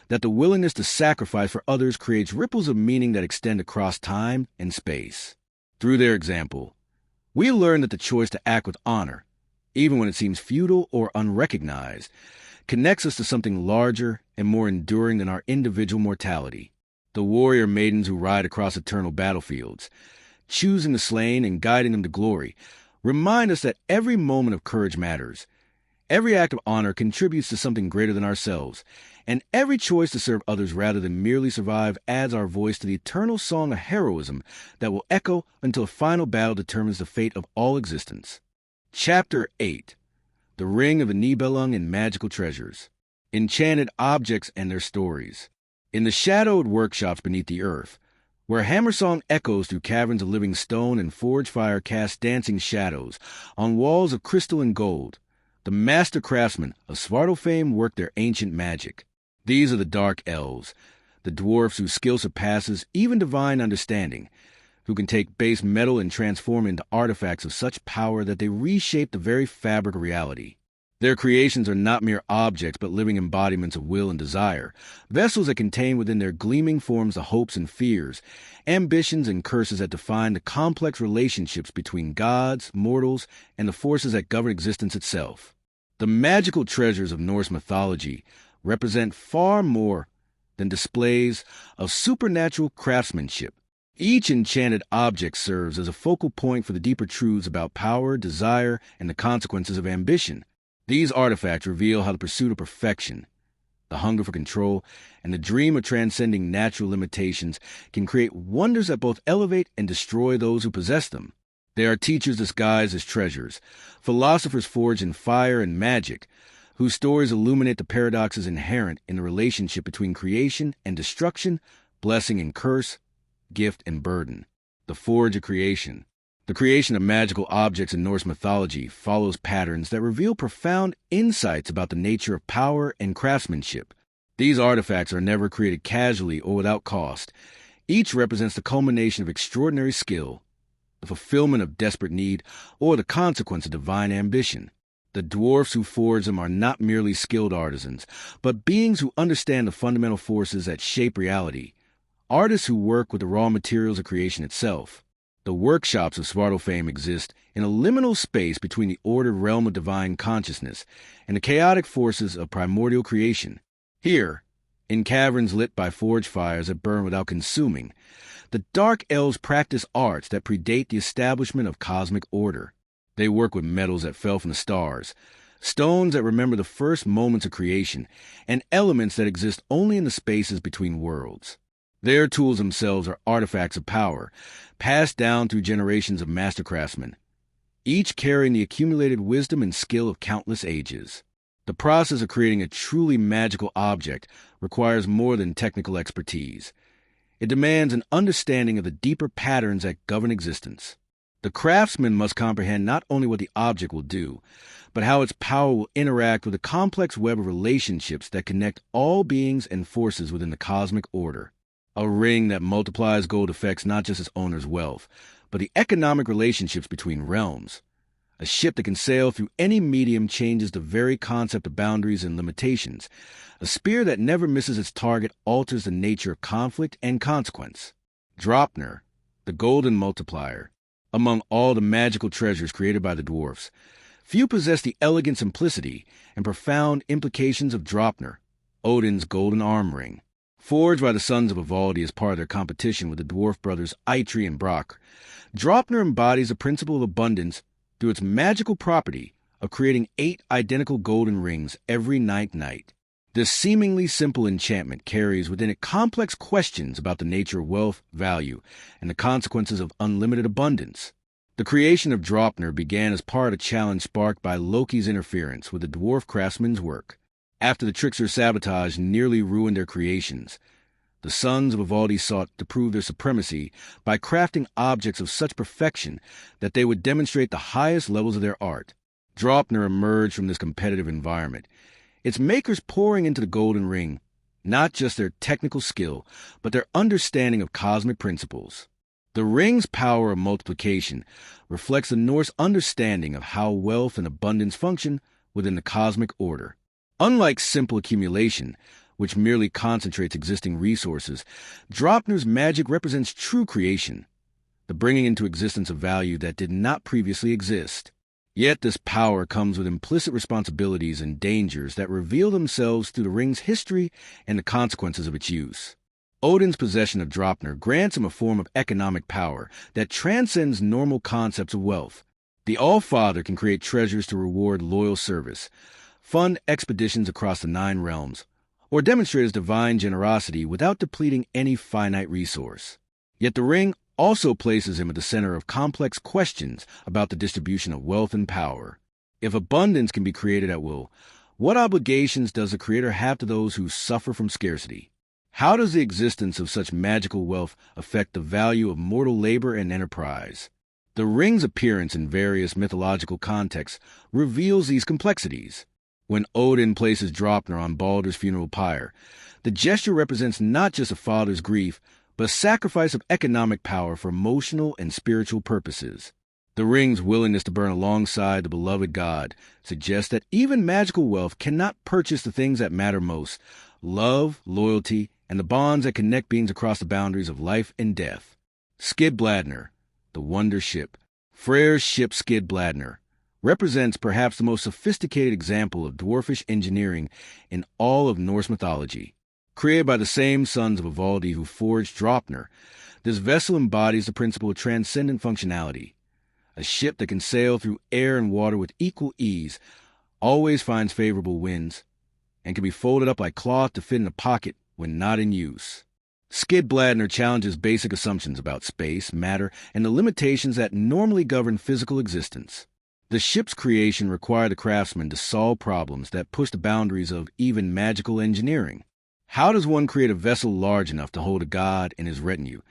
that the willingness to sacrifice for others creates ripples of meaning that extend across time and space. Through their example, we learn that the choice to act with honor, even when it seems futile or unrecognized, connects us to something larger and more enduring than our individual mortality. The warrior maidens who ride across eternal battlefields, choosing the slain and guiding them to glory, remind us that every moment of courage matters. Every act of honor contributes to something greater than ourselves, and every choice to serve others rather than merely survive adds our voice to the eternal song of heroism that will echo until a final battle determines the fate of all existence. Chapter 8. The Ring of the Nibelung and Magical Treasures. Enchanted Objects and Their Stories. In the shadowed workshops beneath the earth, where hammer song echoes through caverns of living stone and forge fire casts dancing shadows on walls of crystal and gold, the master craftsmen of Svartalfheim work their ancient magic. These are the Dark Elves, the dwarfs whose skill surpasses even divine understanding, who can take base metal and transform it into artifacts of such power that they reshape the very fabric of reality. Their creations are not mere objects but living embodiments of will and desire, vessels that contain within their gleaming forms the hopes and fears, ambitions and curses that define the complex relationships between gods, mortals, and the forces that govern existence itself. The magical treasures of Norse mythology represent far more than displays of supernatural craftsmanship. Each enchanted object serves as a focal point for the deeper truths about power, desire, and the consequences of ambition. These artifacts reveal how the pursuit of perfection, the hunger for control, and the dream of transcending natural limitations can create wonders that both elevate and destroy those who possess them. They are teachers disguised as treasures, philosophers forged in fire and magic, whose stories illuminate the paradoxes inherent in the relationship between creation and destruction, blessing and curse, gift and burden. The Forge of Creation. The creation of magical objects in Norse mythology follows patterns that reveal profound insights about the nature of power and craftsmanship. These artifacts are never created casually or without cost. Each represents the culmination of extraordinary skill, the fulfillment of desperate need, or the consequence of divine ambition. The dwarfs who forge them are not merely skilled artisans, but beings who understand the fundamental forces that shape reality, artists who work with the raw materials of creation itself. The workshops of Svartalfheim exist in a liminal space between the ordered realm of divine consciousness and the chaotic forces of primordial creation. Here, in caverns lit by forge fires that burn without consuming, the Dark Elves practice arts that predate the establishment of cosmic order. They work with metals that fell from the stars, stones that remember the first moments of creation, and elements that exist only in the spaces between worlds. Their tools themselves are artifacts of power, passed down through generations of master craftsmen, each carrying the accumulated wisdom and skill of countless ages. The process of creating a truly magical object requires more than technical expertise. It demands an understanding of the deeper patterns that govern existence. The craftsman must comprehend not only what the object will do, but how its power will interact with a complex web of relationships that connect all beings and forces within the cosmic order. A ring that multiplies gold affects not just its owner's wealth, but the economic relationships between realms. A ship that can sail through any medium changes the very concept of boundaries and limitations. A spear that never misses its target alters the nature of conflict and consequence. Draupnir, the golden multiplier. Among all the magical treasures created by the dwarfs, few possess the elegant simplicity and profound implications of Draupnir, Odin's golden arm ring. Forged by the sons of Ivaldi as part of their competition with the dwarf brothers Eitri and Brock, Draupnir embodies the principle of abundance through its magical property of creating 8 identical golden rings every ninth night. This seemingly simple enchantment carries within it complex questions about the nature of wealth, value, and the consequences of unlimited abundance. The creation of Draupnir began as part of a challenge sparked by Loki's interference with the dwarf craftsman's work. After the trickster's sabotage nearly ruined their creations, the sons of Ivaldi sought to prove their supremacy by crafting objects of such perfection that they would demonstrate the highest levels of their art. Draupnir emerged from this competitive environment, its makers pouring into the golden ring not just their technical skill, but their understanding of cosmic principles. The ring's power of multiplication reflects the Norse understanding of how wealth and abundance function within the cosmic order. Unlike simple accumulation, which merely concentrates existing resources, Draupnir's magic represents true creation, the bringing into existence of value that did not previously exist. Yet this power comes with implicit responsibilities and dangers that reveal themselves through the ring's history and the consequences of its use. Odin's possession of Draupnir grants him a form of economic power that transcends normal concepts of wealth. The All-Father can create treasures to reward loyal service, fund expeditions across the 9 realms, or demonstrate his divine generosity without depleting any finite resource. Yet the ring also places him at the center of complex questions about the distribution of wealth and power. If abundance can be created at will, what obligations does the Creator have to those who suffer from scarcity? How does the existence of such magical wealth affect the value of mortal labor and enterprise? The ring's appearance in various mythological contexts reveals these complexities. When Odin places Draupnir on Baldur's funeral pyre, the gesture represents not just a father's grief, but a sacrifice of economic power for emotional and spiritual purposes. The ring's willingness to burn alongside the beloved god suggests that even magical wealth cannot purchase the things that matter most: love, loyalty, and the bonds that connect beings across the boundaries of life and death. Skidbladnir, the Wonder Ship. Freyr's ship Skidbladnir represents perhaps the most sophisticated example of dwarfish engineering in all of Norse mythology. Created by the same sons of Ivaldi who forged Draupnir, this vessel embodies the principle of transcendent functionality. A ship that can sail through air and water with equal ease, always finds favorable winds, and can be folded up like cloth to fit in a pocket when not in use. Skidbladnir challenges basic assumptions about space, matter, and the limitations that normally govern physical existence. The ship's creation required the craftsman to solve problems that push the boundaries of even magical engineering. How does one create a vessel large enough to hold a god and his retinue,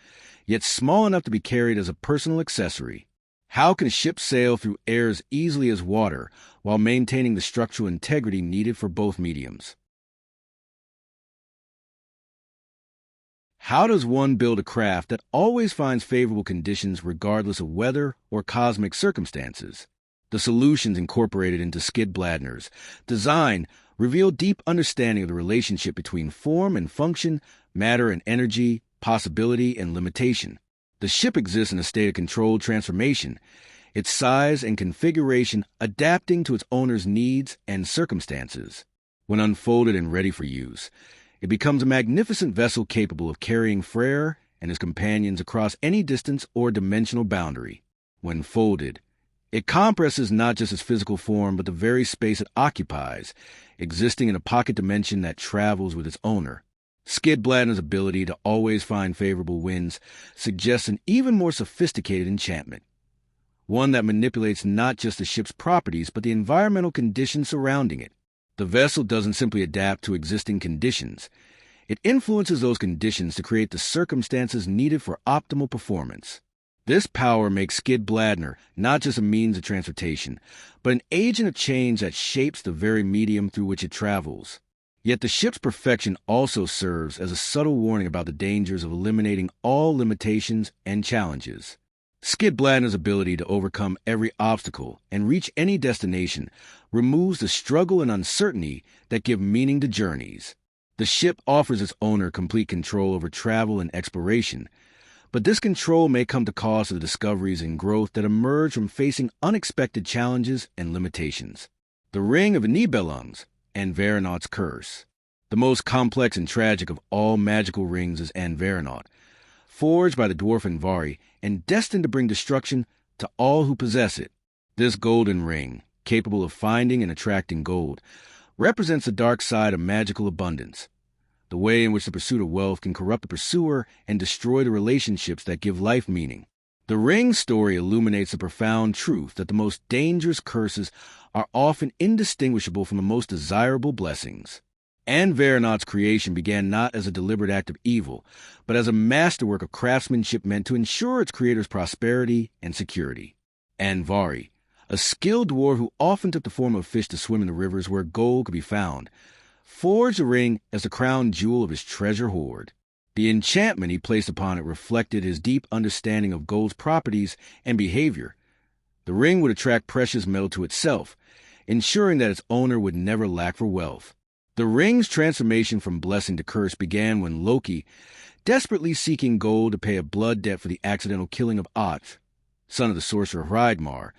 yet small enough to be carried as a personal accessory? How can a ship sail through air as easily as water while maintaining the structural integrity needed for both mediums? How does one build a craft that always finds favorable conditions regardless of weather or cosmic circumstances? The solutions incorporated into Skidbladnir's design reveal deep understanding of the relationship between form and function, matter and energy, possibility and limitation. The ship exists in a state of controlled transformation, its size and configuration adapting to its owner's needs and circumstances. When unfolded and ready for use, it becomes a magnificent vessel capable of carrying Freyr and his companions across any distance or dimensional boundary. When folded, it compresses not just its physical form, but the very space it occupies, existing in a pocket dimension that travels with its owner. Skidbladnir's ability to always find favorable winds suggests an even more sophisticated enchantment, one that manipulates not just the ship's properties, but the environmental conditions surrounding it. The vessel doesn't simply adapt to existing conditions. It influences those conditions to create the circumstances needed for optimal performance. This power makes Skidbladnir not just a means of transportation, but an agent of change that shapes the very medium through which it travels. Yet the ship's perfection also serves as a subtle warning about the dangers of eliminating all limitations and challenges. Skidbladnir's ability to overcome every obstacle and reach any destination removes the struggle and uncertainty that give meaning to journeys. The ship offers its owner complete control over travel and exploration, but this control may come to cost of the discoveries and growth that emerge from facing unexpected challenges and limitations. The Ring of Nibelung's Anverinot's Curse. The most complex and tragic of all magical rings is Anverinot, forged by the dwarf Andvari and destined to bring destruction to all who possess it. This golden ring, capable of finding and attracting gold, represents the dark side of magical abundance, the way in which the pursuit of wealth can corrupt the pursuer and destroy the relationships that give life meaning. The ring's story illuminates the profound truth that the most dangerous curses are often indistinguishable from the most desirable blessings. Anverinot's creation began not as a deliberate act of evil, but as a masterwork of craftsmanship meant to ensure its creator's prosperity and security. Andvari, a skilled dwarf who often took the form of fish to swim in the rivers where gold could be found, forged the ring as the crown jewel of his treasure hoard. The enchantment he placed upon it reflected his deep understanding of gold's properties and behavior. The ring would attract precious metal to itself, ensuring that its owner would never lack for wealth. The ring's transformation from blessing to curse began when Loki, desperately seeking gold to pay a blood debt for the accidental killing of Atr, son of the sorcerer Hreidmar,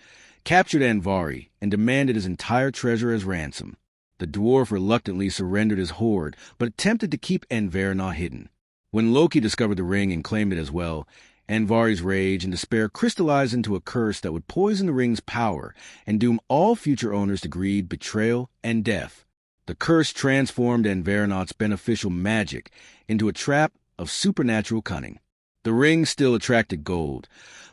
captured Andvari and demanded his entire treasure as ransom. The dwarf reluctantly surrendered his hoard, but attempted to keep Anverinot hidden. When Loki discovered the ring and claimed it as well, Andvari's rage and despair crystallized into a curse that would poison the ring's power and doom all future owners to greed, betrayal, and death. The curse transformed Anvarinot's beneficial magic into a trap of supernatural cunning. The ring still attracted gold,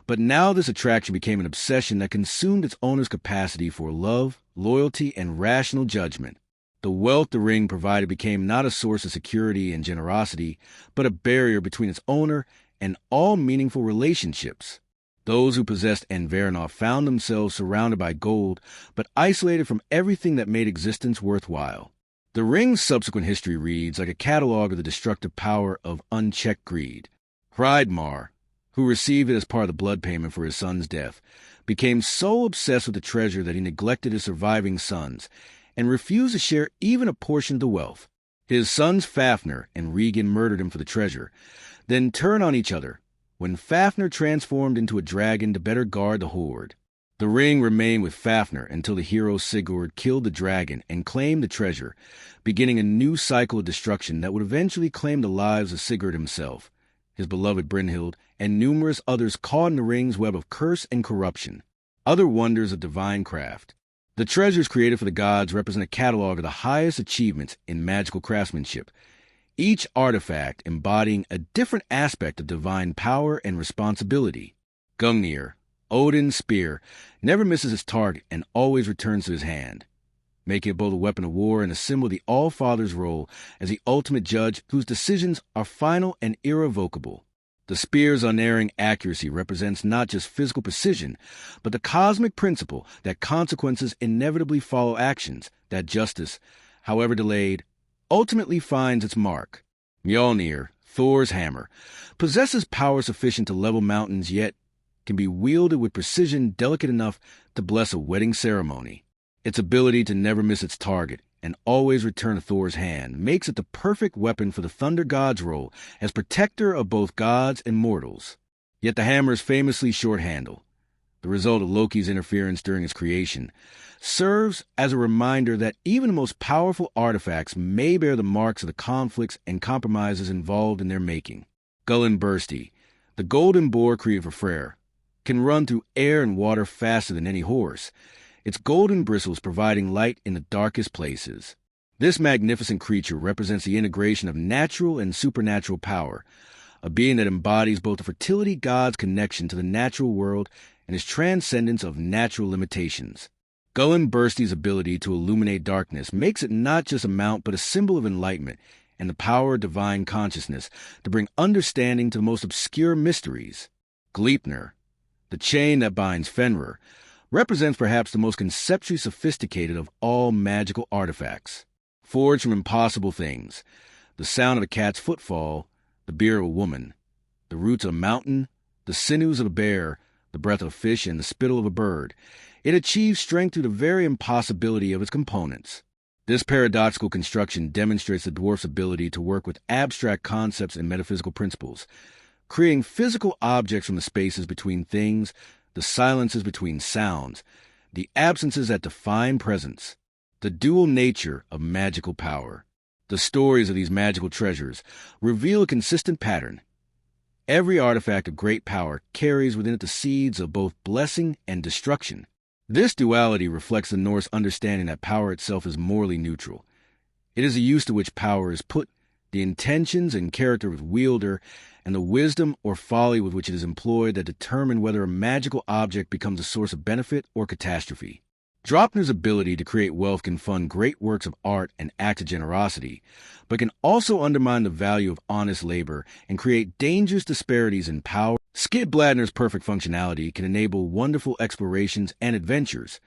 but now this attraction became an obsession that consumed its owner's capacity for love, loyalty, and rational judgment. The wealth the ring provided became not a source of security and generosity, but a barrier between its owner and all meaningful relationships. Those who possessed Anvarinot found themselves surrounded by gold, but isolated from everything that made existence worthwhile. The ring's subsequent history reads like a catalog of the destructive power of unchecked greed. Hreidmar, who received it as part of the blood payment for his son's death, became so obsessed with the treasure that he neglected his surviving sons and refused to share even a portion of the wealth. His sons Fafnir and Regan murdered him for the treasure, then turned on each other when Fafnir transformed into a dragon to better guard the hoard. The ring remained with Fafnir until the hero Sigurd killed the dragon and claimed the treasure, beginning a new cycle of destruction that would eventually claim the lives of Sigurd himself, his beloved Brynhild, and numerous others caught in the ring's web of curse and corruption. Other wonders of divine craft. The treasures created for the gods represent a catalog of the highest achievements in magical craftsmanship, each artifact embodying a different aspect of divine power and responsibility. Gungnir, Odin's spear, never misses its target and always returns to his hand, making it both a weapon of war and a symbol of the All-Father's role as the ultimate judge whose decisions are final and irrevocable. The spear's unerring accuracy represents not just physical precision, but the cosmic principle that consequences inevitably follow actions, that justice, however delayed, ultimately finds its mark. Mjolnir, Thor's hammer, possesses power sufficient to level mountains, yet can be wielded with precision delicate enough to bless a wedding ceremony. Its ability to never miss its target and always return to Thor's hand makes it the perfect weapon for the Thunder God's role as protector of both gods and mortals. Yet the hammer's famously short handle, the result of Loki's interference during its creation, serves as a reminder that even the most powerful artifacts may bear the marks of the conflicts and compromises involved in their making. Gullinbursti, the golden boar created for Freyr, can run through air and water faster than any horse, its golden bristles providing light in the darkest places. This magnificent creature represents the integration of natural and supernatural power, a being that embodies both the fertility god's connection to the natural world and his transcendence of natural limitations. Gullinbursti's ability to illuminate darkness makes it not just a mount but a symbol of enlightenment and the power of divine consciousness to bring understanding to the most obscure mysteries. Gleipnir, the chain that binds Fenrir, represents perhaps the most conceptually sophisticated of all magical artifacts. Forged from impossible things, the sound of a cat's footfall, the beard of a woman, the roots of a mountain, the sinews of a bear, the breath of a fish, and the spittle of a bird, it achieves strength through the very impossibility of its components. This paradoxical construction demonstrates the dwarf's ability to work with abstract concepts and metaphysical principles, creating physical objects from the spaces between things, the silences between sounds, the absences that define presence, the dual nature of magical power. The stories of these magical treasures reveal a consistent pattern. Every artifact of great power carries within it the seeds of both blessing and destruction. This duality reflects the Norse understanding that power itself is morally neutral. It is the use to which power is put, the intentions and character of its wielder, and the wisdom or folly with which it is employed that determine whether a magical object becomes a source of benefit or catastrophe. Draupnir's ability to create wealth can fund great works of art and acts of generosity, but can also undermine the value of honest labor and create dangerous disparities in power. Skidbladner's perfect functionality can enable wonderful explorations and adventures,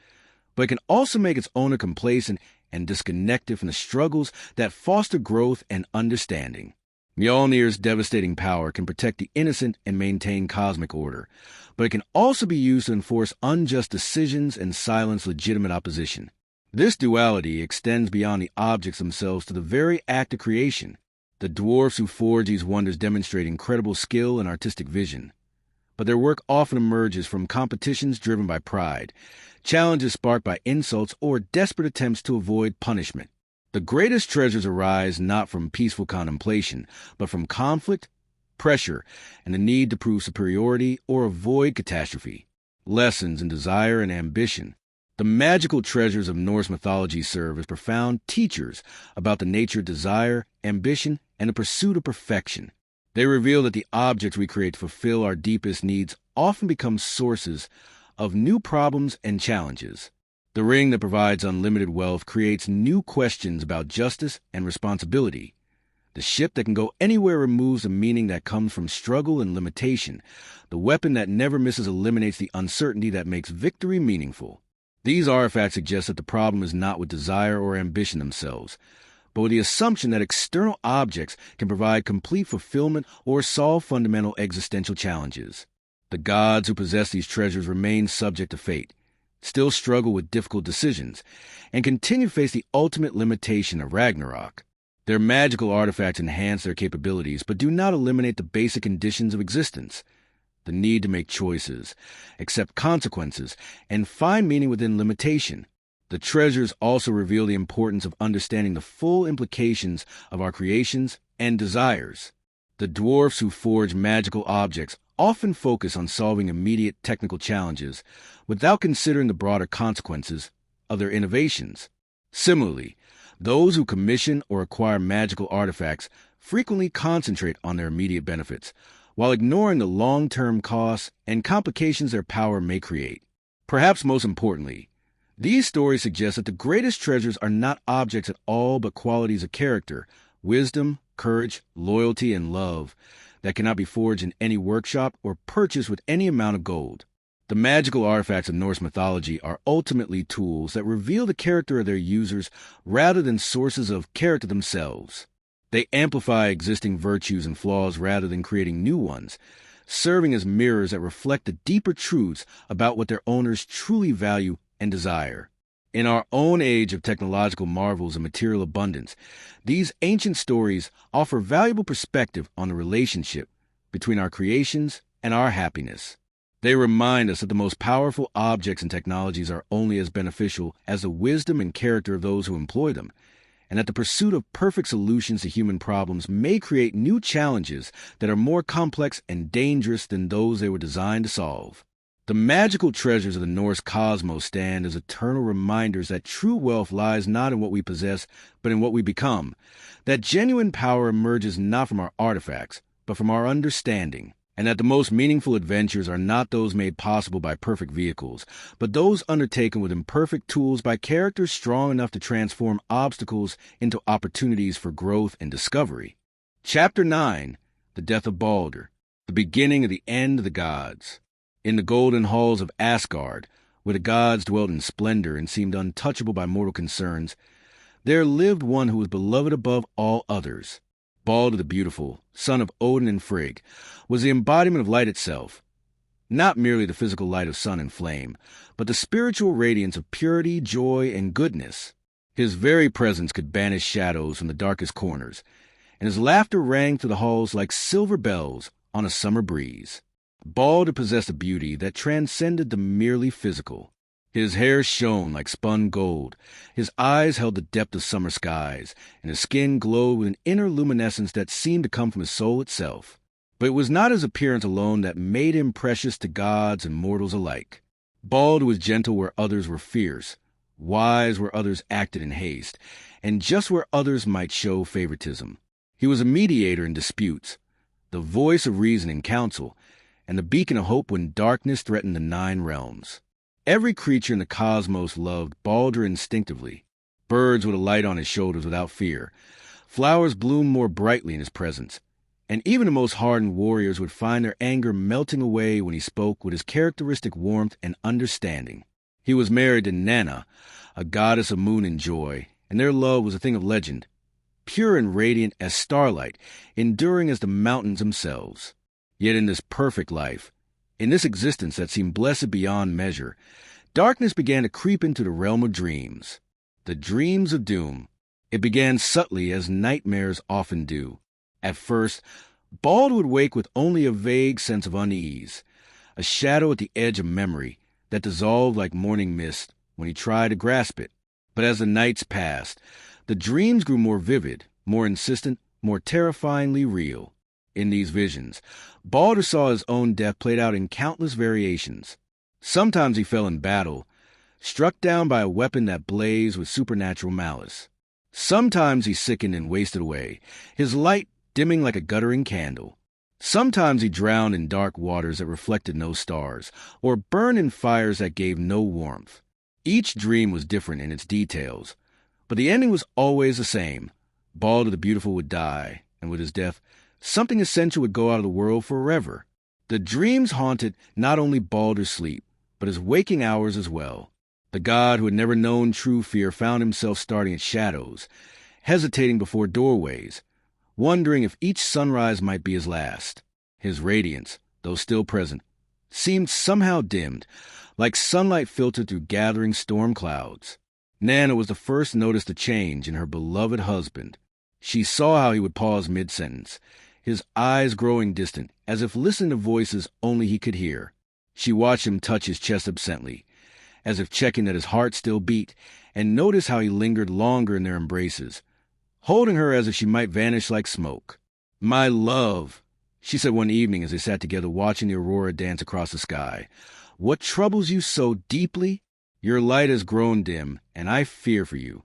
but it can also make its owner complacent and disconnected from the struggles that foster growth and understanding. Mjolnir's devastating power can protect the innocent and maintain cosmic order, but it can also be used to enforce unjust decisions and silence legitimate opposition. This duality extends beyond the objects themselves to the very act of creation. The dwarfs who forge these wonders demonstrate incredible skill and artistic vision, but their work often emerges from competitions driven by pride, challenges sparked by insults, or desperate attempts to avoid punishment. The greatest treasures arise not from peaceful contemplation, but from conflict, pressure, and the need to prove superiority or avoid catastrophe. Lessons in desire and ambition. The magical treasures of Norse mythology serve as profound teachers about the nature of desire, ambition, and the pursuit of perfection. They reveal that the objects we create to fulfill our deepest needs often become sources of new problems and challenges. The ring that provides unlimited wealth creates new questions about justice and responsibility. The ship that can go anywhere removes the meaning that comes from struggle and limitation. The weapon that never misses eliminates the uncertainty that makes victory meaningful. These artifacts suggest that the problem is not with desire or ambition themselves, but with the assumption that external objects can provide complete fulfillment or solve fundamental existential challenges. The gods who possess these treasures remain subject to fate, still struggle with difficult decisions, and continue to face the ultimate limitation of Ragnarok. Their magical artifacts enhance their capabilities, but do not eliminate the basic conditions of existence: the need to make choices, accept consequences, and find meaning within limitation. The treasures also reveal the importance of understanding the full implications of our creations and desires. The dwarfs who forge magical objects often focus on solving immediate technical challenges without considering the broader consequences of their innovations. Similarly, those who commission or acquire magical artifacts frequently concentrate on their immediate benefits, while ignoring the long-term costs and complications their power may create. Perhaps most importantly, these stories suggest that the greatest treasures are not objects at all but qualities of character, wisdom, courage, loyalty, and love that cannot be forged in any workshop or purchased with any amount of gold. The magical artifacts of Norse mythology are ultimately tools that reveal the character of their users rather than sources of character themselves. They amplify existing virtues and flaws rather than creating new ones, serving as mirrors that reflect the deeper truths about what their owners truly value and desire. In our own age of technological marvels and material abundance, these ancient stories offer valuable perspective on the relationship between our creations and our happiness. They remind us that the most powerful objects and technologies are only as beneficial as the wisdom and character of those who employ them, and that the pursuit of perfect solutions to human problems may create new challenges that are more complex and dangerous than those they were designed to solve. The magical treasures of the Norse cosmos stand as eternal reminders that true wealth lies not in what we possess, but in what we become, that genuine power emerges not from our artifacts, but from our understanding, and that the most meaningful adventures are not those made possible by perfect vehicles, but those undertaken with imperfect tools by characters strong enough to transform obstacles into opportunities for growth and discovery. Chapter 9. The Death of Balder, the beginning of the end of the gods. In the golden halls of Asgard, where the gods dwelt in splendor and seemed untouchable by mortal concerns, there lived one who was beloved above all others. Balder the Beautiful, son of Odin and Frigg, was the embodiment of light itself. Not merely the physical light of sun and flame, but the spiritual radiance of purity, joy, and goodness. His very presence could banish shadows from the darkest corners, and his laughter rang through the halls like silver bells on a summer breeze. Balder possessed a beauty that transcended the merely physical. His hair shone like spun gold, his eyes held the depth of summer skies, and his skin glowed with an inner luminescence that seemed to come from his soul itself. But it was not his appearance alone that made him precious to gods and mortals alike. Balder was gentle where others were fierce, wise where others acted in haste, and just where others might show favoritism. He was a mediator in disputes, the voice of reason and counsel, and the beacon of hope when darkness threatened the 9 realms. Every creature in the cosmos loved Balder instinctively. Birds would alight on his shoulders without fear. Flowers bloomed more brightly in his presence. And even the most hardened warriors would find their anger melting away when he spoke with his characteristic warmth and understanding. He was married to Nanna, a goddess of moon and joy, and their love was a thing of legend, pure and radiant as starlight, enduring as the mountains themselves. Yet in this perfect life, in this existence that seemed blessed beyond measure, darkness began to creep into the realm of dreams. The dreams of doom. It began subtly as nightmares often do. At first, Balder would wake with only a vague sense of unease, a shadow at the edge of memory that dissolved like morning mist when he tried to grasp it. But as the nights passed, the dreams grew more vivid, more insistent, more terrifyingly real. In these visions, Balder saw his own death played out in countless variations. Sometimes he fell in battle, struck down by a weapon that blazed with supernatural malice. Sometimes he sickened and wasted away, his light dimming like a guttering candle. Sometimes he drowned in dark waters that reflected no stars, or burned in fires that gave no warmth. Each dream was different in its details, but the ending was always the same. Balder the Beautiful would die, and with his death, something essential would go out of the world forever. The dreams haunted not only Balder's sleep, but his waking hours as well. The god who had never known true fear found himself starting at shadows, hesitating before doorways, wondering if each sunrise might be his last. His radiance, though still present, seemed somehow dimmed, like sunlight filtered through gathering storm clouds. Nanna was the first to notice the change in her beloved husband. She saw how he would pause mid-sentence, his eyes growing distant, as if listening to voices only he could hear. She watched him touch his chest absently, as if checking that his heart still beat, and noticed how he lingered longer in their embraces, holding her as if she might vanish like smoke. "My love," she said one evening as they sat together watching the aurora dance across the sky, "what troubles you so deeply? Your light has grown dim, and I fear for you."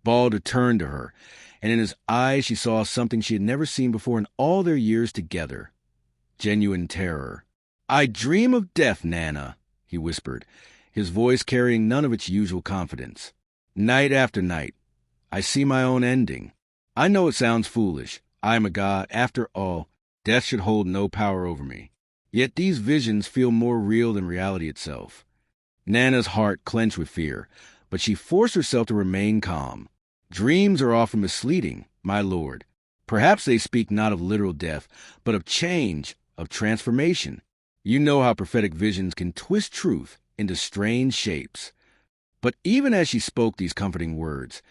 Balder turned to her, and in his eyes she saw something she had never seen before in all their years together. Genuine terror. "I dream of death, Nanna," he whispered, his voice carrying none of its usual confidence. "Night after night, I see my own ending. I know it sounds foolish. I am a god. After all, death should hold no power over me. Yet these visions feel more real than reality itself." Nanna's heart clenched with fear, but she forced herself to remain calm. "Dreams are often misleading, my lord. Perhaps they speak not of literal death, but of change, of transformation. You know how prophetic visions can twist truth into strange shapes." But even as she spoke these comforting words,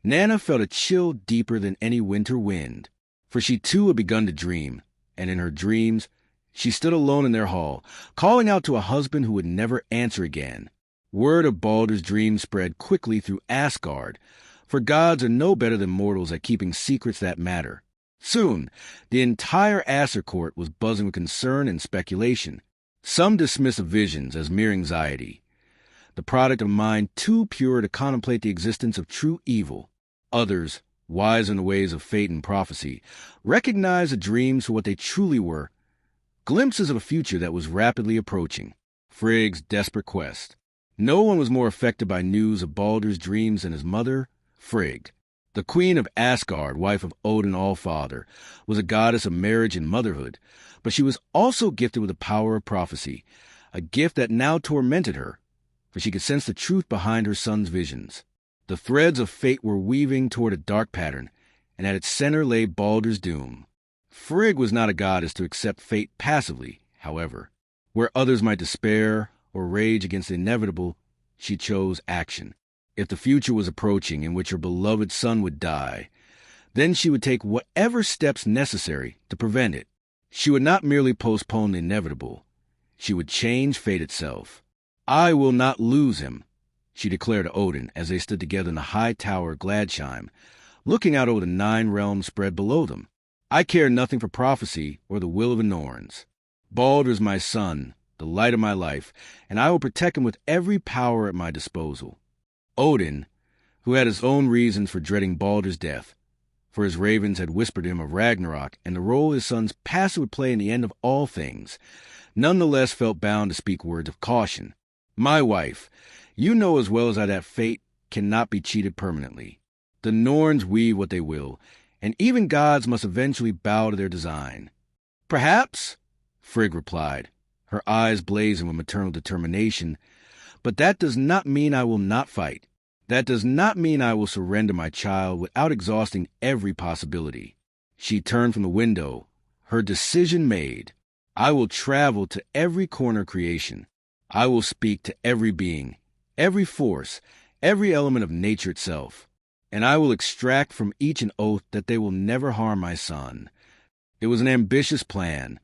Nanna felt a chill deeper than any winter wind. For she too had begun to dream, and in her dreams, she stood alone in their hall, calling out to a husband who would never answer again. Word of Balder's dream spread quickly through Asgard, for gods are no better than mortals at keeping secrets that matter. Soon, the entire Aesir court was buzzing with concern and speculation. Some dismissed the visions as mere anxiety, the product of a mind too pure to contemplate the existence of true evil. Others, wise in the ways of fate and prophecy, recognized the dreams for what they truly were, glimpses of a future that was rapidly approaching. Frigg's desperate quest. No one was more affected by news of Balder's dreams than his mother, Frigg. The queen of Asgard, wife of Odin Allfather, was a goddess of marriage and motherhood, but she was also gifted with the power of prophecy, a gift that now tormented her, for she could sense the truth behind her son's visions. The threads of fate were weaving toward a dark pattern, and at its center lay Balder's doom. Frigg was not a goddess to accept fate passively, however. Where others might despair or rage against the inevitable, she chose action. If the future was approaching in which her beloved son would die, then she would take whatever steps necessary to prevent it. She would not merely postpone the inevitable. She would change fate itself. "I will not lose him," she declared to Odin as they stood together in the high tower of Gladsheim, looking out over the 9 realms spread below them. "I care nothing for prophecy or the will of the Norns. Balder is my son, the light of my life, and I will protect him with every power at my disposal." Odin, who had his own reasons for dreading Balder's death, for his ravens had whispered to him of Ragnarok and the role his son's past would play in the end of all things, nonetheless felt bound to speak words of caution. "My wife, you know as well as I that fate cannot be cheated permanently. The Norns weave what they will, and even gods must eventually bow to their design." "Perhaps," Frigg replied, her eyes blazing with maternal determination, "but that does not mean I will not fight. That does not mean I will surrender my child without exhausting every possibility." She turned from the window, her decision made. "I will travel to every corner of creation. I will speak to every being, every force, every element of nature itself, and I will extract from each an oath that they will never harm my son." It was an ambitious plan,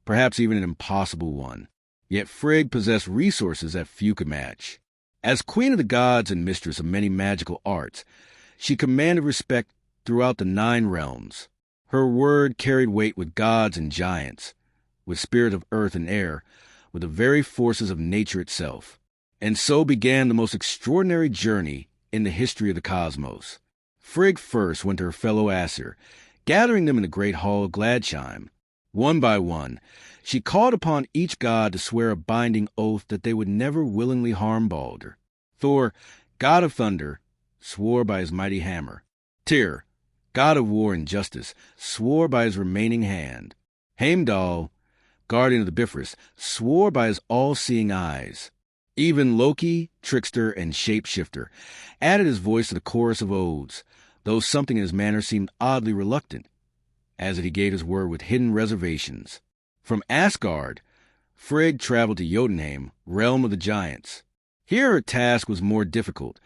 perhaps even an impossible one. Yet Frigg possessed resources that few could match. As queen of the gods and mistress of many magical arts, she commanded respect throughout the 9 realms. Her word carried weight with gods and giants, with spirits of earth and air, with the very forces of nature itself. And so began the most extraordinary journey in the history of the cosmos. Frigg first went to her fellow Aesir, gathering them in the great hall of Gladsheim. One by one, she called upon each god to swear a binding oath that they would never willingly harm Balder. Thor, god of thunder, swore by his mighty hammer. Tyr, god of war and justice, swore by his remaining hand. Heimdall, guardian of the Bifrost, swore by his all-seeing eyes. Even Loki, trickster and shapeshifter, added his voice to the chorus of oaths, though something in his manner seemed oddly reluctant, as he gave his word with hidden reservations. From Asgard, Frigg traveled to Jotunheim, realm of the giants. Here her task was more difficult,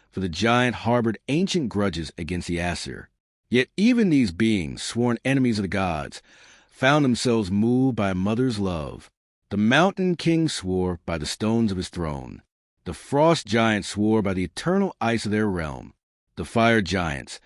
for the giant harbored ancient grudges against the Aesir. Yet even these beings, sworn enemies of the gods, found themselves moved by a mother's love. The mountain king swore by the stones of his throne. The frost giants swore by the eternal ice of their realm. The fire giants,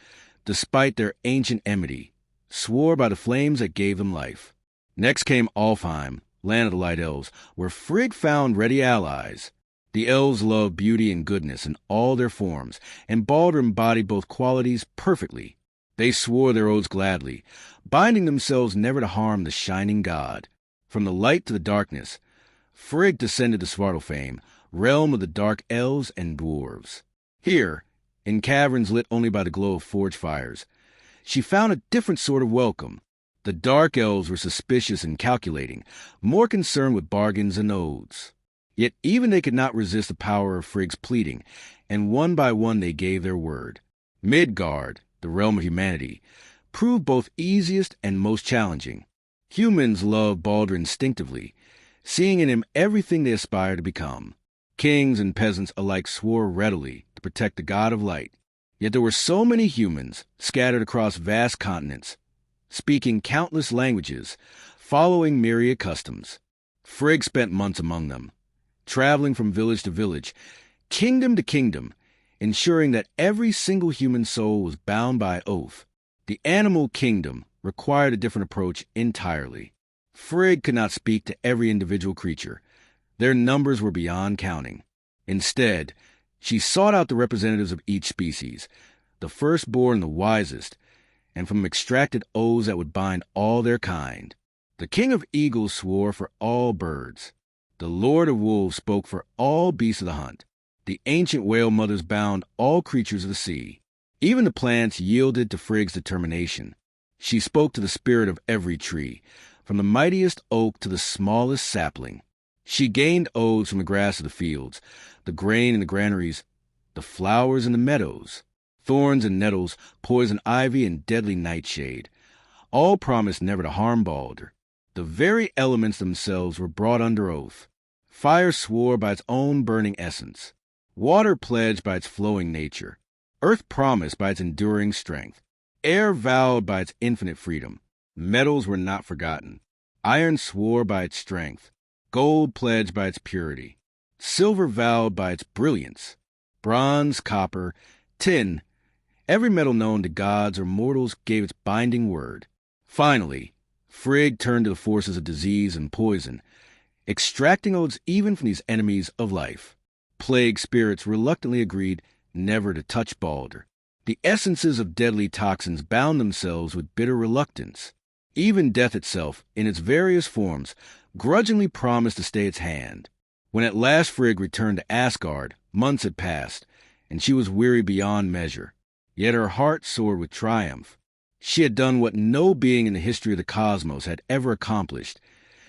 despite their ancient enmity, swore by the flames that gave them life. Next came Alfheim, land of the light elves, where Frigg found ready allies. The elves loved beauty and goodness in all their forms, and Balder embodied both qualities perfectly. They swore their oaths gladly, binding themselves never to harm the shining god. From the light to the darkness, Frigg descended to Svartalfheim, realm of the dark elves and dwarves. Here, in caverns lit only by the glow of forge fires, she found a different sort of welcome. The dark elves were suspicious and calculating, more concerned with bargains and oaths. Yet even they could not resist the power of Frigg's pleading, and one by one they gave their word. Midgard, the realm of humanity, proved both easiest and most challenging. Humans loved Balder instinctively, seeing in him everything they aspired to become. Kings and peasants alike swore readily to protect the god of light. Yet there were so many humans scattered across vast continents, speaking countless languages, following myriad customs. Frigg spent months among them, traveling from village to village, kingdom to kingdom, ensuring that every single human soul was bound by oath. The animal kingdom required a different approach entirely. Frigg could not speak to every individual creature. Their numbers were beyond counting. Instead, she sought out the representatives of each species, the firstborn and the wisest, and from them extracted oaths that would bind all their kind. The king of eagles swore for all birds. The lord of wolves spoke for all beasts of the hunt. The ancient whale mothers bound all creatures of the sea. Even the plants yielded to Frigg's determination. She spoke to the spirit of every tree, from the mightiest oak to the smallest sapling. She gained oaths from the grass of the fields, the grain in the granaries, the flowers in the meadows, thorns and nettles, poison ivy and deadly nightshade. All promised never to harm Balder. The very elements themselves were brought under oath. Fire swore by its own burning essence. Water pledged by its flowing nature. Earth promised by its enduring strength. Air vowed by its infinite freedom. Metals were not forgotten. Iron swore by its strength. Gold pledged by its purity. Silver vowed by its brilliance. Bronze, copper, tin, every metal known to gods or mortals gave its binding word. Finally, Frigg turned to the forces of disease and poison, extracting oaths even from these enemies of life. Plague spirits reluctantly agreed never to touch Balder. The essences of deadly toxins bound themselves with bitter reluctance. Even death itself, in its various forms, grudgingly promised to stay its hand. When at last Frigg returned to Asgard, months had passed, and she was weary beyond measure. Yet her heart soared with triumph. She had done what no being in the history of the cosmos had ever accomplished.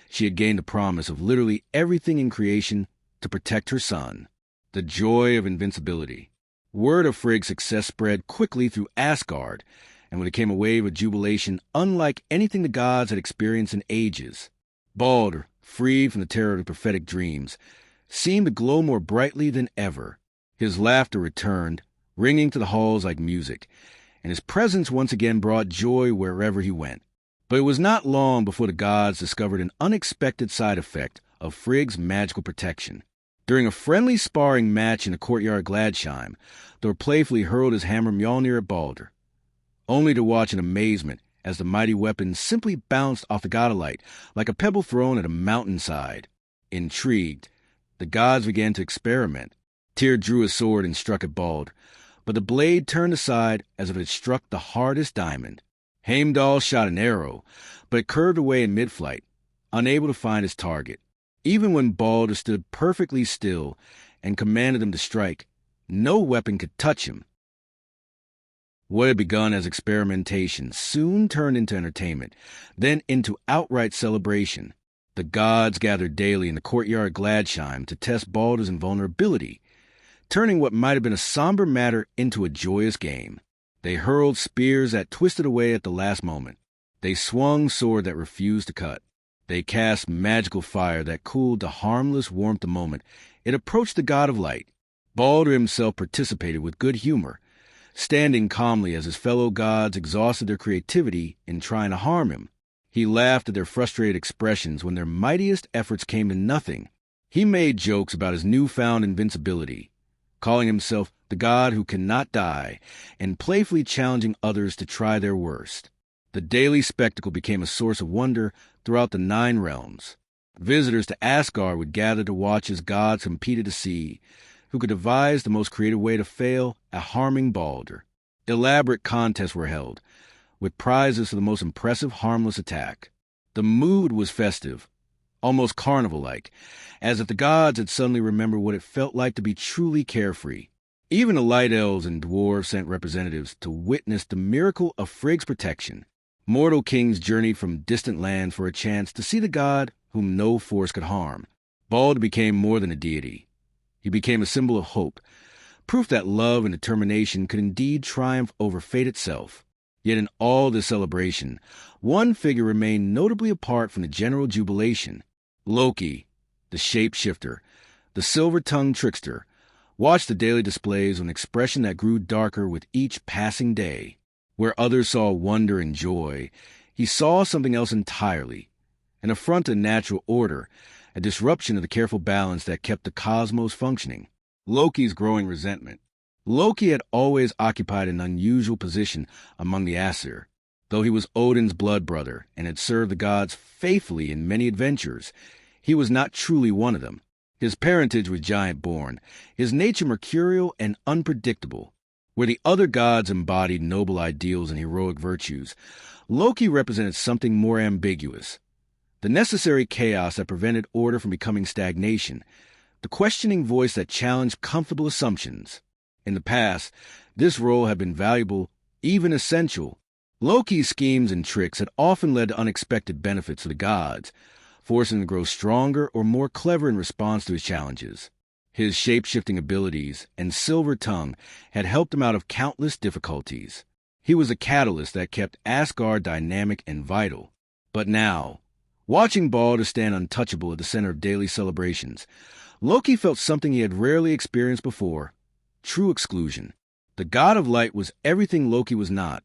She had gained the promise of literally everything in creation to protect her son. The joy of invincibility. Word of Frigg's success spread quickly through Asgard, and there came a wave of jubilation unlike anything the gods had experienced in ages. Balder, freed from the terror of the prophetic dreams, seemed to glow more brightly than ever. His laughter returned, ringing to the halls like music, and his presence once again brought joy wherever he went. But it was not long before the gods discovered an unexpected side effect of Frigg's magical protection. During a friendly sparring match in the courtyard of Gladsheim, Thor playfully hurled his hammer Mjolnir at Balder, only to watch in amazement as the mighty weapon simply bounced off the god of light like a pebble thrown at a mountainside. Intrigued, the gods began to experiment. Tyr drew his sword and struck at Bald, but the blade turned aside as if it had struck the hardest diamond. Heimdall shot an arrow, but it curved away in mid-flight, unable to find its target. Even when Balder stood perfectly still and commanded them to strike, no weapon could touch him. What had begun as experimentation soon turned into entertainment, then into outright celebration. The gods gathered daily in the courtyard Gladsheim to test Balder's invulnerability, turning what might have been a somber matter into a joyous game. They hurled spears that twisted away at the last moment. They swung sword that refused to cut. They cast magical fire that cooled the harmless warmth the moment it approached the god of light. Balder himself participated with good humor, standing calmly as his fellow gods exhausted their creativity in trying to harm him. He laughed at their frustrated expressions when their mightiest efforts came to nothing. He made jokes about his newfound invincibility, calling himself the god who cannot die, and playfully challenging others to try their worst. The daily spectacle became a source of wonder throughout the 9 realms. Visitors to Asgard would gather to watch as gods competed to see who could devise the most creative way to fail at harming Balder. Elaborate contests were held, with prizes for the most impressive harmless attack. The mood was festive, almost carnival-like, as if the gods had suddenly remembered what it felt like to be truly carefree. Even the light elves and dwarves sent representatives to witness the miracle of Frigg's protection. Mortal kings journeyed from distant lands for a chance to see the god whom no force could harm. Balder became more than a deity. He became a symbol of hope, proof that love and determination could indeed triumph over fate itself. Yet in all this celebration, one figure remained notably apart from the general jubilation. Loki, the shapeshifter, the silver-tongued trickster, watched the daily displays with an expression that grew darker with each passing day. Where others saw wonder and joy, he saw something else entirely, an affront to natural order, a disruption of the careful balance that kept the cosmos functioning. Loki's growing resentment. Loki had always occupied an unusual position among the Aesir. Though he was Odin's blood brother and had served the gods faithfully in many adventures, he was not truly one of them. His parentage was giant-born, his nature mercurial and unpredictable. Where the other gods embodied noble ideals and heroic virtues, Loki represented something more ambiguous. The necessary chaos that prevented order from becoming stagnation, the questioning voice that challenged comfortable assumptions. In the past, this role had been valuable, even essential. Loki's schemes and tricks had often led to unexpected benefits to the gods, forcing them to grow stronger or more clever in response to his challenges. His shape-shifting abilities and silver tongue had helped him out of countless difficulties. He was a catalyst that kept Asgard dynamic and vital. But now, watching Balder stand untouchable at the center of daily celebrations, Loki felt something he had rarely experienced before: true exclusion. The god of light was everything Loki was not.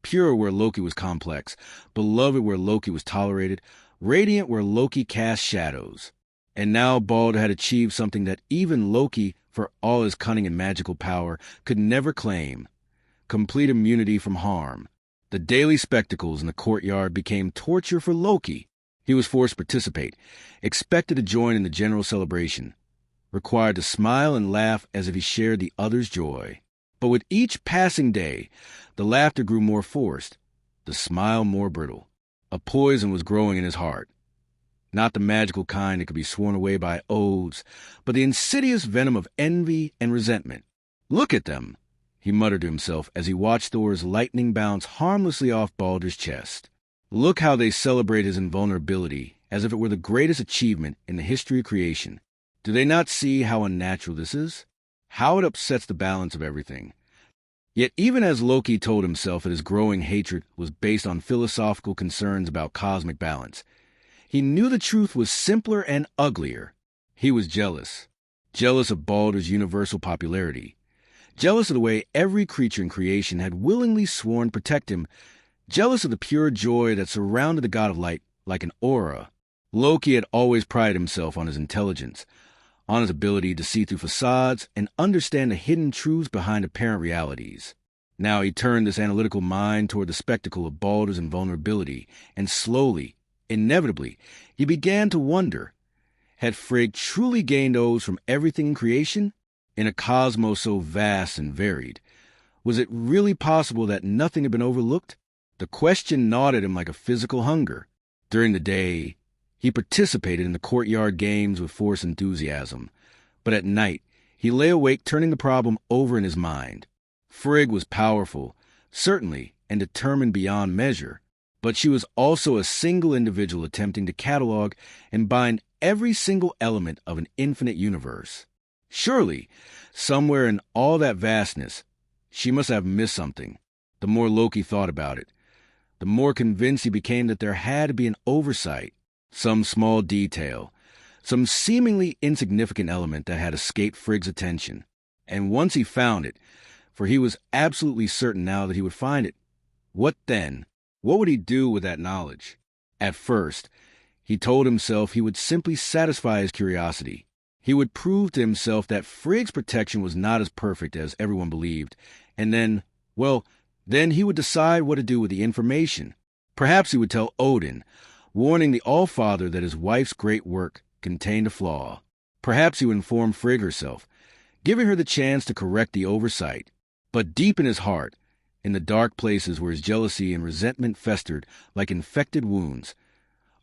Pure where Loki was complex, beloved where Loki was tolerated, radiant where Loki cast shadows. And now Balder had achieved something that even Loki, for all his cunning and magical power, could never claim: complete immunity from harm. The daily spectacles in the courtyard became torture for Loki. He was forced to participate, expected to join in the general celebration, required to smile and laugh as if he shared the other's joy. But with each passing day, the laughter grew more forced, the smile more brittle. A poison was growing in his heart. Not the magical kind that could be sworn away by oaths, but the insidious venom of envy and resentment. "Look at them," he muttered to himself as he watched Thor's lightning bounce harmlessly off Balder's chest. "Look how they celebrate his invulnerability, as if it were the greatest achievement in the history of creation. Do they not see how unnatural this is? How it upsets the balance of everything?" Yet even as Loki told himself that his growing hatred was based on philosophical concerns about cosmic balance, he knew the truth was simpler and uglier. He was jealous. Jealous of Balder's universal popularity. Jealous of the way every creature in creation had willingly sworn to protect him. Jealous of the pure joy that surrounded the god of light like an aura. Loki had always prided himself on his intelligence, on his ability to see through facades and understand the hidden truths behind apparent realities. Now he turned this analytical mind toward the spectacle of Baldur's invulnerability, and slowly, inevitably, he began to wonder, had Frigg truly gained O's from everything in creation? In a cosmos so vast and varied, was it really possible that nothing had been overlooked? The question gnawed at him like a physical hunger. During the day, he participated in the courtyard games with forced enthusiasm, but at night, he lay awake turning the problem over in his mind. Frigg was powerful, certainly, and determined beyond measure, but she was also a single individual attempting to catalog and bind every single element of an infinite universe. Surely, somewhere in all that vastness, she must have missed something. The more Loki thought about it, the more convinced he became that there had to be an oversight, some small detail, some seemingly insignificant element that had escaped Frigg's attention. And once he found it, for he was absolutely certain now that he would find it, what then? What would he do with that knowledge? At first, he told himself he would simply satisfy his curiosity. He would prove to himself that Frigg's protection was not as perfect as everyone believed, and then he would decide what to do with the information. Perhaps he would tell Odin, warning the Allfather that his wife's great work contained a flaw. Perhaps he would inform Frigg herself, giving her the chance to correct the oversight. But deep in his heart, in the dark places where his jealousy and resentment festered like infected wounds,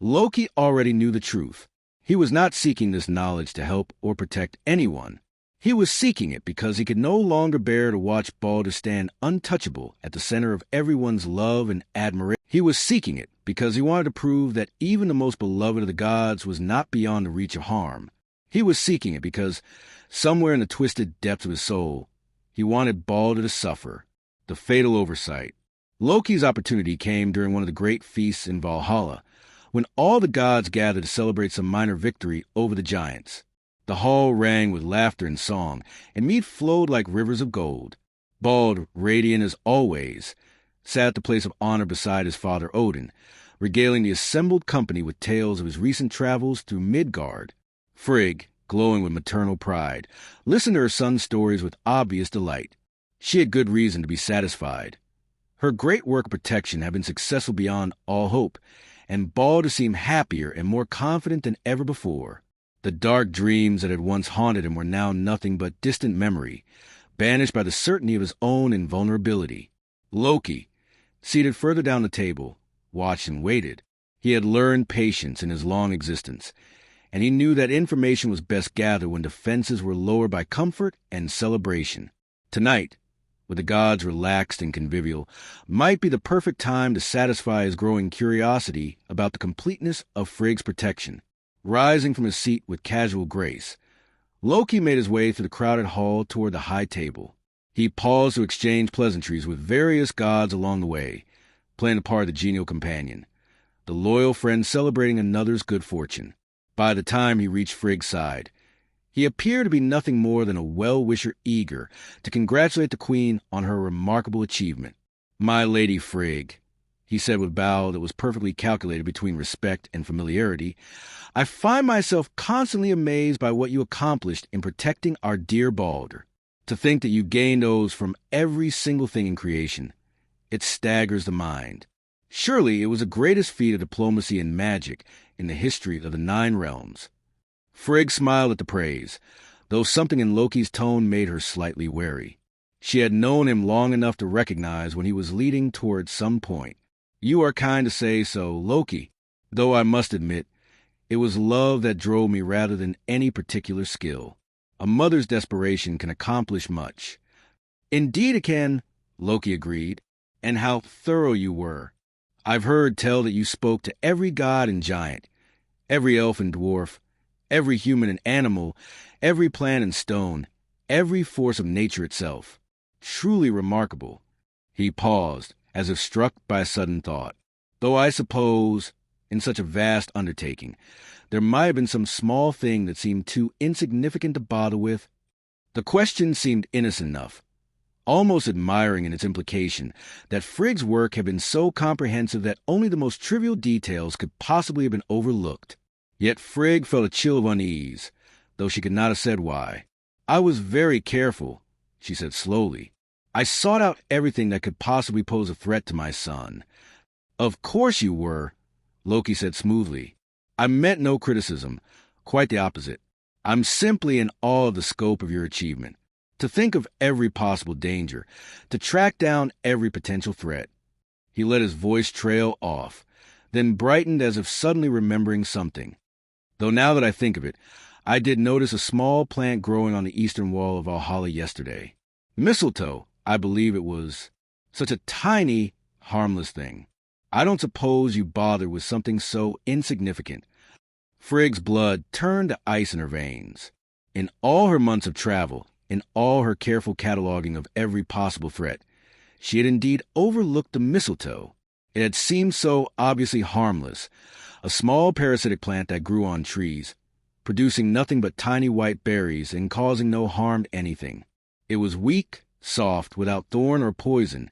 Loki already knew the truth. He was not seeking this knowledge to help or protect anyone. He was seeking it because he could no longer bear to watch Baldur stand untouchable at the center of everyone's love and admiration. He was seeking it because he wanted to prove that even the most beloved of the gods was not beyond the reach of harm. He was seeking it because, somewhere in the twisted depths of his soul, he wanted Baldur to suffer. The fatal oversight. Loki's opportunity came during one of the great feasts in Valhalla, when all the gods gathered to celebrate some minor victory over the giants. The hall rang with laughter and song, and mead flowed like rivers of gold. Baldur, radiant as always, sat at the place of honor beside his father Odin, regaling the assembled company with tales of his recent travels through Midgard. Frigg, glowing with maternal pride, listened to her son's stories with obvious delight. She had good reason to be satisfied. Her great work of protection had been successful beyond all hope, and Baldur seemed happier and more confident than ever before. The dark dreams that had once haunted him were now nothing but distant memory, banished by the certainty of his own invulnerability. Loki, seated further down the table, watched and waited. He had learned patience in his long existence, and he knew that information was best gathered when defenses were lowered by comfort and celebration. Tonight, with the gods relaxed and convivial, might be the perfect time to satisfy his growing curiosity about the completeness of Frigg's protection. Rising from his seat with casual grace, Loki made his way through the crowded hall toward the high table. He paused to exchange pleasantries with various gods along the way, playing the part of the genial companion, the loyal friend celebrating another's good fortune. By the time he reached Frigg's side, he appeared to be nothing more than a well-wisher eager to congratulate the queen on her remarkable achievement. "My Lady Frigg," he said with a bow that was perfectly calculated between respect and familiarity, "I find myself constantly amazed by what you accomplished in protecting our dear Baldur. To think that you gained O's from every single thing in creation. It staggers the mind. Surely it was the greatest feat of diplomacy and magic in the history of the 9 realms." Frigg smiled at the praise, though something in Loki's tone made her slightly wary. She had known him long enough to recognize when he was leading toward some point. "You are kind to say so, Loki, though I must admit, it was love that drove me rather than any particular skill. A mother's desperation can accomplish much." "Indeed it can," Loki agreed. "And how thorough you were. I've heard tell that you spoke to every god and giant, every elf and dwarf, every human and animal, every plant and stone, every force of nature itself. Truly remarkable." He paused, as if struck by a sudden thought. "Though I suppose, in such a vast undertaking, there might have been some small thing that seemed too insignificant to bother with." The question seemed innocent enough, almost admiring in its implication that Frigg's work had been so comprehensive that only the most trivial details could possibly have been overlooked. Yet Frigg felt a chill of unease, though she could not have said why. "I was very careful," she said slowly. I sought out everything that could possibly pose a threat to my son. Of course you were, Loki said smoothly. I meant no criticism. Quite the opposite. I'm simply in awe of the scope of your achievement. To think of every possible danger, to track down every potential threat. He let his voice trail off, then brightened as if suddenly remembering something. Though now that I think of it, I did notice a small plant growing on the eastern wall of Valhalla yesterday. Mistletoe, I believe it was. Such a tiny, harmless thing. I don't suppose you bothered with something so insignificant. Frigg's blood turned to ice in her veins. In all her months of travel, in all her careful cataloging of every possible threat, she had indeed overlooked the mistletoe. It had seemed so obviously harmless, a small parasitic plant that grew on trees, producing nothing but tiny white berries and causing no harm to anything. It was weak, soft, without thorn or poison,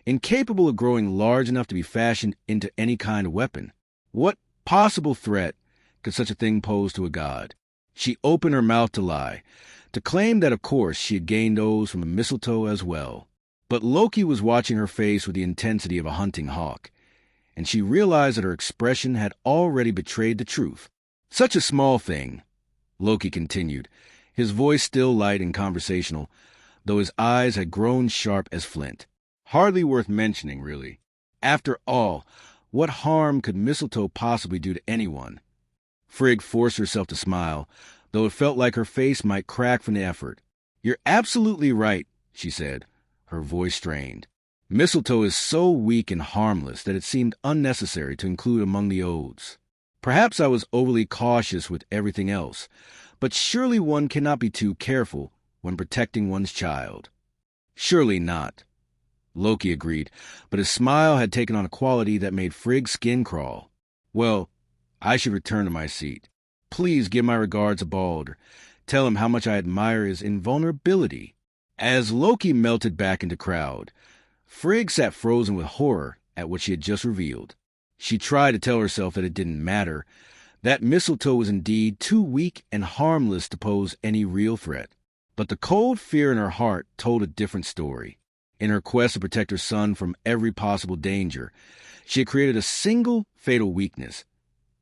incapable of growing large enough to be fashioned into any kind of weapon. What possible threat could such a thing pose to a god? She opened her mouth to lie, to claim that of course she had gained those from the mistletoe as well. But Loki was watching her face with the intensity of a hunting hawk, and she realized that her expression had already betrayed the truth. Such a small thing, Loki continued, his voice still light and conversational, though his eyes had grown sharp as flint. Hardly worth mentioning, really. After all, what harm could mistletoe possibly do to anyone? Frigg forced herself to smile, though it felt like her face might crack from the effort. You're absolutely right, she said, her voice strained. Mistletoe is so weak and harmless that it seemed unnecessary to include among the odes. Perhaps I was overly cautious with everything else, but surely one cannot be too careful when protecting one's child. Surely not, Loki agreed, but his smile had taken on a quality that made Frigg's skin crawl. Well, I should return to my seat. Please give my regards to Balder. Tell him how much I admire his invulnerability. As Loki melted back into crowd, Frigg sat frozen with horror at what she had just revealed. She tried to tell herself that it didn't matter, that mistletoe was indeed too weak and harmless to pose any real threat. But the cold fear in her heart told a different story. In her quest to protect her son from every possible danger, she had created a single fatal weakness,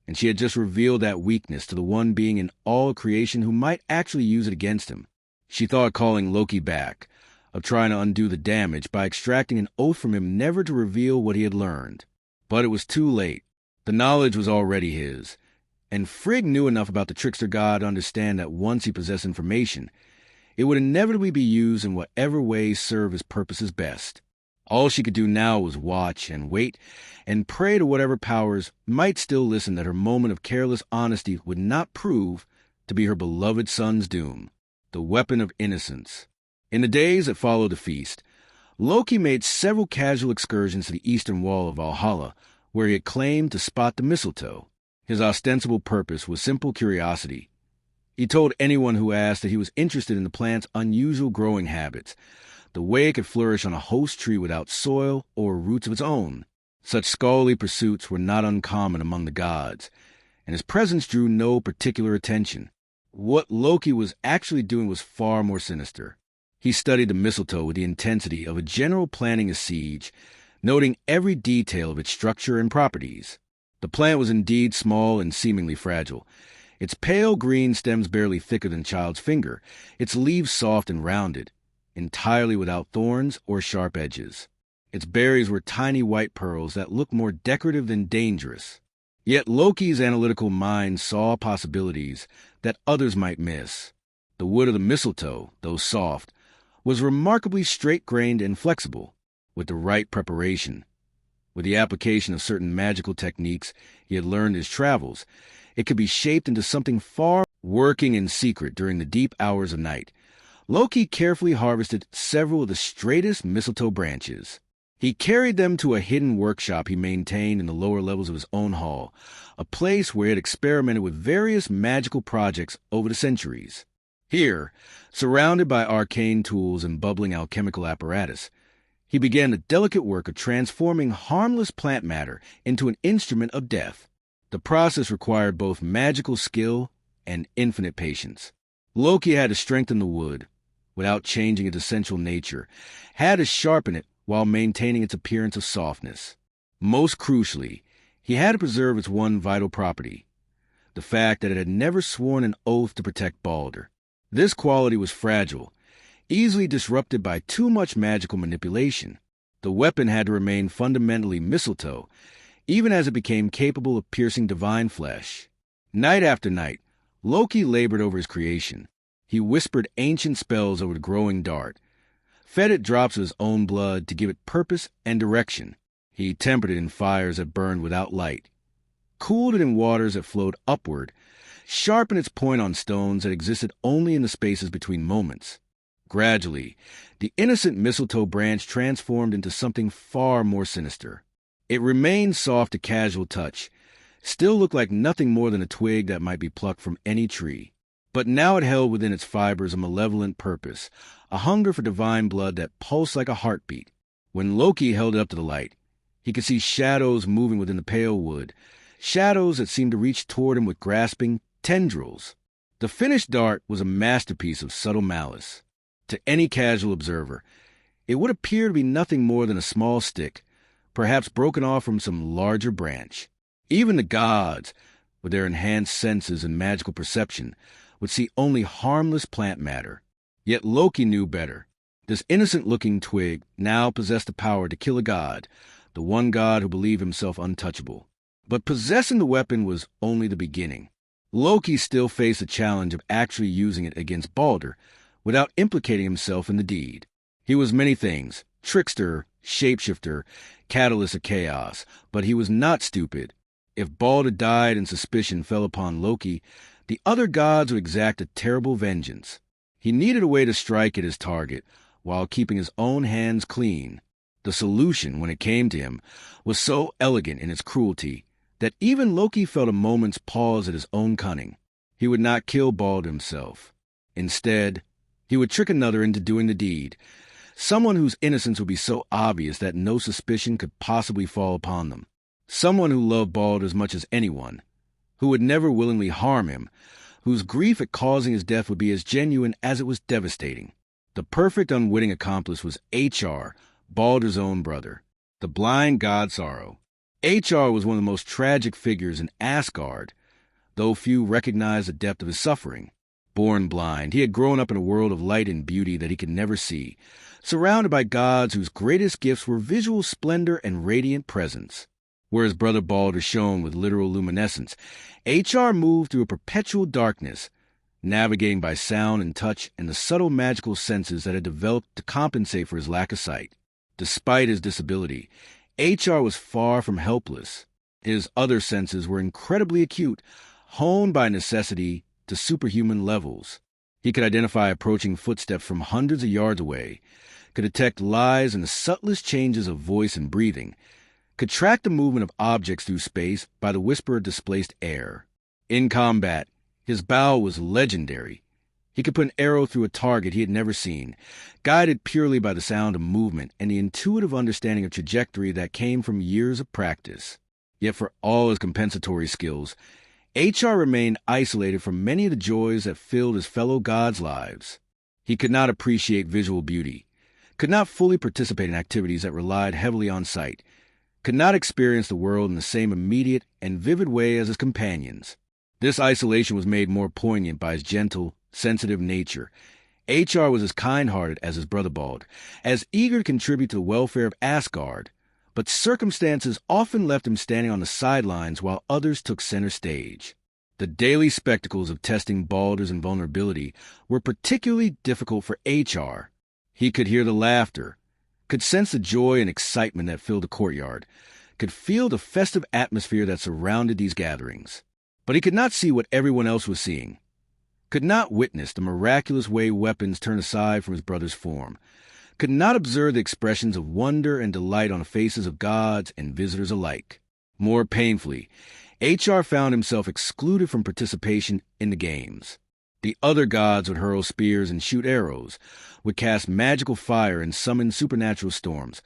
and she had just revealed that weakness to the one being in all creation who might actually use it against him. She thought of calling Loki back, of trying to undo the damage by extracting an oath from him never to reveal what he had learned. But it was too late. The knowledge was already his, and Frigg knew enough about the trickster god to understand that once he possessed information, it would inevitably be used in whatever way served his purposes best. All she could do now was watch and wait and pray to whatever powers might still listen that her moment of careless honesty would not prove to be her beloved son's doom, the weapon of innocence. In the days that followed the feast, Loki made several casual excursions to the eastern wall of Valhalla, where he had claimed to spot the mistletoe. His ostensible purpose was simple curiosity. He told anyone who asked that he was interested in the plant's unusual growing habits, the way it could flourish on a host tree without soil or roots of its own. Such scholarly pursuits were not uncommon among the gods, and his presence drew no particular attention. What Loki was actually doing was far more sinister. He studied the mistletoe with the intensity of a general planning a siege, noting every detail of its structure and properties. The plant was indeed small and seemingly fragile, its pale green stems barely thicker than a child's finger, its leaves soft and rounded, entirely without thorns or sharp edges. Its berries were tiny white pearls that looked more decorative than dangerous. Yet Loki's analytical mind saw possibilities that others might miss. The wood of the mistletoe, though soft, was remarkably straight-grained and flexible, with the right preparation. With the application of certain magical techniques he had learned in his travels, it could be shaped into something far working in secret during the deep hours of night. Loki carefully harvested several of the straightest mistletoe branches. He carried them to a hidden workshop he maintained in the lower levels of his own hall, a place where he had experimented with various magical projects over the centuries. Here, surrounded by arcane tools and bubbling alchemical apparatus, he began the delicate work of transforming harmless plant matter into an instrument of death. The process required both magical skill and infinite patience. Loki had to strengthen the wood, without changing its essential nature, had to sharpen it while maintaining its appearance of softness. Most crucially, he had to preserve its one vital property, the fact that it had never sworn an oath to protect Balder. This quality was fragile, easily disrupted by too much magical manipulation. The weapon had to remain fundamentally mistletoe, even as it became capable of piercing divine flesh. Night after night, Loki labored over his creation. He whispered ancient spells over the growing dart, fed it drops of his own blood to give it purpose and direction. He tempered it in fires that burned without light, cooled it in waters that flowed upward, sharpened its point on stones that existed only in the spaces between moments. Gradually, the innocent mistletoe branch transformed into something far more sinister. It remained soft to casual touch, still looked like nothing more than a twig that might be plucked from any tree. But now it held within its fibers a malevolent purpose, a hunger for divine blood that pulsed like a heartbeat. When Loki held it up to the light, he could see shadows moving within the pale wood, shadows that seemed to reach toward him with grasping tendrils. The finished dart was a masterpiece of subtle malice. To any casual observer, it would appear to be nothing more than a small stick, perhaps broken off from some larger branch. Even the gods, with their enhanced senses and magical perception, would see only harmless plant matter. Yet Loki knew better. This innocent-looking twig now possessed the power to kill a god, the one god who believed himself untouchable. But possessing the weapon was only the beginning. Loki still faced the challenge of actually using it against Balder without implicating himself in the deed. He was many things: trickster, shapeshifter, catalyst of chaos, but he was not stupid. If Balder died and suspicion fell upon Loki, the other gods would exact a terrible vengeance. He needed a way to strike at his target while keeping his own hands clean. The solution, when it came to him, was so elegant in its cruelty that even Loki felt a moment's pause at his own cunning. He would not kill Balder himself. Instead, he would trick another into doing the deed, someone whose innocence would be so obvious that no suspicion could possibly fall upon them, someone who loved Balder as much as anyone, who would never willingly harm him, whose grief at causing his death would be as genuine as it was devastating. The perfect unwitting accomplice was Hr, Balder's own brother, the blind god Sorrow. Hr was one of the most tragic figures in Asgard, though few recognized the depth of his suffering. Born blind, he had grown up in a world of light and beauty that he could never see, surrounded by gods whose greatest gifts were visual splendor and radiant presence. Where his brother Balder shone with literal luminescence, Hr moved through a perpetual darkness, navigating by sound and touch and the subtle magical senses that had developed to compensate for his lack of sight. Despite his disability, Hr was far from helpless. His other senses were incredibly acute, honed by necessity to superhuman levels. He could identify approaching footsteps from hundreds of yards away, could detect lies and the subtlest changes of voice and breathing, could track the movement of objects through space by the whisper of displaced air. In combat, his bow was legendary. He could put an arrow through a target he had never seen, guided purely by the sound of movement and the intuitive understanding of trajectory that came from years of practice. Yet for all his compensatory skills, Hr remained isolated from many of the joys that filled his fellow gods' lives. He could not appreciate visual beauty, could not fully participate in activities that relied heavily on sight, could not experience the world in the same immediate and vivid way as his companions. This isolation was made more poignant by his gentle, sensitive nature. Hr was as kind-hearted as his brother Bald, as eager to contribute to the welfare of Asgard, but circumstances often left him standing on the sidelines while others took center stage. The daily spectacles of testing Balder's invulnerability were particularly difficult for Hr. He could hear the laughter, could sense the joy and excitement that filled the courtyard, could feel the festive atmosphere that surrounded these gatherings. But he could not see what everyone else was seeing, could not witness the miraculous way weapons turn aside from his brother's form, could not observe the expressions of wonder and delight on the faces of gods and visitors alike. More painfully, Hr found himself excluded from participation in the games. The other gods would hurl spears and shoot arrows, would cast magical fire and summon supernatural storms,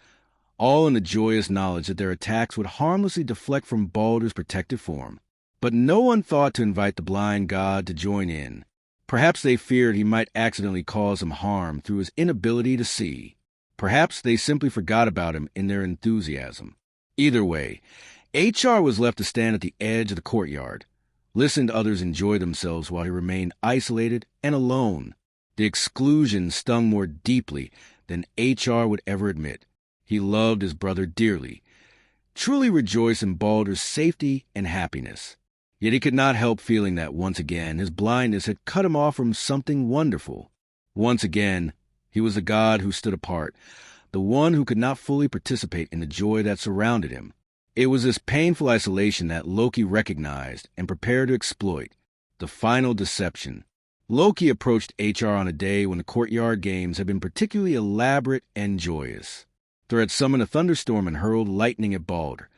all in the joyous knowledge that their attacks would harmlessly deflect from Balder's protective form. But no one thought to invite the blind god to join in. Perhaps they feared he might accidentally cause them harm through his inability to see. Perhaps they simply forgot about him in their enthusiasm. Either way, HR was left to stand at the edge of the courtyard, listen to others enjoy themselves while he remained isolated and alone. The exclusion stung more deeply than HR would ever admit. He loved his brother dearly, truly rejoiced in Baldur's safety and happiness. Yet he could not help feeling that once again his blindness had cut him off from something wonderful. Once again, he was the god who stood apart, the one who could not fully participate in the joy that surrounded him. It was this painful isolation that Loki recognized and prepared to exploit, the final deception. Loki approached HR on a day when the courtyard games had been particularly elaborate and joyous. Thor had summoned a thunderstorm and hurled lightning at Baldur,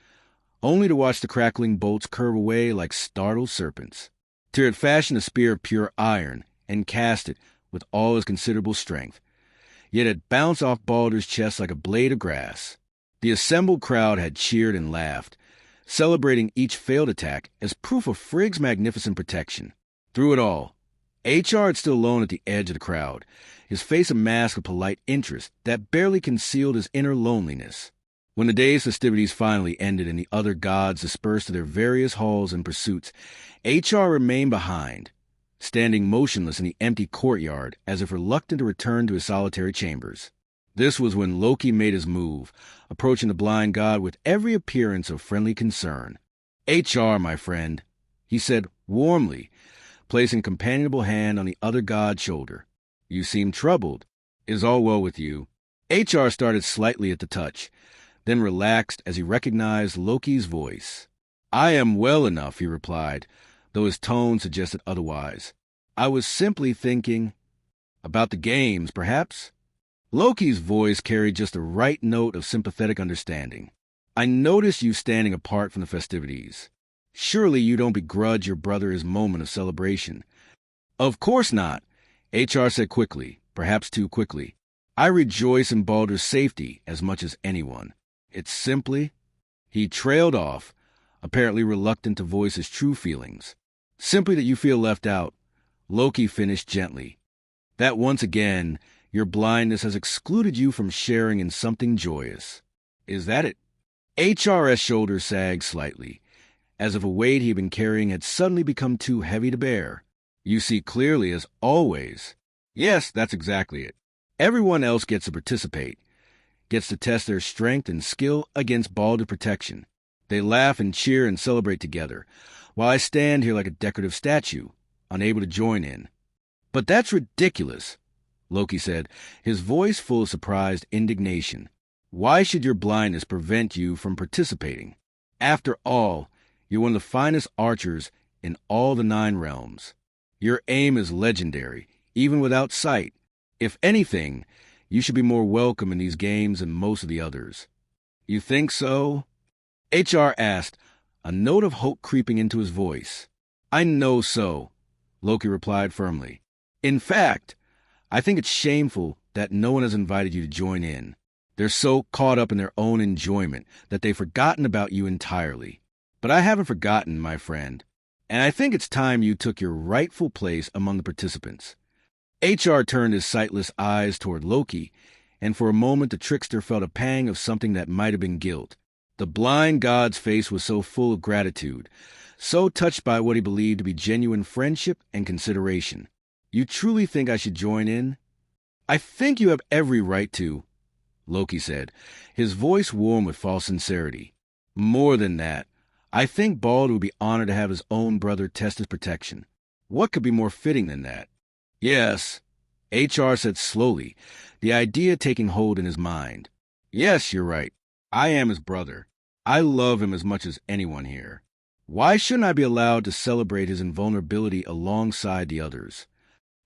only to watch the crackling bolts curve away like startled serpents. Tyr had fashioned a spear of pure iron and cast it with all his considerable strength, yet it bounced off Baldur's chest like a blade of grass. The assembled crowd had cheered and laughed, celebrating each failed attack as proof of Frigg's magnificent protection. Through it all, HR had stood alone at the edge of the crowd, his face a mask of polite interest that barely concealed his inner loneliness. When the day's festivities finally ended and the other gods dispersed to their various halls and pursuits, HR remained behind, standing motionless in the empty courtyard as if reluctant to return to his solitary chambers. This was when Loki made his move, approaching the blind god with every appearance of friendly concern. HR, my friend, he said warmly, placing a companionable hand on the other god's shoulder. You seem troubled. Is all well with you? HR started slightly at the touch, then relaxed as he recognized Loki's voice. I am well enough, he replied, though his tone suggested otherwise. I was simply thinking about the games, perhaps? Loki's voice carried just the right note of sympathetic understanding. I noticed you standing apart from the festivities. Surely you don't begrudge your brother his moment of celebration. Of course not, HR said quickly, perhaps too quickly. I rejoice in Baldur's safety as much as anyone. It's simply... He trailed off, apparently reluctant to voice his true feelings. Simply that you feel left out, Loki finished gently. That once again, your blindness has excluded you from sharing in something joyous. Is that it? HR's shoulders sagged slightly, as if a weight he had been carrying had suddenly become too heavy to bear. You see clearly as always. Yes, that's exactly it. Everyone else gets to participate, gets to test their strength and skill against Baldur protection. They laugh and cheer and celebrate together, while I stand here like a decorative statue, unable to join in. But that's ridiculous, Loki said, his voice full of surprised indignation. Why should your blindness prevent you from participating? After all, you're one of the finest archers in all the 9 realms. Your aim is legendary, even without sight. If anything, you should be more welcome in these games than most of the others. You think so? HR asked, a note of hope creeping into his voice. I know so, Loki replied firmly. In fact, I think it's shameful that no one has invited you to join in. They're so caught up in their own enjoyment that they've forgotten about you entirely. But I haven't forgotten, my friend, and I think it's time you took your rightful place among the participants. HR turned his sightless eyes toward Loki, and for a moment the trickster felt a pang of something that might have been guilt. The blind god's face was so full of gratitude, so touched by what he believed to be genuine friendship and consideration. You truly think I should join in? I think you have every right to, Loki said, his voice warm with false sincerity. More than that, I think Baldur would be honored to have his own brother test his protection. What could be more fitting than that? Yes, HR said slowly, the idea taking hold in his mind. Yes, you're right. I am his brother. I love him as much as anyone here. Why shouldn't I be allowed to celebrate his invulnerability alongside the others?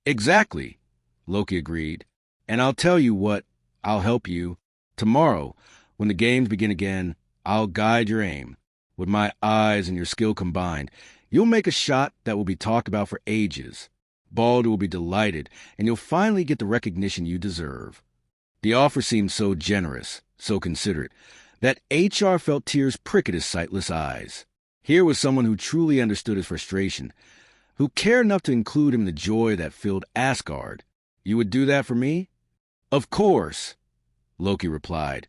Exactly, Loki agreed. And I'll tell you what, I'll help you. Tomorrow, when the games begin again, I'll guide your aim. With my eyes and your skill combined, you'll make a shot that will be talked about for ages. Baldur will be delighted, and you'll finally get the recognition you deserve. The offer seemed so generous, so considerate, that HR felt tears prick at his sightless eyes. Here was someone who truly understood his frustration, who cared enough to include him in the joy that filled Asgard. You would do that for me? Of course, Loki replied,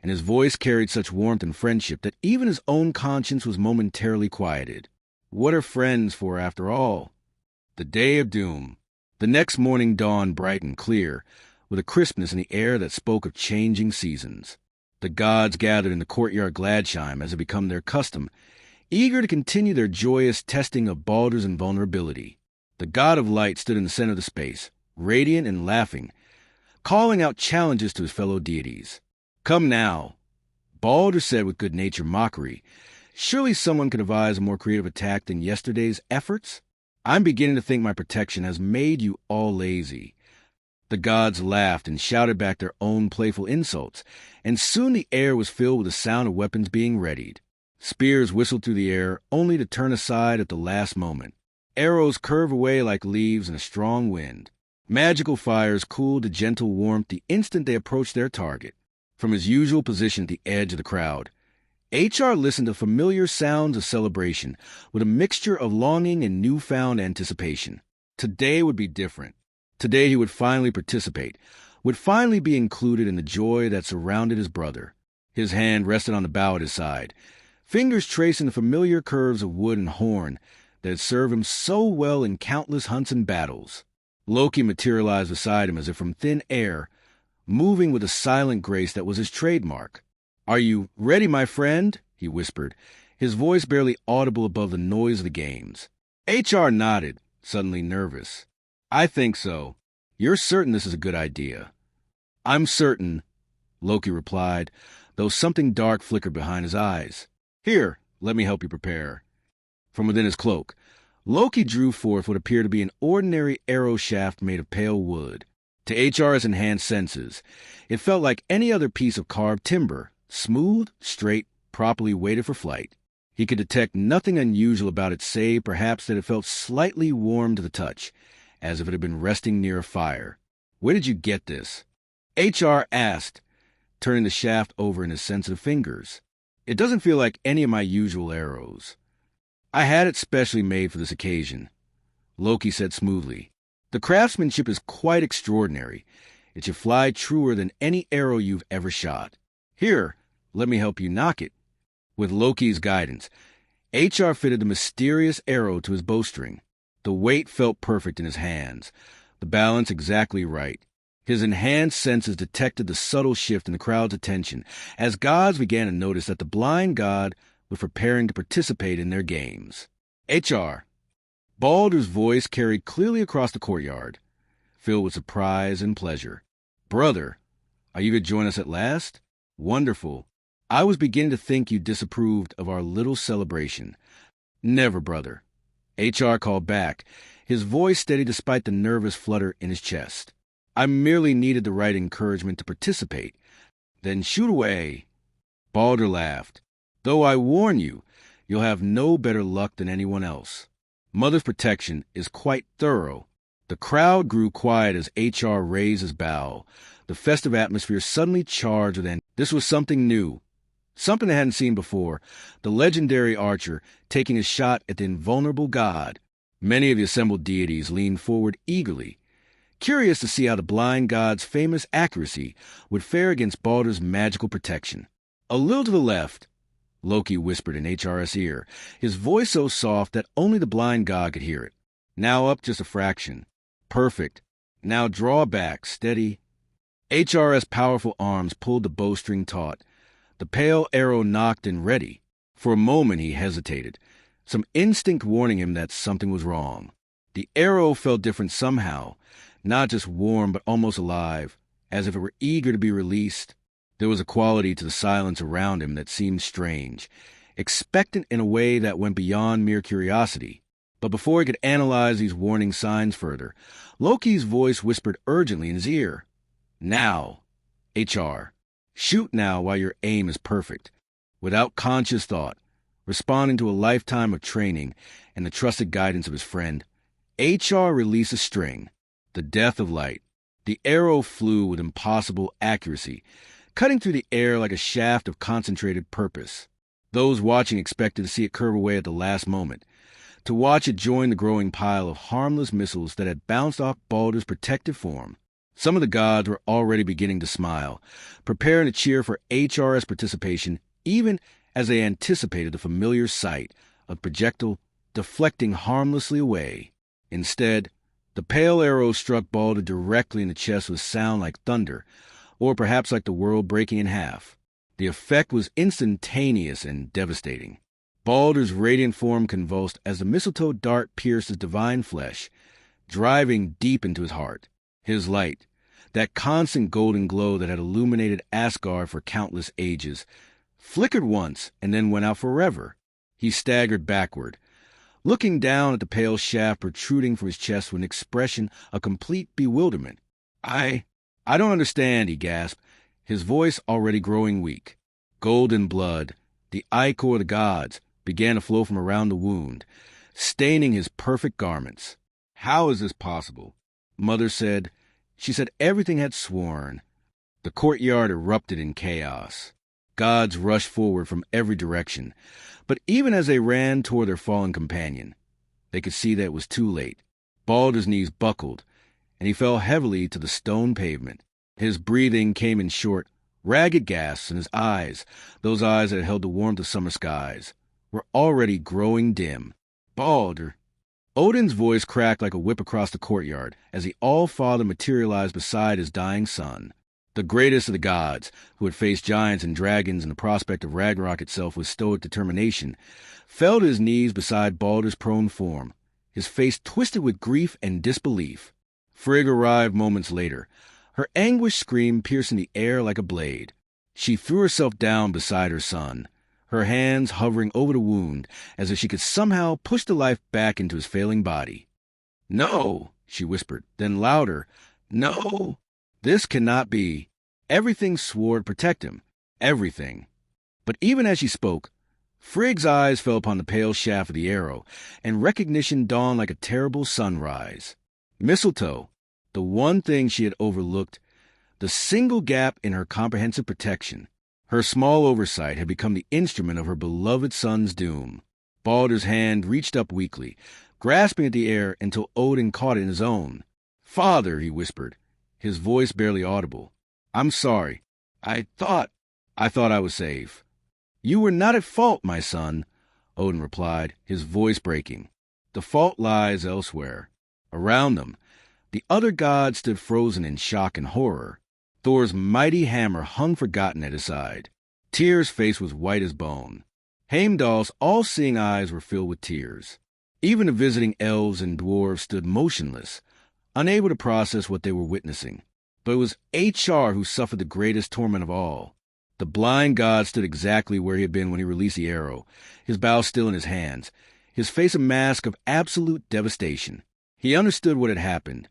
and his voice carried such warmth and friendship that even his own conscience was momentarily quieted. What are friends for, after all? The day of doom. The next morning dawned bright and clear, with a crispness in the air that spoke of changing seasons. The gods gathered in the courtyard Gladsheim as had become their custom, eager to continue their joyous testing of Baldur's invulnerability. The god of light stood in the center of the space, radiant and laughing, calling out challenges to his fellow deities. Come now, Baldur said with good-natured mockery. Surely someone could devise a more creative attack than yesterday's efforts? I'm beginning to think my protection has made you all lazy. The gods laughed and shouted back their own playful insults, and soon the air was filled with the sound of weapons being readied. Spears whistled through the air, only to turn aside at the last moment. Arrows curved away like leaves in a strong wind. Magical fires cooled to gentle warmth the instant they approached their target. From his usual position at the edge of the crowd, H.R. listened to familiar sounds of celebration, with a mixture of longing and newfound anticipation. Today would be different. Today he would finally participate, would finally be included in the joy that surrounded his brother. His hand rested on the bow at his side, fingers tracing the familiar curves of wood and horn that had served him so well in countless hunts and battles. Loki materialized beside him as if from thin air, moving with a silent grace that was his trademark. "Are you ready, my friend?" he whispered, his voice barely audible above the noise of the games. H.R. nodded, suddenly nervous. "I think so. You're certain this is a good idea?" "I'm certain," Loki replied, though something dark flickered behind his eyes. "Here, let me help you prepare." From within his cloak, Loki drew forth what appeared to be an ordinary arrow shaft made of pale wood. To H.R.'s enhanced senses, it felt like any other piece of carved timber, smooth, straight, properly weighted for flight. He could detect nothing unusual about it save perhaps that it felt slightly warm to the touch, as if it had been resting near a fire. "Where did you get this?" H.R. asked, turning the shaft over in his sensitive fingers. "It doesn't feel like any of my usual arrows." "I had it specially made for this occasion," Loki said smoothly. "The craftsmanship is quite extraordinary. It should fly truer than any arrow you've ever shot. Here, let me help you knock it." With Loki's guidance, H.R. fitted the mysterious arrow to his bowstring. The weight felt perfect in his hands, the balance exactly right. His enhanced senses detected the subtle shift in the crowd's attention as gods began to notice that the blind god was preparing to participate in their games. "H.R." Baldur's voice carried clearly across the courtyard, filled with surprise and pleasure. "Brother, are you going to join us at last? Wonderful. I was beginning to think you disapproved of our little celebration." "Never, brother," H.R. called back, his voice steady despite the nervous flutter in his chest. "I merely needed the right encouragement to participate." "Then shoot away." Baldur laughed. "Though I warn you, you'll have no better luck than anyone else. Mother's protection is quite thorough." The crowd grew quiet as H.R. raised his bow, the festive atmosphere suddenly charged with this was something new, something they hadn't seen before, the legendary archer taking a shot at the invulnerable god. Many of the assembled deities leaned forward eagerly, curious to see how the blind god's famous accuracy would fare against Baldur's magical protection. "A little to the left," Loki whispered in H.R.'s ear, his voice so soft that only the blind god could hear it. "Now up just a fraction. Perfect. Now draw back, steady." H.R.'s powerful arms pulled the bowstring taut. The pale arrow knocked and ready. For a moment he hesitated, some instinct warning him that something was wrong. The arrow felt different somehow, not just warm but almost alive, as if it were eager to be released. There was a quality to the silence around him that seemed strange, expectant in a way that went beyond mere curiosity. But before he could analyze these warning signs further, Loki's voice whispered urgently in his ear. "Now, H.R. Shoot now while your aim is perfect." Without conscious thought, responding to a lifetime of training and the trusted guidance of his friend, H.R. released a string, the death of light. The arrow flew with impossible accuracy, cutting through the air like a shaft of concentrated purpose. Those watching expected to see it curve away at the last moment. to watch it join the growing pile of harmless missiles that had bounced off Baldur's protective form. Some of the gods were already beginning to smile, preparing to cheer for HRS participation even as they anticipated the familiar sight of projectile deflecting harmlessly away. Instead, the pale arrow struck Baldur directly in the chest with sound like thunder, or perhaps like the world breaking in half. The effect was instantaneous and devastating. Baldur's radiant form convulsed as the mistletoe dart pierced his divine flesh, driving deep into his heart. His light, that constant golden glow that had illuminated Asgard for countless ages, flickered once and then went out forever. He staggered backward, looking down at the pale shaft protruding from his chest with an expression of complete bewilderment. I don't understand," he gasped, his voice already growing weak. Golden blood, the ichor of the gods, began to flow from around the wound, staining his perfect garments. "How is this possible?" Mother said. She said everything had sworn. The courtyard erupted in chaos. Gods rushed forward from every direction, but even as they ran toward their fallen companion, they could see that it was too late. Baldur's knees buckled, and he fell heavily to the stone pavement. His breathing came in short, ragged gasps, and his eyes, those eyes that had held the warmth of summer skies, were already growing dim. "Baldur!" Odin's voice cracked like a whip across the courtyard as the All-Father materialized beside his dying son. The greatest of the gods, who had faced giants and dragons and the prospect of Ragnarok itself with stoic determination, fell to his knees beside Baldur's prone form, his face twisted with grief and disbelief. Frigg arrived moments later, her anguished scream piercing the air like a blade. She threw herself down beside her son, her hands hovering over the wound as if she could somehow push the life back into his failing body. "No," she whispered, then louder, "No, this cannot be." Everything swore to protect him, everything. But even as she spoke, Frigg's eyes fell upon the pale shaft of the arrow, and recognition dawned like a terrible sunrise. Mistletoe, the one thing she had overlooked, the single gap in her comprehensive protection. Her small oversight had become the instrument of her beloved son's doom. Baldur's hand reached up weakly, grasping at the air until Odin caught it in his own. "Father," he whispered, his voice barely audible. "I'm sorry. I thought I was safe." "You were not at fault, my son," Odin replied, his voice breaking. "The fault lies elsewhere." Around them, the other gods stood frozen in shock and horror. Thor's mighty hammer hung forgotten at his side. Tyr's face was white as bone. Heimdall's all-seeing eyes were filled with tears. Even the visiting elves and dwarves stood motionless, unable to process what they were witnessing. But it was HR who suffered the greatest torment of all. The blind god stood exactly where he had been when he released the arrow, his bow still in his hands, his face a mask of absolute devastation. He understood what had happened,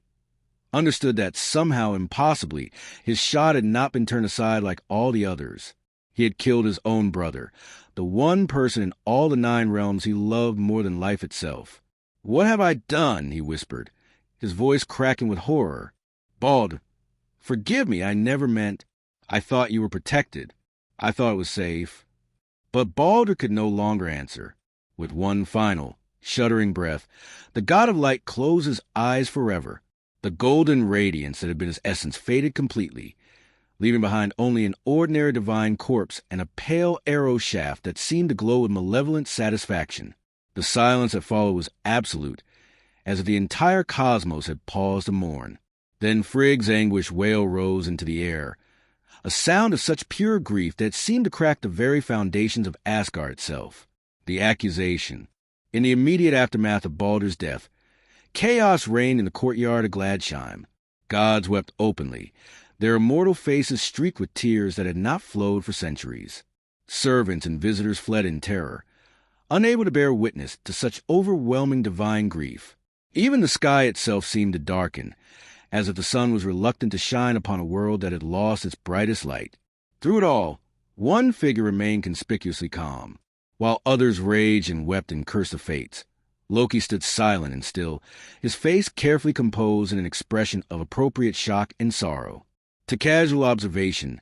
understood that somehow, impossibly, his shot had not been turned aside like all the others. He had killed his own brother, the one person in all the 9 realms he loved more than life itself. "What have I done?" he whispered, his voice cracking with horror. "Baldur, forgive me, I never meant. I thought you were protected. I thought it was safe." But Baldur could no longer answer. With one final, shuddering breath, the god of light closed his eyes forever. The golden radiance that had been his essence faded completely, leaving behind only an ordinary divine corpse and a pale arrow shaft that seemed to glow with malevolent satisfaction. The silence that followed was absolute, as if the entire cosmos had paused to mourn. Then Frigg's anguished wail rose into the air, a sound of such pure grief that it seemed to crack the very foundations of Asgard itself. The accusation. In the immediate aftermath of Baldur's death, chaos reigned in the courtyard of Gladsheim. Gods wept openly, their immortal faces streaked with tears that had not flowed for centuries. Servants and visitors fled in terror, unable to bear witness to such overwhelming divine grief. Even the sky itself seemed to darken, as if the sun was reluctant to shine upon a world that had lost its brightest light. Through it all, one figure remained conspicuously calm, while others raged and wept and cursed the fates. Loki stood silent and still, his face carefully composed in an expression of appropriate shock and sorrow. To casual observation,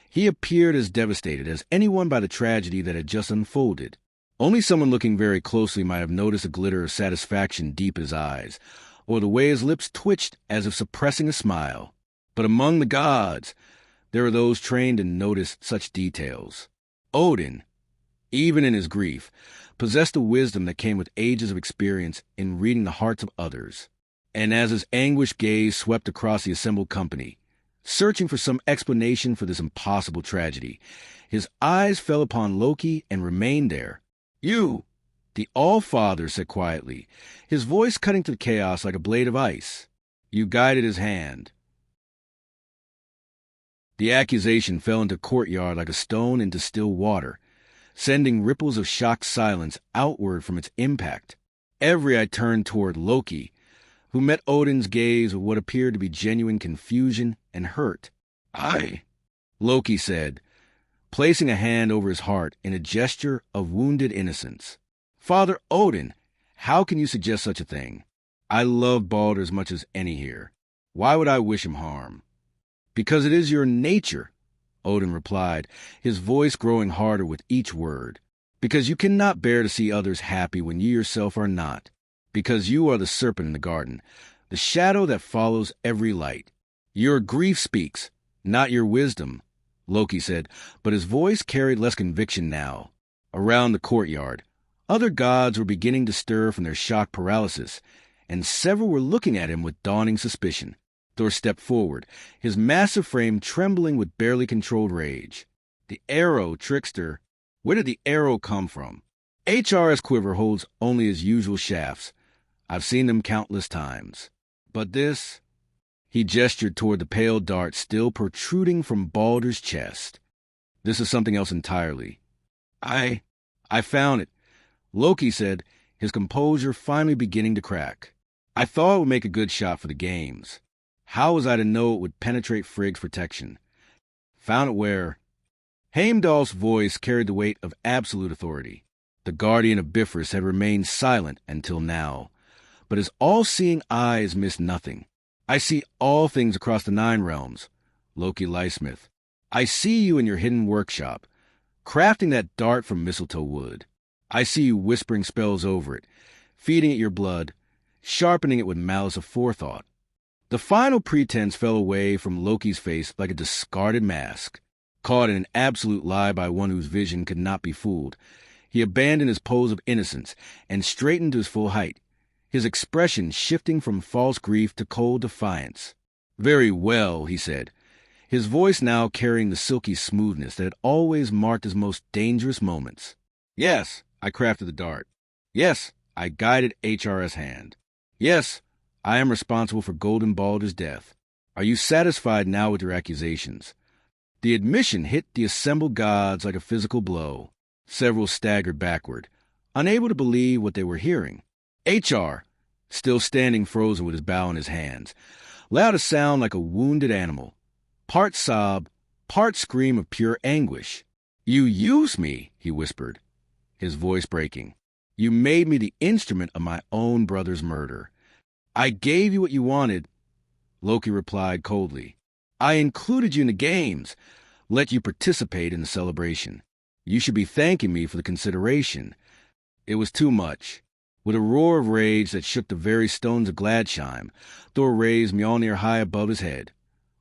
he appeared as devastated as anyone by the tragedy that had just unfolded. Only someone looking very closely might have noticed a glitter of satisfaction deep in his eyes, or the way his lips twitched as if suppressing a smile. But among the gods, there are those trained to notice such details. Odin, even in his grief, possessed a wisdom that came with ages of experience in reading the hearts of others. And as his anguished gaze swept across the assembled company, searching for some explanation for this impossible tragedy, his eyes fell upon Loki and remained there. "You!" the All-Father said quietly, his voice cutting through the chaos like a blade of ice. You guided his hand. The accusation fell into the courtyard like a stone into still water, sending ripples of shocked silence outward from its impact. Every eye turned toward Loki, who met Odin's gaze with what appeared to be genuine confusion and hurt. Loki said, placing a hand over his heart in a gesture of wounded innocence. "Father Odin, how can you suggest such a thing? I love Balder as much as any here. Why would I wish him harm?" "Because it is your nature," Odin replied, his voice growing harder with each word. "Because you cannot bear to see others happy when you yourself are not. Because you are the serpent in the garden, the shadow that follows every light. Your grief speaks, not your wisdom," Loki said, but his voice carried less conviction now. Around the courtyard, other gods were beginning to stir from their shock paralysis, and several were looking at him with dawning suspicion. Thor stepped forward, his massive frame trembling with barely controlled rage. "The arrow, trickster. Where did the arrow come from?" "HR's quiver holds only his usual shafts. I've seen them countless times. But this..." He gestured toward the pale dart still protruding from Balder's chest. "This is something else entirely." I found it," Loki said, his composure finally beginning to crack. "I thought it would make a good shot for the games. How was I to know it would penetrate Frigg's protection? Found it where..." Heimdall's voice carried the weight of absolute authority. The guardian of Bifrost had remained silent until now, but his all-seeing eyes missed nothing. "I see all things across the 9 realms, Loki Lysmith. I see you in your hidden workshop, crafting that dart from mistletoe wood. I see you whispering spells over it, feeding it your blood, sharpening it with malice aforethought." The final pretense fell away from Loki's face like a discarded mask. Caught in an absolute lie by one whose vision could not be fooled, he abandoned his pose of innocence and straightened to his full height, his expression shifting from false grief to cold defiance. "Very well," he said, his voice now carrying the silky smoothness that had always marked his most dangerous moments. "Yes, I crafted the dart. Yes, I guided HR's hand. Yes, I am responsible for Golden Balder's death. Are you satisfied now with your accusations?" The admission hit the assembled gods like a physical blow. Several staggered backward, unable to believe what they were hearing. HR, still standing frozen with his bow in his hands, let out a sound like a wounded animal, part sob, part scream of pure anguish. "You used me," he whispered, his voice breaking. "You made me the instrument of my own brother's murder." "I gave you what you wanted," Loki replied coldly. "I included you in the games, let you participate in the celebration. You should be thanking me for the consideration. It was too much." With a roar of rage that shook the very stones of Gladsheim, Thor raised Mjolnir high above his head,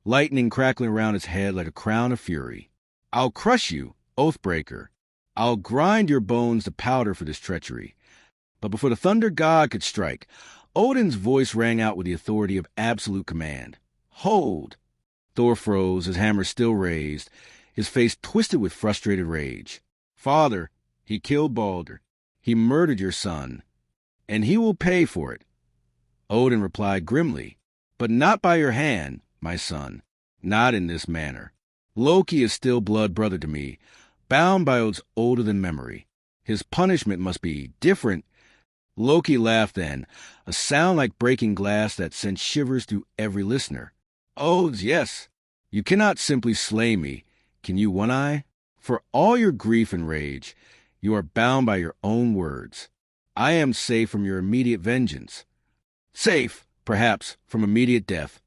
lightning crackling around his head like a crown of fury. "I'll crush you, Oathbreaker. I'll grind your bones to powder for this treachery." But before the Thunder God could strike, Odin's voice rang out with the authority of absolute command. "Hold!" Thor froze, his hammer still raised, his face twisted with frustrated rage. "Father, he killed Balder. He murdered your son. And he will pay for it." Odin replied grimly, "But not by your hand, my son. Not in this manner. Loki is still blood brother to me, bound by oaths older than memory. His punishment must be different." Loki laughed then, a sound like breaking glass that sent shivers through every listener. "Oaths, yes. You cannot simply slay me, can you, One-Eye? For all your grief and rage, you are bound by your own words. I am safe from your immediate vengeance. Safe, perhaps, from immediate death."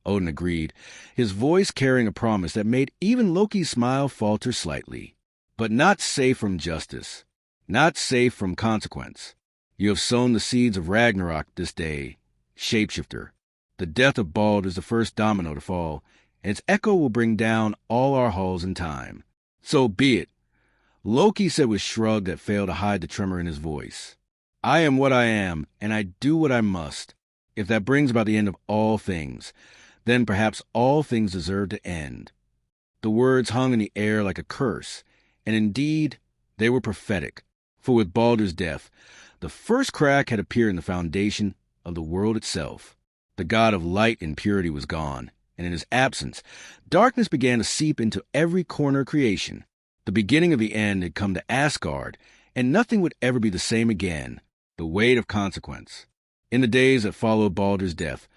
Odin agreed, his voice carrying a promise that made even Loki's smile falter slightly. "But not safe from justice. not safe from consequence. You have sown the seeds of Ragnarok this day, shapeshifter. The death of Bald is the first domino to fall, and its echo will bring down all our halls in time. So be it. Loki said with a shrug that failed to hide the tremor in his voice. I am what I am, and I do what I must. If that brings about the end of all things, then perhaps all things deserve to end. The words hung in the air like a curse, and indeed, they were prophetic. For with Baldur's death, the first crack had appeared in the foundation of the world itself. The god of light and purity was gone, and in his absence, darkness began to seep into every corner of creation. The beginning of the end had come to Asgard, and nothing would ever be the same again. The weight of consequence. In the days that followed Baldur's death,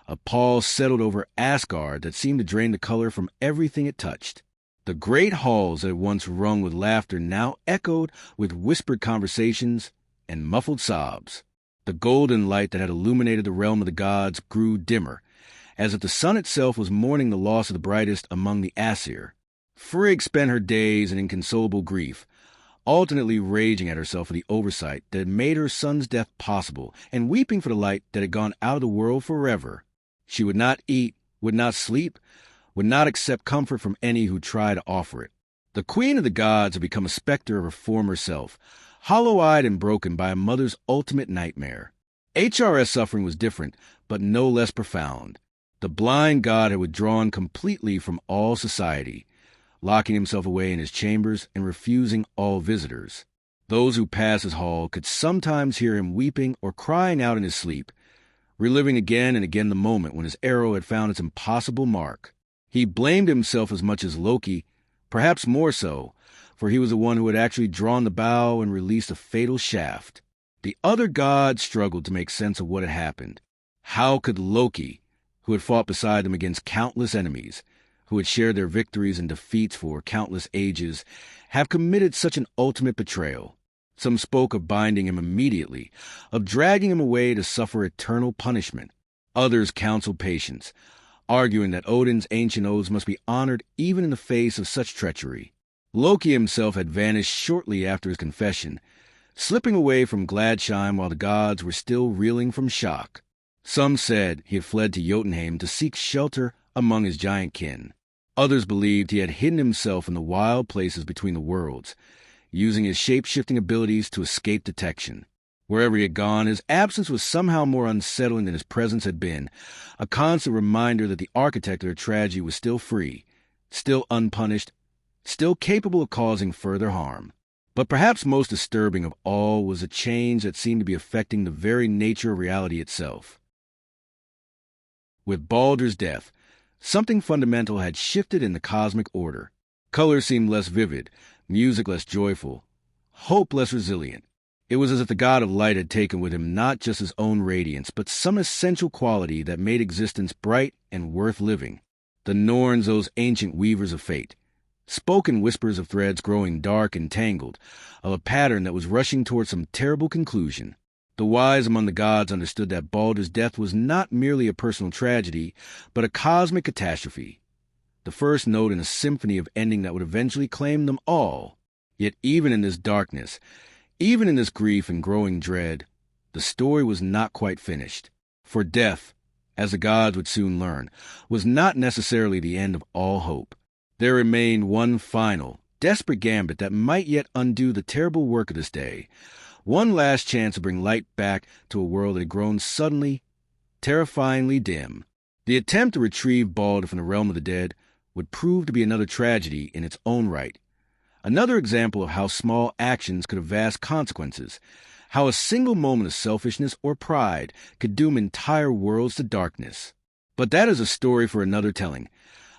a pall settled over Asgard that seemed to drain the color from everything it touched. The great halls that had once rung with laughter now echoed with whispered conversations and muffled sobs. The golden light that had illuminated the realm of the gods grew dimmer, as if the sun itself was mourning the loss of the brightest among the Aesir. Frigg spent her days in inconsolable grief, alternately raging at herself for the oversight that had made her son's death possible, and weeping for the light that had gone out of the world forever. She would not eat, would not sleep, would not accept comfort from any who tried to offer it. The queen of the gods had become a specter of her former self, hollow-eyed and broken by a mother's ultimate nightmare. HRS suffering was different, but no less profound. The blind god had withdrawn completely from all society, locking himself away in his chambers and refusing all visitors. Those who passed his hall could sometimes hear him weeping or crying out in his sleep, reliving again and again the moment when his arrow had found its impossible mark. He blamed himself as much as Loki, perhaps more so, for he was the one who had actually drawn the bow and released a fatal shaft. The other gods struggled to make sense of what had happened. How could Loki, who had fought beside them against countless enemies, who had shared their victories and defeats for countless ages, have committed such an ultimate betrayal? Some spoke of binding him immediately, of dragging him away to suffer eternal punishment. Others counseled patience, arguing that Odin's ancient oaths must be honored even in the face of such treachery. Loki himself had vanished shortly after his confession, slipping away from Gladsheim while the gods were still reeling from shock. Some said he had fled to Jotunheim to seek shelter among his giant kin. Others believed he had hidden himself in the wild places between the worlds, using his shape-shifting abilities to escape detection. Wherever he had gone, his absence was somehow more unsettling than his presence had been, a constant reminder that the architect of their tragedy was still free, still unpunished, still capable of causing further harm. But perhaps most disturbing of all was a change that seemed to be affecting the very nature of reality itself. With Baldur's death, something fundamental had shifted in the cosmic order. Color seemed less vivid, music less joyful, hope less resilient. It was as if the god of light had taken with him not just his own radiance, but some essential quality that made existence bright and worth living. The Norns, those ancient weavers of fate, spoke in whispers of threads growing dark and tangled, of a pattern that was rushing toward some terrible conclusion. The wise among the gods understood that Baldur's death was not merely a personal tragedy, but a cosmic catastrophe, the first note in a symphony of ending that would eventually claim them all. Yet even in this darkness, even in this grief and growing dread, the story was not quite finished. For death, as the gods would soon learn, was not necessarily the end of all hope. There remained one final, desperate gambit that might yet undo the terrible work of this day, one last chance to bring light back to a world that had grown suddenly, terrifyingly dim. The attempt to retrieve Baldur from the realm of the dead would prove to be another tragedy in its own right. Another example of how small actions could have vast consequences, how a single moment of selfishness or pride could doom entire worlds to darkness. But that is a story for another telling,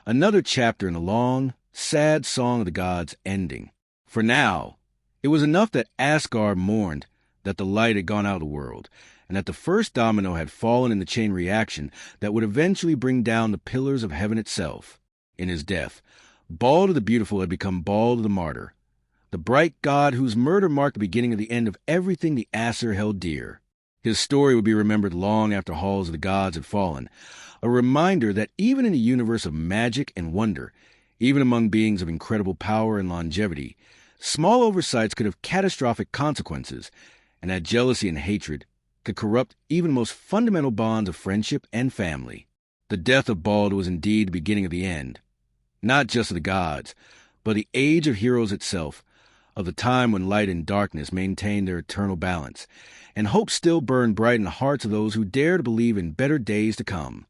another chapter in the long, sad song of the gods ending. For now, it was enough that Asgard mourned that the light had gone out of the world, and that the first domino had fallen in the chain reaction that would eventually bring down the pillars of heaven itself. In his death, Baldur the Beautiful had become Baldur the Martyr, the bright god whose murder marked the beginning of the end of everything the Aesir held dear. His story would be remembered long after halls of the gods had fallen, a reminder that even in a universe of magic and wonder, even among beings of incredible power and longevity, Small oversights could have catastrophic consequences, and that jealousy and hatred could corrupt even the most fundamental bonds of friendship and family. The death of Bald was indeed the beginning of the end, not just of the gods, but the age of heroes itself, of the time when light and darkness maintained their eternal balance, and hope still burned bright in the hearts of those who dare to believe in better days to come.